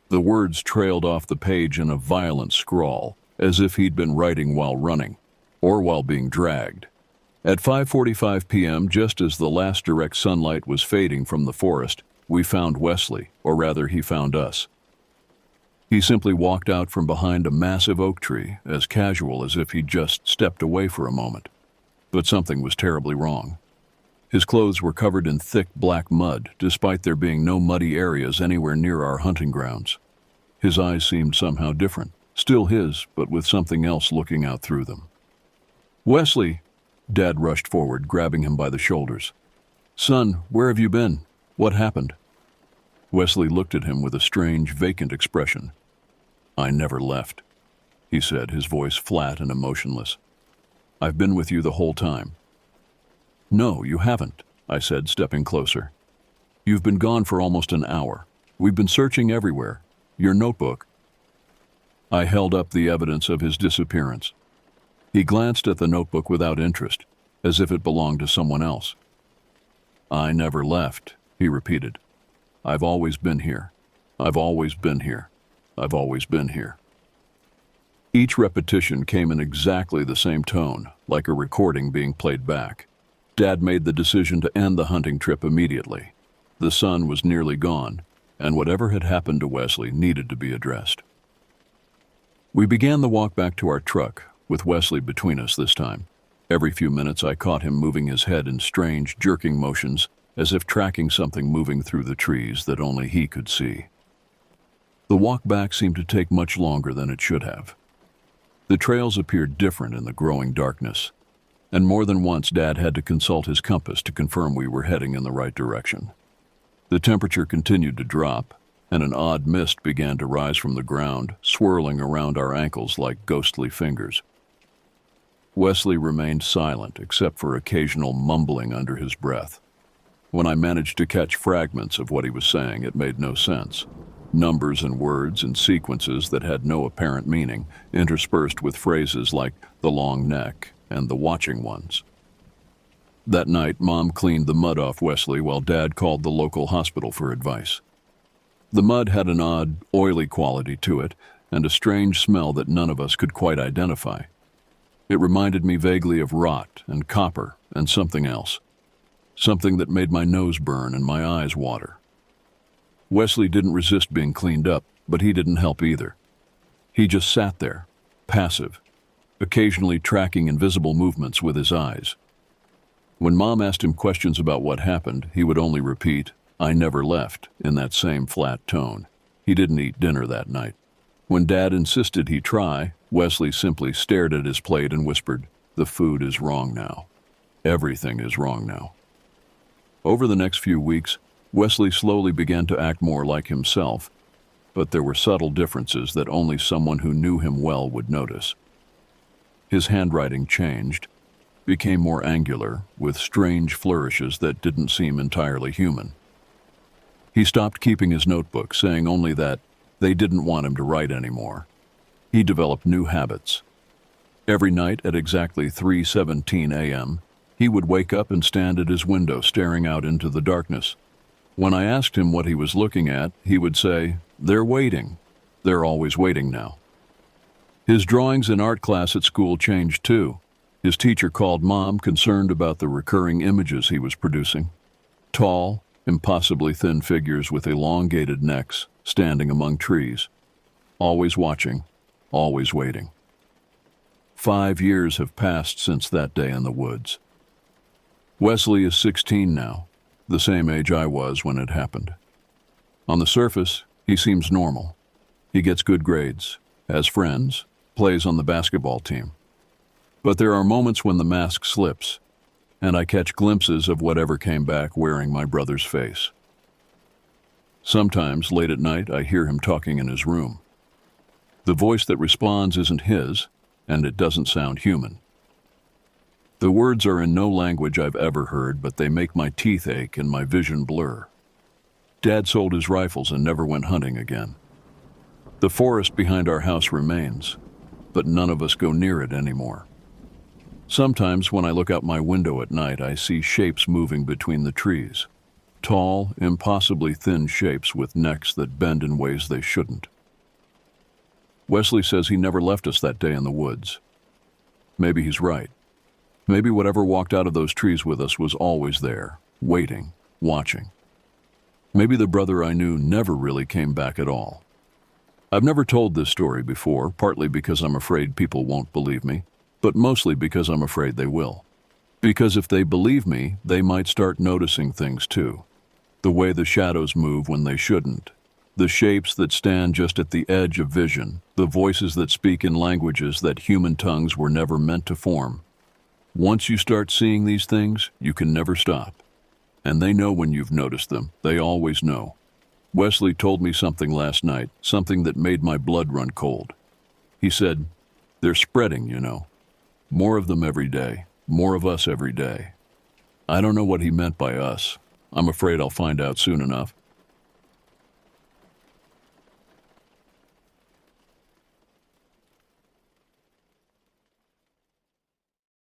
The words trailed off the page in a violent scrawl, as if he'd been writing while running, or while being dragged. At 5:45 p.m., just as the last direct sunlight was fading from the forest, we found Wesley, or rather he found us. He simply walked out from behind a massive oak tree, as casual as if he'd just stepped away for a moment. But something was terribly wrong. His clothes were covered in thick black mud, despite there being no muddy areas anywhere near our hunting grounds. His eyes seemed somehow different, still his, but with something else looking out through them. "Wesley!" Dad rushed forward, grabbing him by the shoulders. "Son, where have you been? What happened?" Wesley looked at him with a strange, vacant expression. "I never left," he said, his voice flat and emotionless. "I've been with you the whole time." "No, you haven't," I said, stepping closer. "You've been gone for almost an hour. We've been searching everywhere. Your notebook." I held up the evidence of his disappearance. He glanced at the notebook without interest, as if it belonged to someone else. "I never left," he repeated. "I've always been here. I've always been here. I've always been here." Each repetition came in exactly the same tone, like a recording being played back. Dad made the decision to end the hunting trip immediately. The sun was nearly gone, and whatever had happened to Wesley needed to be addressed. We began the walk back to our truck, with Wesley between us this time. Every few minutes I caught him moving his head in strange, jerking motions, as if tracking something moving through the trees that only he could see. The walk back seemed to take much longer than it should have. The trails appeared different in the growing darkness, and more than once Dad had to consult his compass to confirm we were heading in the right direction. The temperature continued to drop, and an odd mist began to rise from the ground, swirling around our ankles like ghostly fingers. Wesley remained silent, except for occasional mumbling under his breath. When I managed to catch fragments of what he was saying, it made no sense. Numbers and words and sequences that had no apparent meaning, interspersed with phrases like the long neck and the watching ones. That night, Mom cleaned the mud off Wesley while Dad called the local hospital for advice. The mud had an odd, oily quality to it, and a strange smell that none of us could quite identify. It reminded me vaguely of rot and copper and something else. Something that made my nose burn and my eyes water. Wesley didn't resist being cleaned up, but he didn't help either. He just sat there, passive, occasionally tracking invisible movements with his eyes. When Mom asked him questions about what happened, he would only repeat, "I never left," in that same flat tone. He didn't eat dinner that night. When Dad insisted he try, Wesley simply stared at his plate and whispered, "The food is wrong now. Everything is wrong now." Over the next few weeks, Wesley slowly began to act more like himself, but there were subtle differences that only someone who knew him well would notice. His handwriting changed, became more angular, with strange flourishes that didn't seem entirely human. He stopped keeping his notebook, saying only that they didn't want him to write anymore. He developed new habits. Every night at exactly 3:17 a.m., he would wake up and stand at his window staring out into the darkness. When I asked him what he was looking at, he would say, "They're waiting. They're always waiting now." His drawings in art class at school changed too. His teacher called Mom, concerned about the recurring images he was producing. Tall, impossibly thin figures with elongated necks, standing among trees. Always watching, always waiting. 5 years have passed since that day in the woods. Wesley is 16 now, the same age I was when it happened. On the surface, he seems normal. He gets good grades, has friends, plays on the basketball team. But there are moments when the mask slips, and I catch glimpses of whatever came back wearing my brother's face. Sometimes, late at night, I hear him talking in his room. The voice that responds isn't his, and it doesn't sound human. The words are in no language I've ever heard, but they make my teeth ache and my vision blur. Dad sold his rifles and never went hunting again. The forest behind our house remains, but none of us go near it anymore. Sometimes when I look out my window at night, I see shapes moving between the trees. Tall, impossibly thin shapes with necks that bend in ways they shouldn't. Wesley says he never left us that day in the woods. Maybe he's right. Maybe whatever walked out of those trees with us was always there, waiting, watching. Maybe the brother I knew never really came back at all. I've never told this story before, partly because I'm afraid people won't believe me, but mostly because I'm afraid they will. Because if they believe me, they might start noticing things too. The way the shadows move when they shouldn't. The shapes that stand just at the edge of vision. The voices that speak in languages that human tongues were never meant to form. Once you start seeing these things, you can never stop. And they know when you've noticed them. They always know. Wesley told me something last night, something that made my blood run cold. He said, "They're spreading, you know. More of them every day. More of us every day." I don't know what he meant by us. I'm afraid I'll find out soon enough.